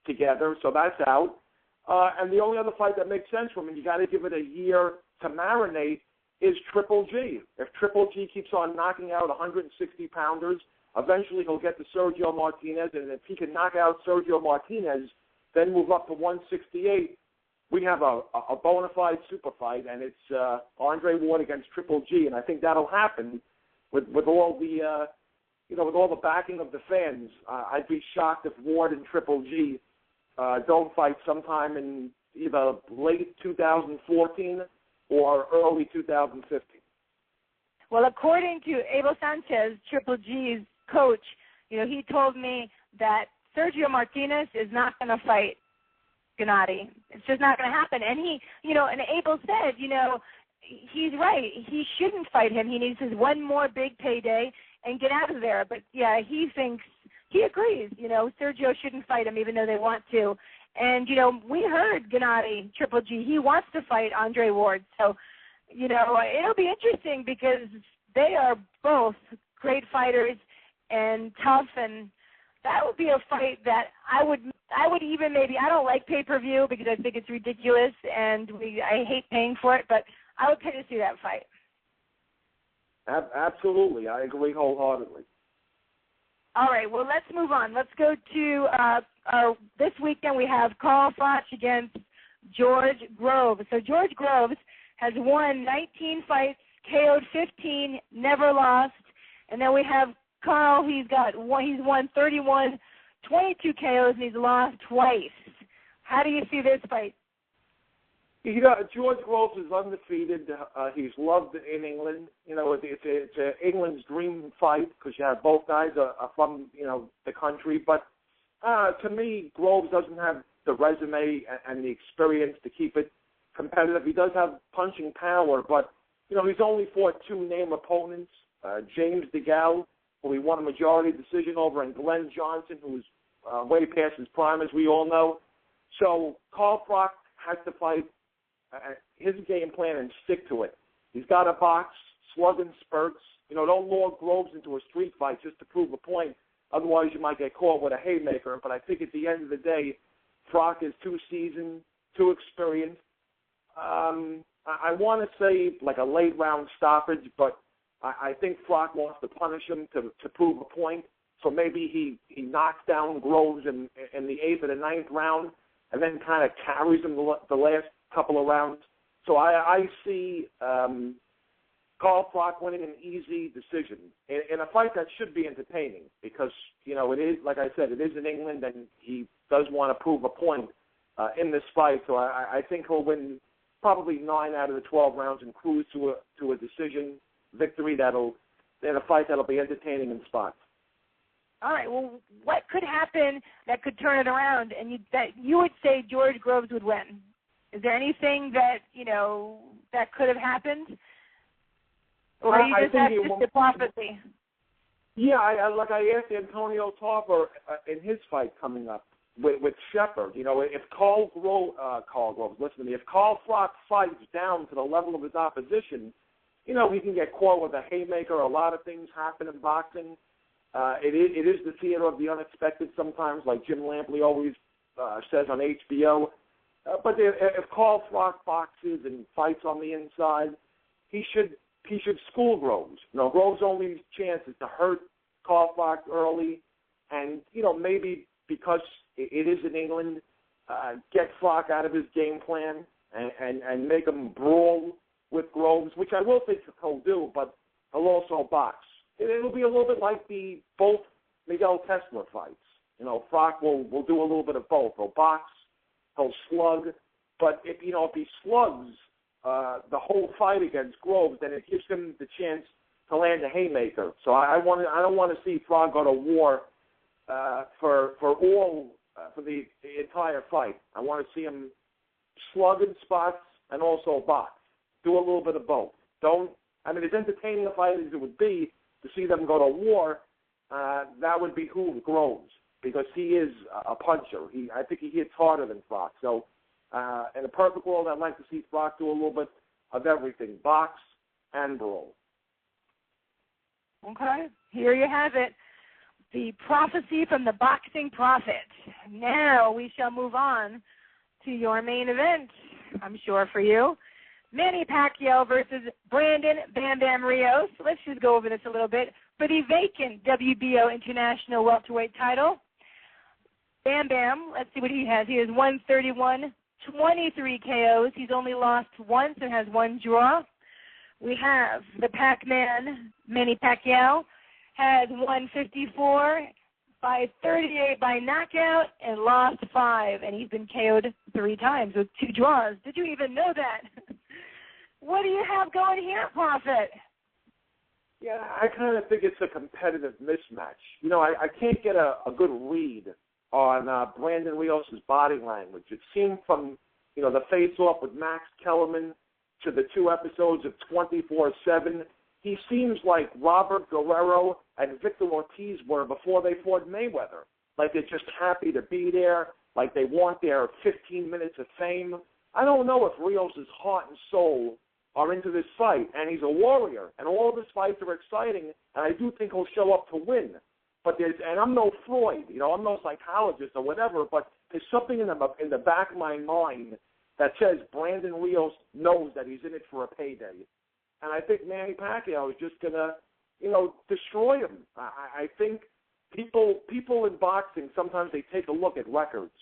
together, so that's out. And the only other fight that makes sense for him, and you got to give it a year to marinate, is Triple G. If Triple G keeps on knocking out 160-pounders, eventually he'll get to Sergio Martinez, and if he can knock out Sergio Martinez, then move up to 168, we have a bona fide super fight, and it's Andre Ward against Triple G, and I think that'll happen with all the with all the backing of the fans. I'd be shocked if Ward and Triple G don't fight sometime in either late 2014 or early 2015. Well, according to Abel Sanchez, Triple G's coach, he told me that Sergio Martinez is not going to fight Gennady. It's just not going to happen. And and Abel said, he's right. He shouldn't fight him. He needs his one more big payday and get out of there. But yeah, he agrees. Sergio shouldn't fight him, even though they want to. And we heard Gennady, Triple G. He wants to fight Andre Ward. So, it'll be interesting because they are both great fighters and tough, and that would be a fight that I would even maybe, I don't like pay-per-view because I think it's ridiculous and I hate paying for it, but I would pay to see that fight. Absolutely. I agree wholeheartedly. All right, well, let's move on. Let's go to this weekend we have Carl Froch against George Groves. So George Groves has won 19 fights, KO'd 15, never lost. And then we have Carl, he's won 31, 22 KOs, and he's lost twice. How do you see this fight? George Groves is undefeated. He's loved in England. It's England's dream fight because you have both guys are from, the country. But to me, Groves doesn't have the resume and the experience to keep it competitive. He does have punching power, but, he's only fought two name opponents, James DeGale, who he won a majority decision over, and Glenn Johnson, who's way past his prime, as we all know. So Carl Froch has to fight his game plan and stick to it. He's got to box, slug in spurts. Don't lure Groves into a street fight just to prove a point. Otherwise, you might get caught with a haymaker. But I think at the end of the day, Froch is too seasoned, too experienced. I want to say like a late round stoppage, but I think Froch wants to punish him to prove a point. So maybe he knocks down Groves in the 8th or the 9th round and then kind of carries him the last couple of rounds. So I see Carl Froch winning an easy decision in a fight that should be entertaining because, it is, like I said, it is in England and he does want to prove a point in this fight. So I think he'll win probably 9 out of the 12 rounds and cruise to a decision victory in a fight that'll be entertaining in spots. All right. Well, what could happen that could turn it around and that you would say George Groves would win? Is there anything that, that could have happened? Or do you just have just a prophecy? Yeah, I asked Antonio Tarver in his fight coming up with Shepard. If Carl Groves, listen to me, if Carl Froch fights down to the level of his opposition, he can get caught with a haymaker. A lot of things happen in boxing. It is the theater of the unexpected sometimes, like Jim Lampley always says on HBO. But if Carl Froch boxes and fights on the inside, he should school Groves. Groves' only chance is to hurt Carl Froch early, and maybe because it is in England, get Froch out of his game plan and make him brawl with Groves, which I will think he'll do, but he'll also box. It'll be a little bit like both Miguel Tesler fights. Froch will do a little bit of both. He'll box. He'll slug, but if he slugs the whole fight against Groves, then it gives him the chance to land a haymaker. So I don't want to see Froch go to war for the entire fight. I want to see him slug in spots and also box. Do a little bit of both. As entertaining a fight as it would be to see them go to war, that would behoove Groves, because he is a puncher. I think he hits harder than Froch. So in a perfect world, I'd like to see Froch do a little bit of everything, box and brawl. Okay, here you have it. The prophecy from the boxing prophet. Now we shall move on to your main event, I'm sure for you. Manny Pacquiao versus Brandon Bam Bam Rios. Let's just go over this a little bit. For the vacant WBO International Welterweight title, Bam Bam, let's see what he has. He has 131, 23 KOs. He's only lost once and has one draw. We have the Pac-Man, Manny Pacquiao, has 154 by 38 by knockout and lost 5, and he's been KO'd 3 times with 2 draws. Did you even know that? What do you have going here, Prophet? Yeah, I kind of think it's a competitive mismatch. You know, I can't get a good read on Brandon Rios' body language. It seemed from, you know, the face-off with Max Kellerman to the 2 episodes of 24/7, he seems like Robert Guerrero and Victor Ortiz were before they fought Mayweather. Like they're just happy to be there, like they want their 15 minutes of fame. I don't know if Rios' heart and soul are into this fight, and he's a warrior, and all of his fights are exciting, and I do think he'll show up to win. But and I'm no Freud, you know, I'm no psychologist or whatever, but there's something in the back of my mind that says Brandon Rios knows that he's in it for a payday. And I think Manny Pacquiao is just going to, you know, destroy him. I think people in boxing, sometimes they take a look at records,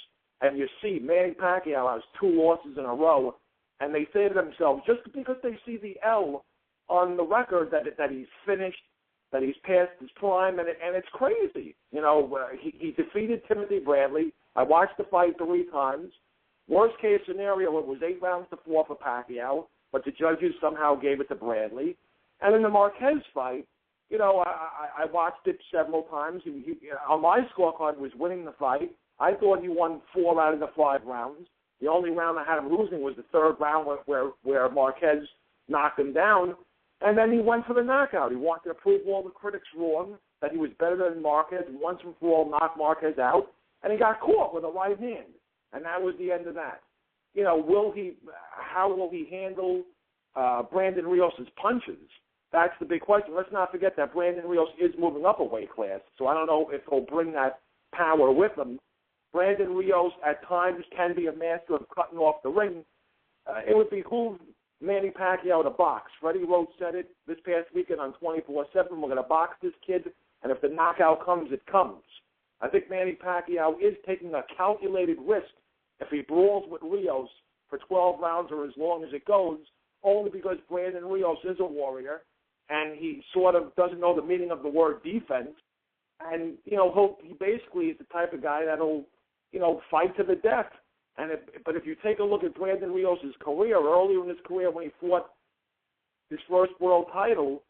and you see Manny Pacquiao has 2 losses in a row, and they say to themselves, just because they see the L on the record that he's finished, that he's past his prime, and it's crazy. You know, he defeated Timothy Bradley. I watched the fight 3 times. Worst case scenario, it was 8 rounds to 4 for Pacquiao, but the judges somehow gave it to Bradley. And in the Marquez fight, you know, I watched it several times. He, on my scorecard, was winning the fight. I thought he won 4 out of the 5 rounds. The only round I had him losing was the 3rd round where Marquez knocked him down. And then he went for the knockout. He wanted to prove all the critics wrong, that he was better than Marquez, and once and for all knocked Marquez out. And he got caught with a right hand. And that was the end of that. You know, how will he handle Brandon Rios' punches? That's the big question. Let's not forget that Brandon Rios is moving up a weight class, so I don't know if he'll bring that power with him. Brandon Rios at times can be a master of cutting off the ring. It would behoove Manny Pacquiao to box. Freddie Roach said it this past weekend on 24/7. We're going to box this kid, and if the knockout comes, it comes. I think Manny Pacquiao is taking a calculated risk if he brawls with Rios for 12 rounds or as long as it goes, only because Brandon Rios is a warrior, and he sort of doesn't know the meaning of the word defense. And, you know, he basically is the type of guy that'll, you know, fight to the death. But if you take a look at Brandon Rios' career, earlier in his career when he fought his first world title,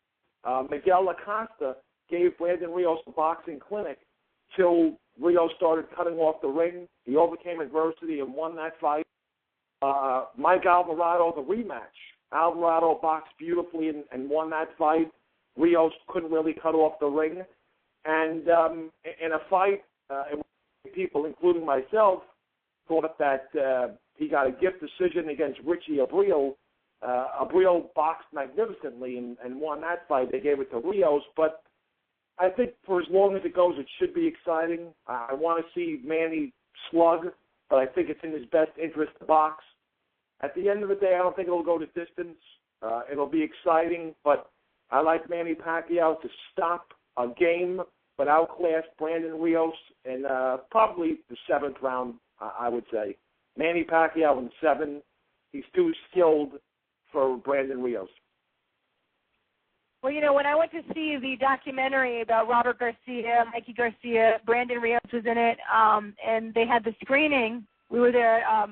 Miguel Acosta gave Brandon Rios a boxing clinic till Rios started cutting off the ring. He overcame adversity and won that fight. Mike Alvarado, the rematch. Alvarado boxed beautifully and won that fight. Rios couldn't really cut off the ring. And in a fight, people, including myself, thought that he got a gift decision against Richie Abril. Abril boxed magnificently and won that fight. They gave it to Rios. But I think for as long as it goes, it should be exciting. I want to see Manny slug, but I think it's in his best interest to box. At the end of the day, I don't think it'll go to distance. It'll be exciting, but I like Manny Pacquiao to stop a game but outclass Brandon Rios in probably the 7th round, I would say. Manny Pacquiao in 7. He's too skilled for Brandon Rios. Well, you know, when I went to see the documentary about Robert Garcia, Mikey Garcia, Brandon Rios was in it, and they had the screening. We were there at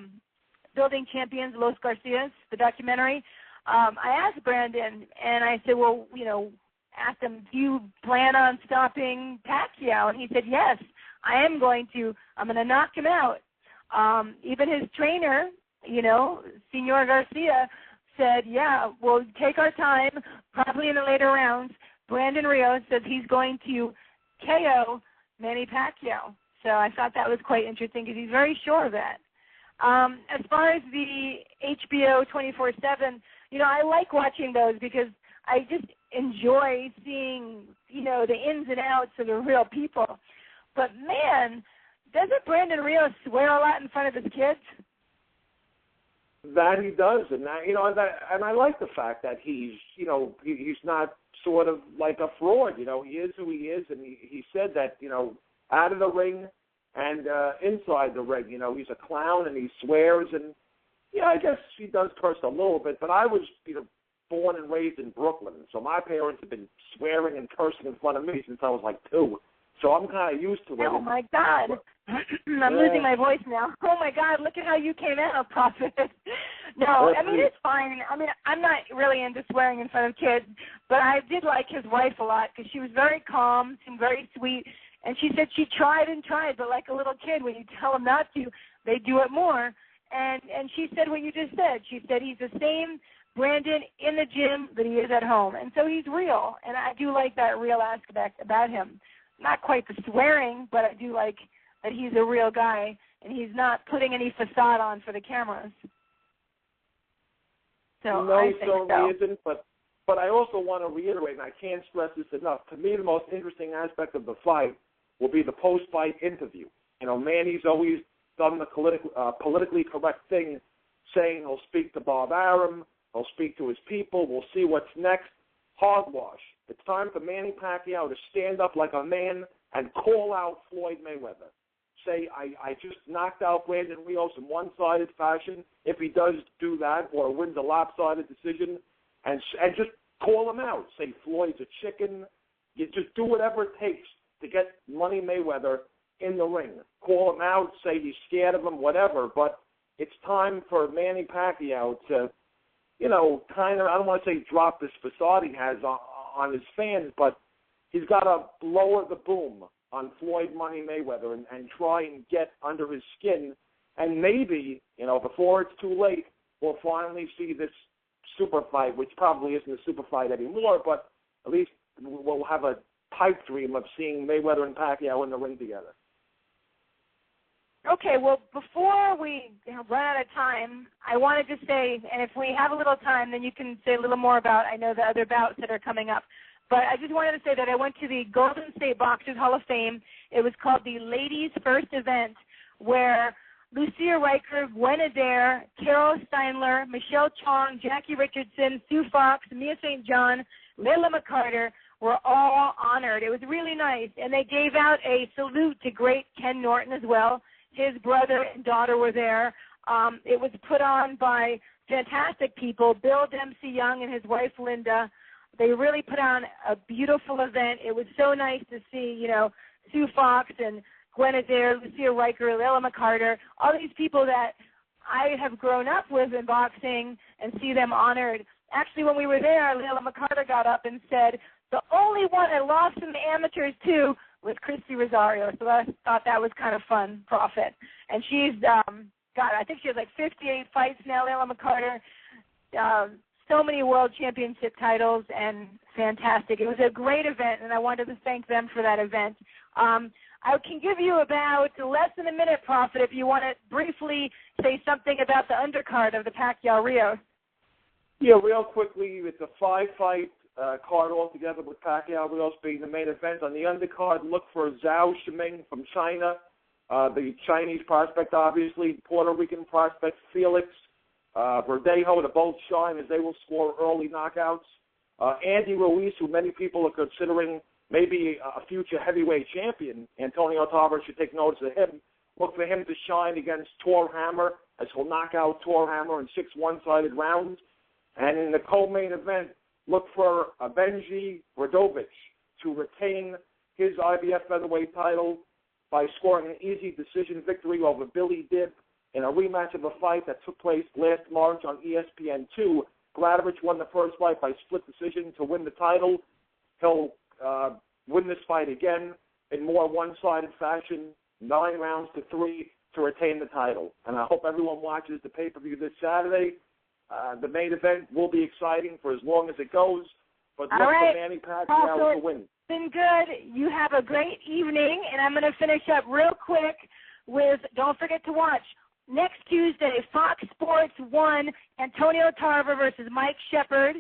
Building Champions, Los Garcias, the documentary. I asked Brandon, and I said, well, you know, asked him, do you plan on stopping Pacquiao? And he said, yes, I'm going to knock him out. Even his trainer, you know, Senor Garcia, said, yeah, we'll take our time, probably in the later rounds. Brandon Rios says he's going to KO Manny Pacquiao. So I thought that was quite interesting because he's very sure of that. As far as the HBO 24/7, you know, I like watching those because I just enjoy seeing, you know, the ins and outs of the real people. But, man, doesn't Brandon Rios swear a lot in front of his kids? That he does, and that, and I like the fact that he's not sort of like a fraud. He is who he is, and he said that out of the ring and inside the ring, he's a clown and he swears, and I guess he does curse a little bit. But I was born and raised in Brooklyn, so my parents have been swearing and cursing in front of me since I was like 2. So I'm kind of used to it. Oh, my God. I'm losing my voice now. Oh, my God, look at how you came out, Prophet. No, I mean, it's fine. I mean, I'm not really into swearing in front of kids, but I did like his wife a lot because she was very calm and very sweet, and she said she tried and tried, but like a little kid, when you tell them not to, they do it more. And she said what you just said. She said he's the same Brandon in the gym that he is at home, and so he's real, and I do like that real aspect about him. Not quite the swearing, but I do like that he's a real guy and he's not putting any facade on for the cameras. So no, I he think certainly so. isn't. But I also want to reiterate, and I can't stress this enough. To me, the most interesting aspect of the fight will be the post-fight interview. Manny's always done the politically correct thing, saying he'll speak to Bob Arum, he'll speak to his people. We'll see what's next. Hogwash. It's time for Manny Pacquiao to stand up like a man and call out Floyd Mayweather. Say, I just knocked out Brandon Rios in one-sided fashion. If he does do that or wins a lopsided decision, and just call him out. Say Floyd's a chicken. You just do whatever it takes to get Money Mayweather in the ring. Call him out. Say he's scared of him, whatever. But it's time for Manny Pacquiao to, kind of, I don't want to say drop this facade he has on his fans, but he's got to lower the boom on Floyd Money Mayweather and try and get under his skin. And maybe, before it's too late, we'll finally see this super fight, which probably isn't a super fight anymore, but at least we'll have a pipe dream of seeing Mayweather and Pacquiao in the ring together. Okay, well, before we run out of time, I wanted to say, and if we have a little time, then you can say a little more about, I know, the other bouts that are coming up. But I just wanted to say that I went to the Golden State Boxers Hall of Fame. It was called the Ladies' First Event, where Lucia Riker, Gwen Adair, Carol Steinler, Michelle Chong, Jackie Richardson, Sue Fox, Mia St. John, Layla McCarter were all honored. It was really nice. And they gave out a salute to great Ken Norton as well. His brother and daughter were there. It was put on by fantastic people, Bill Dempsey Young and his wife Linda. They really put on a beautiful event. It was so nice to see, Sue Fox and Gwen Adair, Lucia Riker, Layla McCarter, all these people that I have grown up with in boxing and see them honored. Actually, when we were there, Layla McCarter got up and said, the only one I lost in the amateurs to was Christy Rosario. So I thought that was kind of fun, Prophet. And she's I think she has like 58 fights now, Layla McCarter. So many world championship titles, and fantastic. It was a great event, and I wanted to thank them for that event. I can give you about less than a minute, Prophet, if you want to briefly say something about the undercard of the Pacquiao-Rios. Yeah, real quickly, it's a 5-fight card altogether with Pacquiao-Rios being the main event. On the undercard, look for Zhao Shiming from China, the Chinese prospect, obviously, Puerto Rican prospect Felix Verdejo, to both shine as they will score early knockouts. Andy Ruiz, who many people are considering maybe a future heavyweight champion, Antonio Tarver should take notice of him. Look for him to shine against Tor Hammer, as he'll knock out Tor Hammer in 6 one-sided rounds. And in the co-main event, look for Benji Radovic to retain his IBF featherweight title by scoring an easy decision victory over Billy Dibb in a rematch of a fight that took place last March on ESPN2. Gladovich won the first fight by split decision to win the title. He'll win this fight again in more one-sided fashion, 9 rounds to 3 to retain the title. And I hope everyone watches the pay-per-view this Saturday. The main event will be exciting for as long as it goes, but look for Manny Pacquiao to win. It's been good. You have a great evening, and I'm going to finish up real quick with, don't forget to watch, next Tuesday, Fox Sports 1, Antonio Tarver versus Mike Shepard.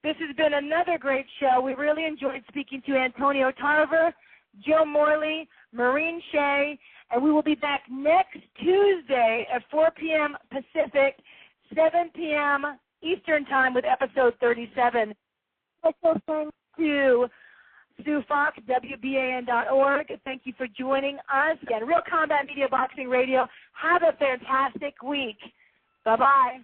This has been another great show. We really enjoyed speaking to Antonio Tarver, Jill Morley, Maureen Shea, and we will be back next Tuesday at 4 p.m. Pacific, 7 p.m. Eastern Time with episode 37. Also, thanks to Sue Fox, WBAN.org. Thank you for joining us. Again, Real Combat Media Boxing Radio. Have a fantastic week. Bye-bye.